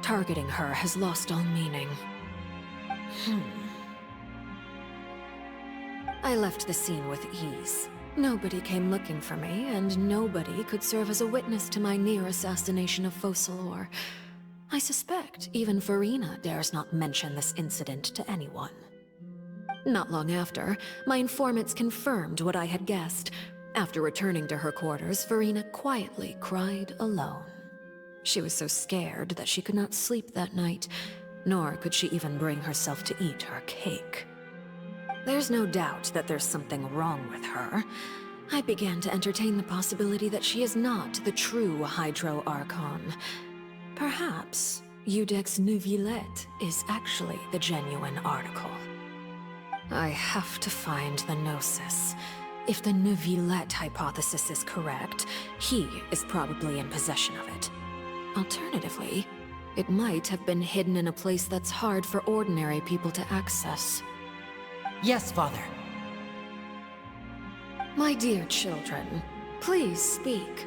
targeting her has lost all meaning. I left the scene with ease. Nobody came looking for me, and nobody could serve as a witness to my near assassination of Focalor. I suspect even Furina dares not mention this incident to anyone. Not long after, my informants confirmed what I had guessed. After returning to her quarters, Furina quietly cried alone. She was so scared that she could not sleep that night, nor could she even bring herself to eat her cake. There's no doubt that there's something wrong with her. I began to entertain the possibility that she is not the true Hydro Archon. Perhaps Iudex Nœuvillette is actually the genuine article. I have to find the Gnosis. If the Nœuvillette hypothesis is correct, he is probably in possession of it. Alternatively, It might have been hidden in a place that's hard for ordinary people to access. Yes, Father. My dear children, please speak.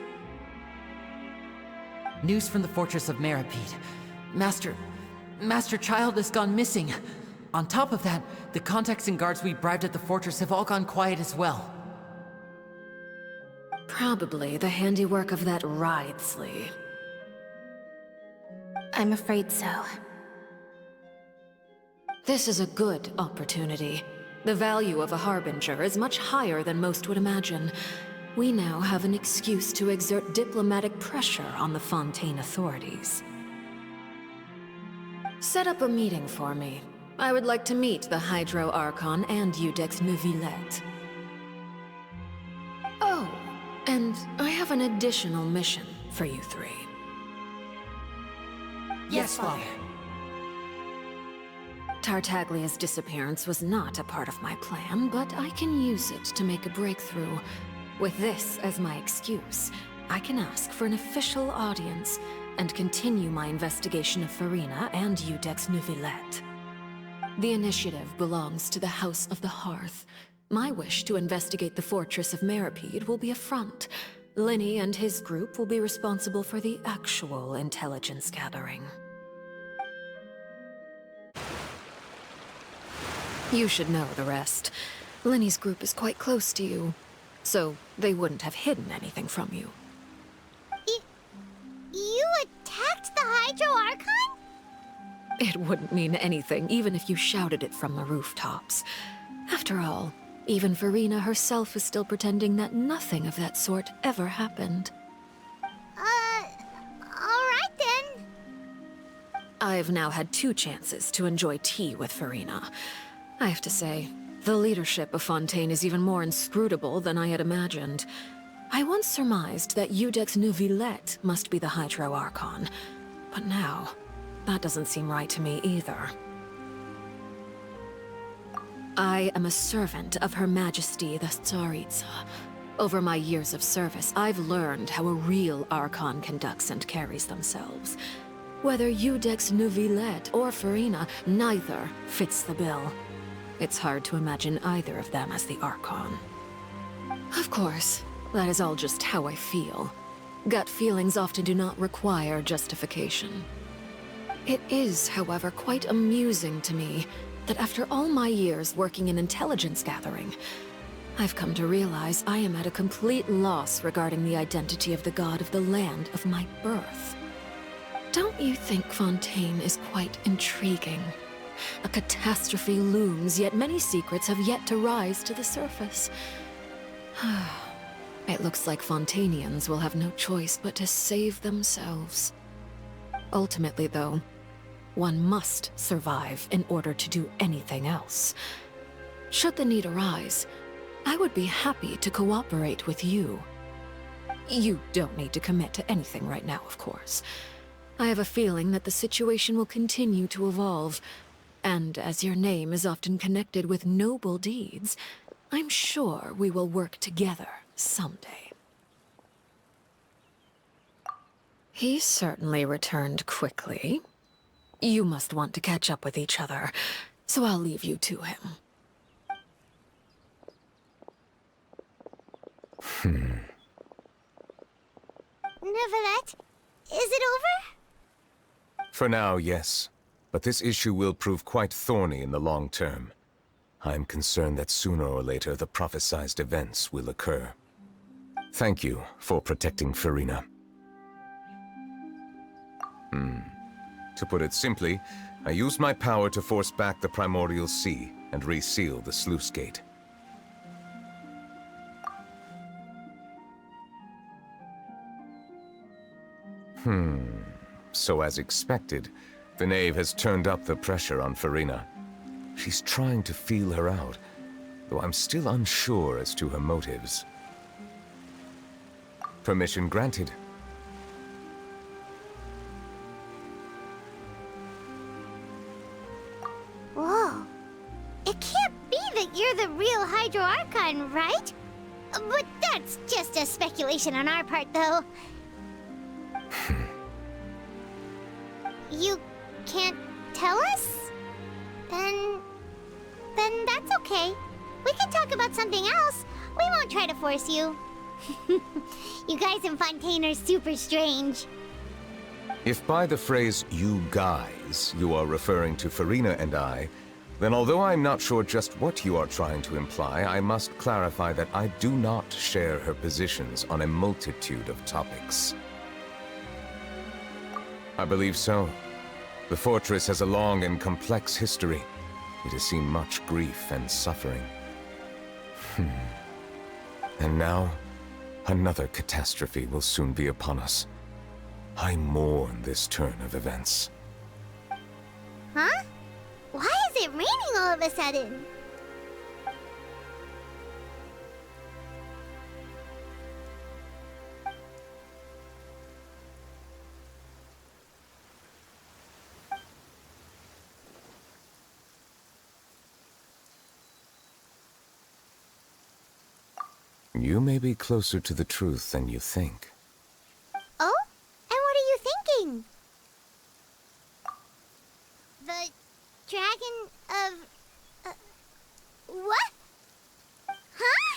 News from the fortress of Meripede. Master Child has gone missing. On top of that, the contacts and guards we bribed at the fortress have all gone quiet as well. Probably the handiwork of that Rizli. I'm afraid so. This is a good opportunity. The value of a harbinger is much higher than most would imagine. We now have an excuse to exert diplomatic pressure on the Fontaine authorities. Set up a meeting for me. I would like to meet the Hydro Archon and Iudex Nœvillette. Oh, and I have an additional mission for you three. Yes, Father. Tartaglia's disappearance was not a part of my plan, but I can use it to make a breakthrough. With this as my excuse, I can ask for an official audience and continue my investigation of Furina and Iudex Nœvillette. The initiative belongs to the House of the Hearth. My wish to investigate the fortress of Meripede will be a front. Lini and his group will be responsible for the actual intelligence gathering. You should know the rest. Lini's group is quite close to you, so they wouldn't have hidden anything from you. You attacked the Hydro Archon? It wouldn't mean anything, even if you shouted it from the rooftops. After all, even Furina herself is still pretending that nothing of that sort ever happened. Alright then. I've now had 2 chances to enjoy tea with Furina. I have to say, the leadership of Fontaine is even more inscrutable than I had imagined. I once surmised that Iudex Nœvillette must be the Hydro Archon, but now, that doesn't seem right to me either. I am a servant of Her Majesty the Tsaritsa. Over my years of service, I've learned how a real Archon conducts and carries themselves. Whether Iudex Nœvillette or Furina, neither fits the bill. It's hard to imagine either of them as the Archon. Of course, that is all just how I feel. Gut feelings often do not require justification. It is, however, quite amusing to me that after all my years working in intelligence gathering, I've come to realize I am at a complete loss regarding the identity of the god of the land of my birth. Don't you think Fontaine is quite intriguing? A catastrophe looms, yet many secrets have yet to rise to the surface. It looks like Fontainians will have no choice but to save themselves. Ultimately, though, one must survive in order to do anything else. Should the need arise, I would be happy to cooperate with you. You don't need to commit to anything right now, of course. I have a feeling that the situation will continue to evolve, and as your name is often connected with noble deeds, I'm sure we will work together someday. He certainly returned quickly. You must want to catch up with each other, so I'll leave you to him. Nœvillette, is it over? For now, yes. But this issue will prove quite thorny in the long term. I'm concerned that sooner or later the prophesized events will occur. Thank you for protecting Furina. To put it simply, I used my power to force back the Primordial Sea and reseal the sluice gate. So as expected, the knave has turned up the pressure on Furina. She's trying to feel her out, though I'm still unsure as to her motives. Permission granted. Whoa. It can't be that you're the real Hydro Archon, right? But that's just a speculation on our part, though. you can't tell us? Then that's okay. We can talk about something else. We won't try to force you. You guys in Fontaine are super strange. If by the phrase, you guys, you are referring to Furina and I, then although I'm not sure just what you are trying to imply, I must clarify that I do not share her positions on a multitude of topics. I believe so. The fortress has a long and complex history. It has seen much grief and suffering. And now, another catastrophe will soon be upon us. I mourn this turn of events. Huh? Why is it raining all of a sudden? You may be closer to the truth than you think. Oh? And what are you thinking? The dragon of... what? Huh?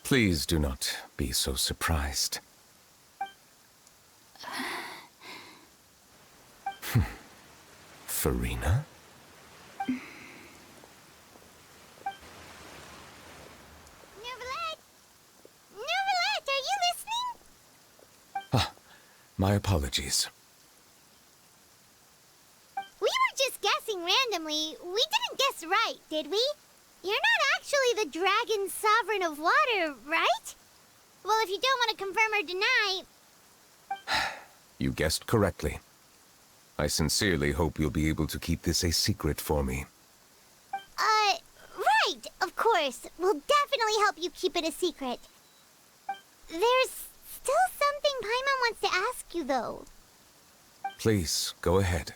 Please do not be so surprised. Furina? My apologies. We were just guessing randomly. We didn't guess right, did we? You're not actually the dragon sovereign of water, right? Well, if you don't want to confirm or deny... You guessed correctly. I sincerely hope you'll be able to keep this a secret for me. Right, of course. We'll definitely help you keep it a secret. There's still something Paimon wants to ask you, though. Please, go ahead.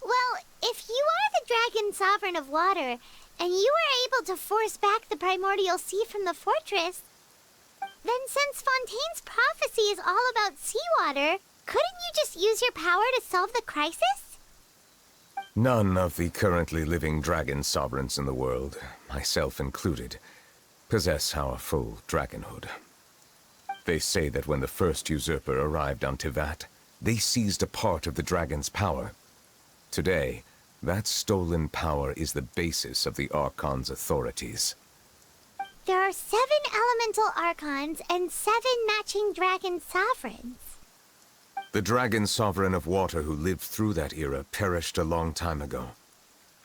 Well, if you are the dragon sovereign of water, and you were able to force back the primordial sea from the fortress, then since Fontaine's prophecy is all about seawater, couldn't you just use your power to solve the crisis? None of the currently living dragon sovereigns in the world, myself included, possess our full dragonhood. They say that when the first usurper arrived on Tivat, they seized a part of the dragon's power. Today, that stolen power is the basis of the Archon's authorities. There are 7 elemental Archons and 7 matching dragon sovereigns. The dragon sovereign of water who lived through that era perished a long time ago.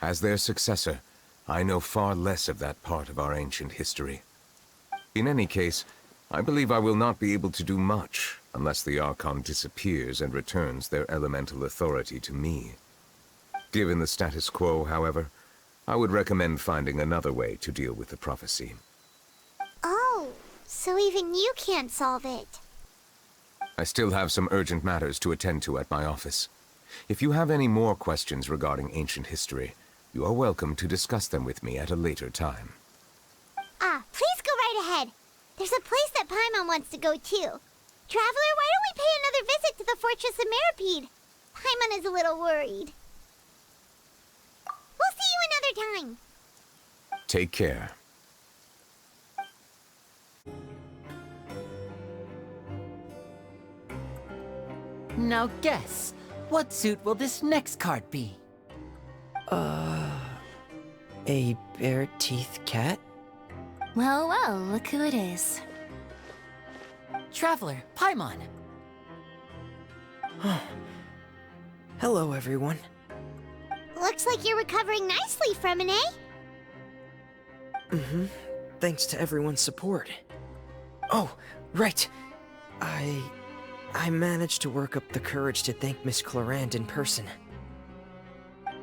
As their successor, I know far less of that part of our ancient history. In any case, I believe I will not be able to do much unless the Archon disappears and returns their elemental authority to me. Given the status quo, however, I would recommend finding another way to deal with the prophecy. Oh, so even you can't solve it. I still have some urgent matters to attend to at my office. If you have any more questions regarding ancient history, you are welcome to discuss them with me at a later time. Please go right ahead. There's a place that Paimon wants to go too. Traveler, why don't we pay another visit to the Fortress of Meripede? Paimon is a little worried. We'll see you another time. Take care. Now guess, what suit will this next card be? A bare-teeth cat? Well, well, look who it is. Traveler, Paimon. Hello, everyone. Looks like you're recovering nicely, Fремине. Mm-hmm. Thanks to everyone's support. Oh, right. I managed to work up the courage to thank Miss Clorand in person.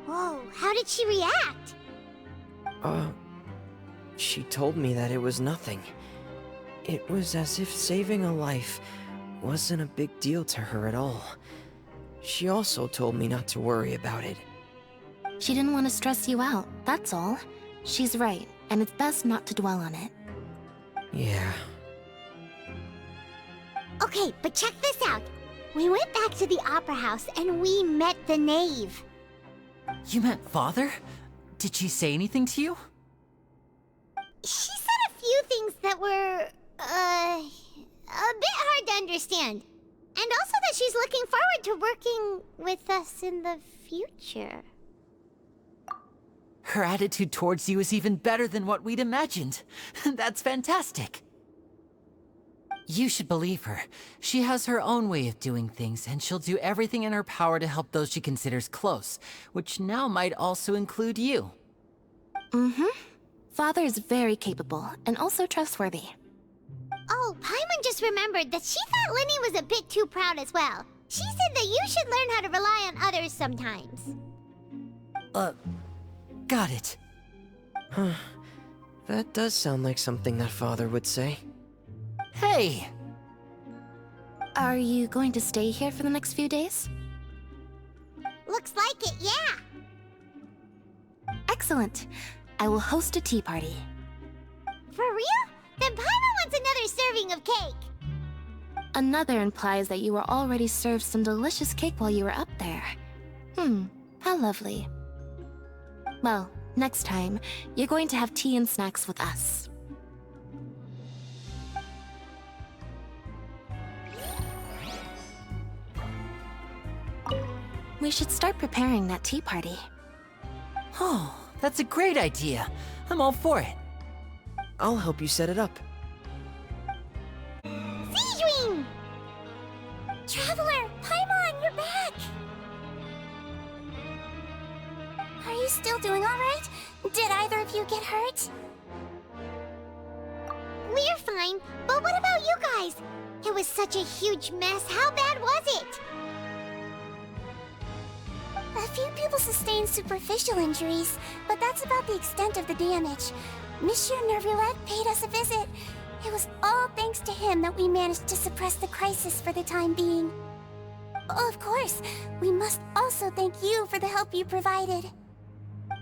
Whoa, how did she react? She told me that it was nothing. It was as if saving a life wasn't a big deal to her at all. She also told me not to worry about it. She didn't want to stress you out, that's all. She's right, and it's best not to dwell on it. Yeah. Okay, but check this out. We went back to the opera house and we met the knave. You met Father? Did she say anything to you? She said a few things that were, a bit hard to understand. And also that she's looking forward to working with us in the future. Her attitude towards you is even better than what we'd imagined. That's fantastic. You should believe her. She has her own way of doing things, and she'll do everything in her power to help those she considers close, which now might also include you. Mm-hmm. Father is very capable, and also trustworthy. Oh, Paimon just remembered that she thought Lini was a bit too proud as well. She said that you should learn how to rely on others sometimes. Got it. Huh. That does sound like something that Father would say. Hey! Are you going to stay here for the next few days? Looks like it, yeah. Excellent. I will host a tea party. For real? Then Paimon wants another serving of cake. Another implies that you were already served some delicious cake while you were up there. How lovely. Well, next time, you're going to have tea and snacks with us. We should start preparing that tea party. Oh, that's a great idea. I'm all for it. I'll help you set it up. Sijuin! Traveler, Paimon, you're back! Are you still doing alright? Did either of you get hurt? We're fine, but what about you guys? It was such a huge mess. How bad was it? A few people sustained superficial injuries, but that's about the extent of the damage. Monsieur Nёvillett paid us a visit. It was all thanks to him that we managed to suppress the crisis for the time being. Of course, we must also thank you for the help you provided.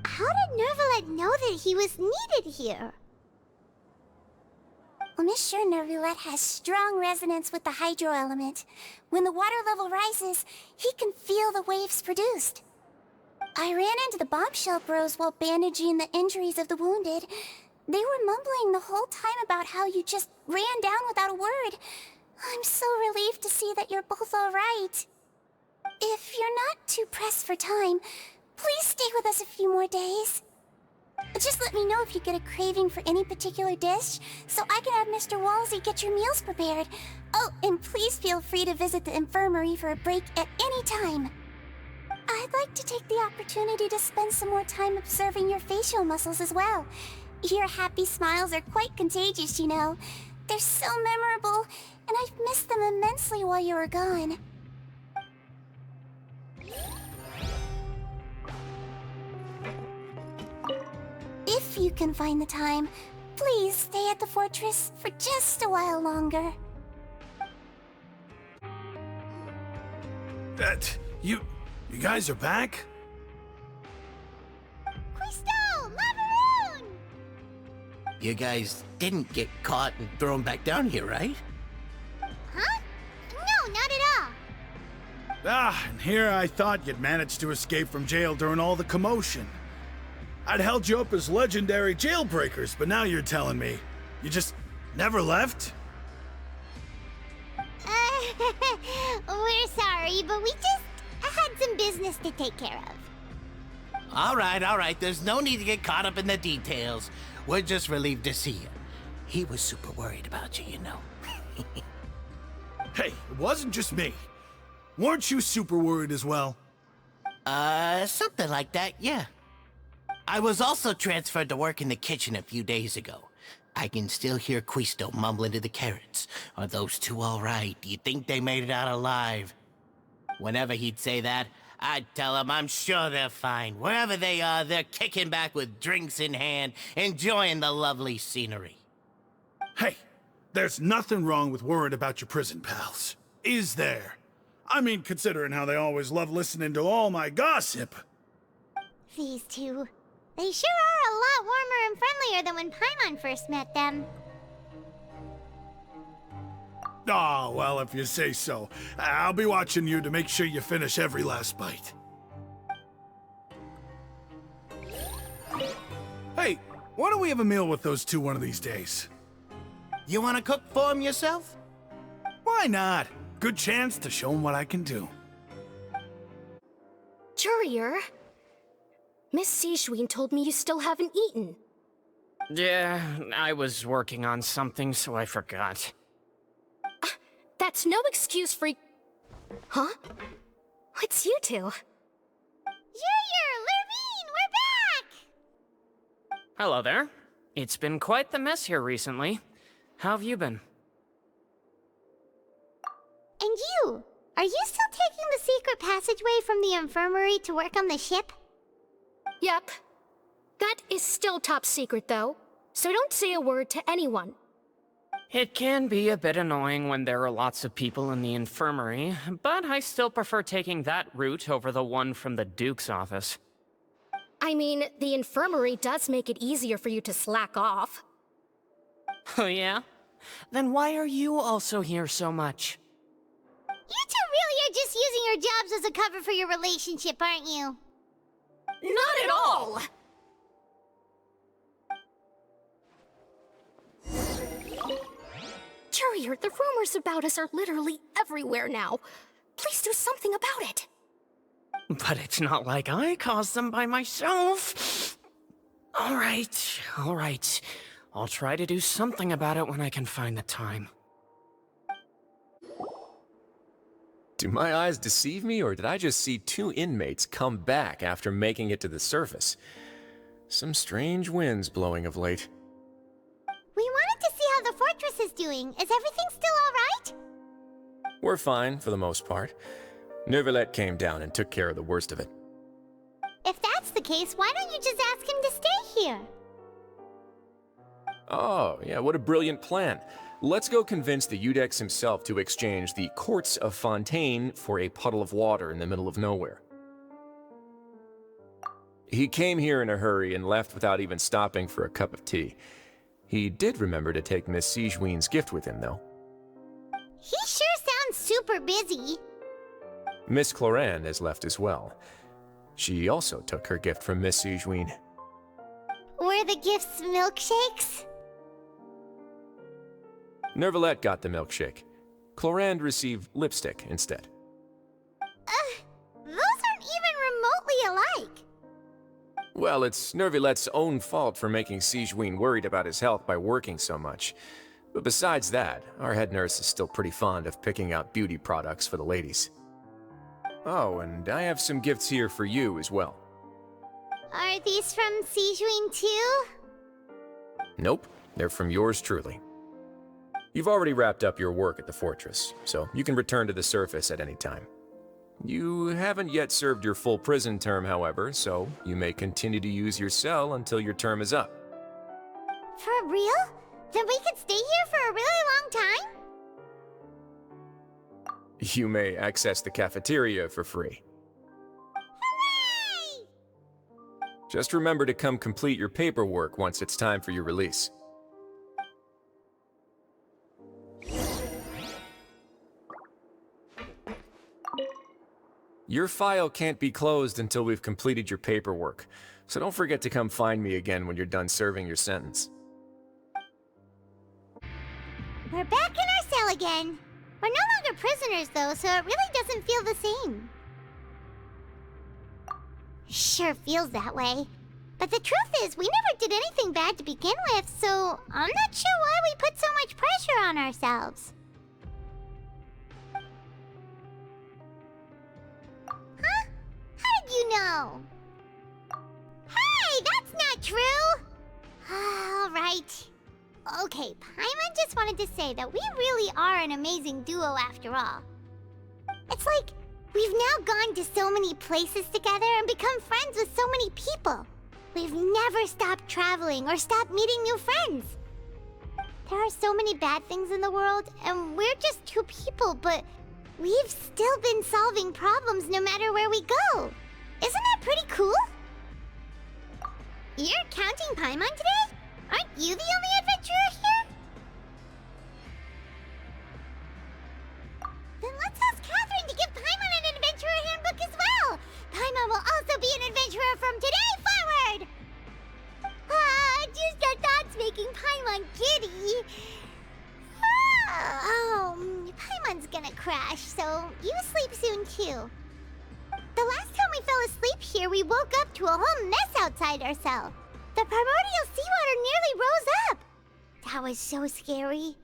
How did Nёvillett know that he was needed here? Well, Monsieur Nёvillett has strong resonance with the hydro element. When the water level rises, he can feel the waves produced. I ran into the bombshell bros while bandaging the injuries of the wounded. They were mumbling the whole time about how you just ran down without a word. I'm so relieved to see that you're both alright. If you're not too pressed for time, please stay with us a few more days. Just let me know if you get a craving for any particular dish, so I can have Mr. Walsey get your meals prepared. Oh, and please feel free to visit the infirmary for a break at any time. I'd like to take the opportunity to spend some more time observing your facial muscles as well. Your happy smiles are quite contagious, you know. They're so memorable, and I've missed them immensely while you were gone. If you can find the time, please stay at the fortress for just a while longer. You guys are back? Quisto! Macaroon! You guys didn't get caught and thrown back down here, right? Huh? No, not at all. And here I thought you'd managed to escape from jail during all the commotion. I'd held you up as legendary jailbreakers, but now you're telling me you just never left? We're sorry, but we just had some business to take care of. All right. There's no need to get caught up in the details. We're just relieved to see you. He was super worried about you, you know. Hey, it wasn't just me. Weren't you super worried as well? Something like that, yeah. I was also transferred to work in the kitchen a few days ago. I can still hear Quisto mumbling to the carrots. Are those two all right? Do you think they made it out alive? Whenever he'd say that, I'd tell him I'm sure they're fine. Wherever they are, they're kicking back with drinks in hand, enjoying the lovely scenery. Hey, there's nothing wrong with worrying about your prison pals. Is there? I mean, considering how they always love listening to all my gossip. These two. They sure are a lot warmer and friendlier than when Paimon first met them. Oh, well, if you say so. I'll be watching you to make sure you finish every last bite. Hey, why don't we have a meal with those two one of these days? You want to cook for him yourself? Why not? Good chance to show him what I can do. Courier, Miss Sijween told me you still haven't eaten. Yeah, I was working on something, so I forgot. That's no excuse for... Huh? It's you two. Courier, Lurvine, we're back! Hello there. It's been quite the mess here recently. How have you been? And you? Are you still taking the secret passageway from the infirmary to work on the ship? Yep. That is still top secret, though. So don't say a word to anyone. It can be a bit annoying when there are lots of people in the infirmary, but I still prefer taking that route over the one from the Duke's office. I mean, the infirmary does make it easier for you to slack off. Oh yeah? Then why are you also here so much? You two really are just using your jobs as a cover for your relationship, aren't you? Not at all! Courier, the rumors about us are literally everywhere now. Please do something about it. But it's not like I caused them by myself. All right. I'll try to do something about it when I can find the time. Do my eyes deceive me, or did I just see two inmates come back after making it to the surface? Some strange winds blowing of late. We wanted to see how the fortress is doing. Is everything still alright? We're fine, for the most part. Nёvillett came down and took care of the worst of it. If that's the case, why don't you just ask him to stay here? Oh, yeah, what a brilliant plan. Let's go convince the Udex himself to exchange the Courts of Fontaine for a puddle of water in the middle of nowhere. He came here in a hurry and left without even stopping for a cup of tea. He did remember to take Miss Sijween's gift with him, though. He sure sounds super busy. Miss Clorand has left as well. She also took her gift from Miss Sijween. Were the gifts milkshakes? Nёvillett got the milkshake. Clorand received lipstick instead. Those aren't even remotely alike. Well, it's Nёvillett's own fault for making Sijween worried about his health by working so much. But besides that, our head nurse is still pretty fond of picking out beauty products for the ladies. Oh, and I have some gifts here for you as well. Are these from Sijween too? Nope, they're from yours truly. You've already wrapped up your work at the fortress, so you can return to the surface at any time. You haven't yet served your full prison term, however, so you may continue to use your cell until your term is up. For real? Then we could stay here for a really long time? You may access the cafeteria for free. Hooray! Just remember to come complete your paperwork once it's time for your release. Your file can't be closed until we've completed your paperwork, so don't forget to come find me again when you're done serving your sentence. We're back in our cell again. We're no longer prisoners, though, so it really doesn't feel the same. Sure feels that way. But the truth is, we never did anything bad to begin with, so I'm not sure why we put so much pressure on ourselves. Huh? How did you know? Hey, that's not true! All right. Okay, Paimon just wanted to say that we really are an amazing duo after all. It's like we've now gone to so many places together and become friends with so many people. We've never stopped traveling or stopped meeting new friends. There are so many bad things in the world, and we're just two people, but we've still been solving problems no matter where we go. Isn't that pretty cool? You're counting Paimon today? Aren't you the only adventurer here? making Paimon giddy. Paimon's gonna crash, so you sleep soon too. The last time we fell asleep here, we woke up to a whole mess outside our cell. The primordial seawater nearly rose up. That was so scary.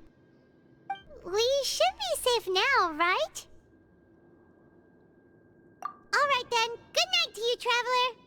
We should be safe now, right? All right then. Good night to you, Traveler.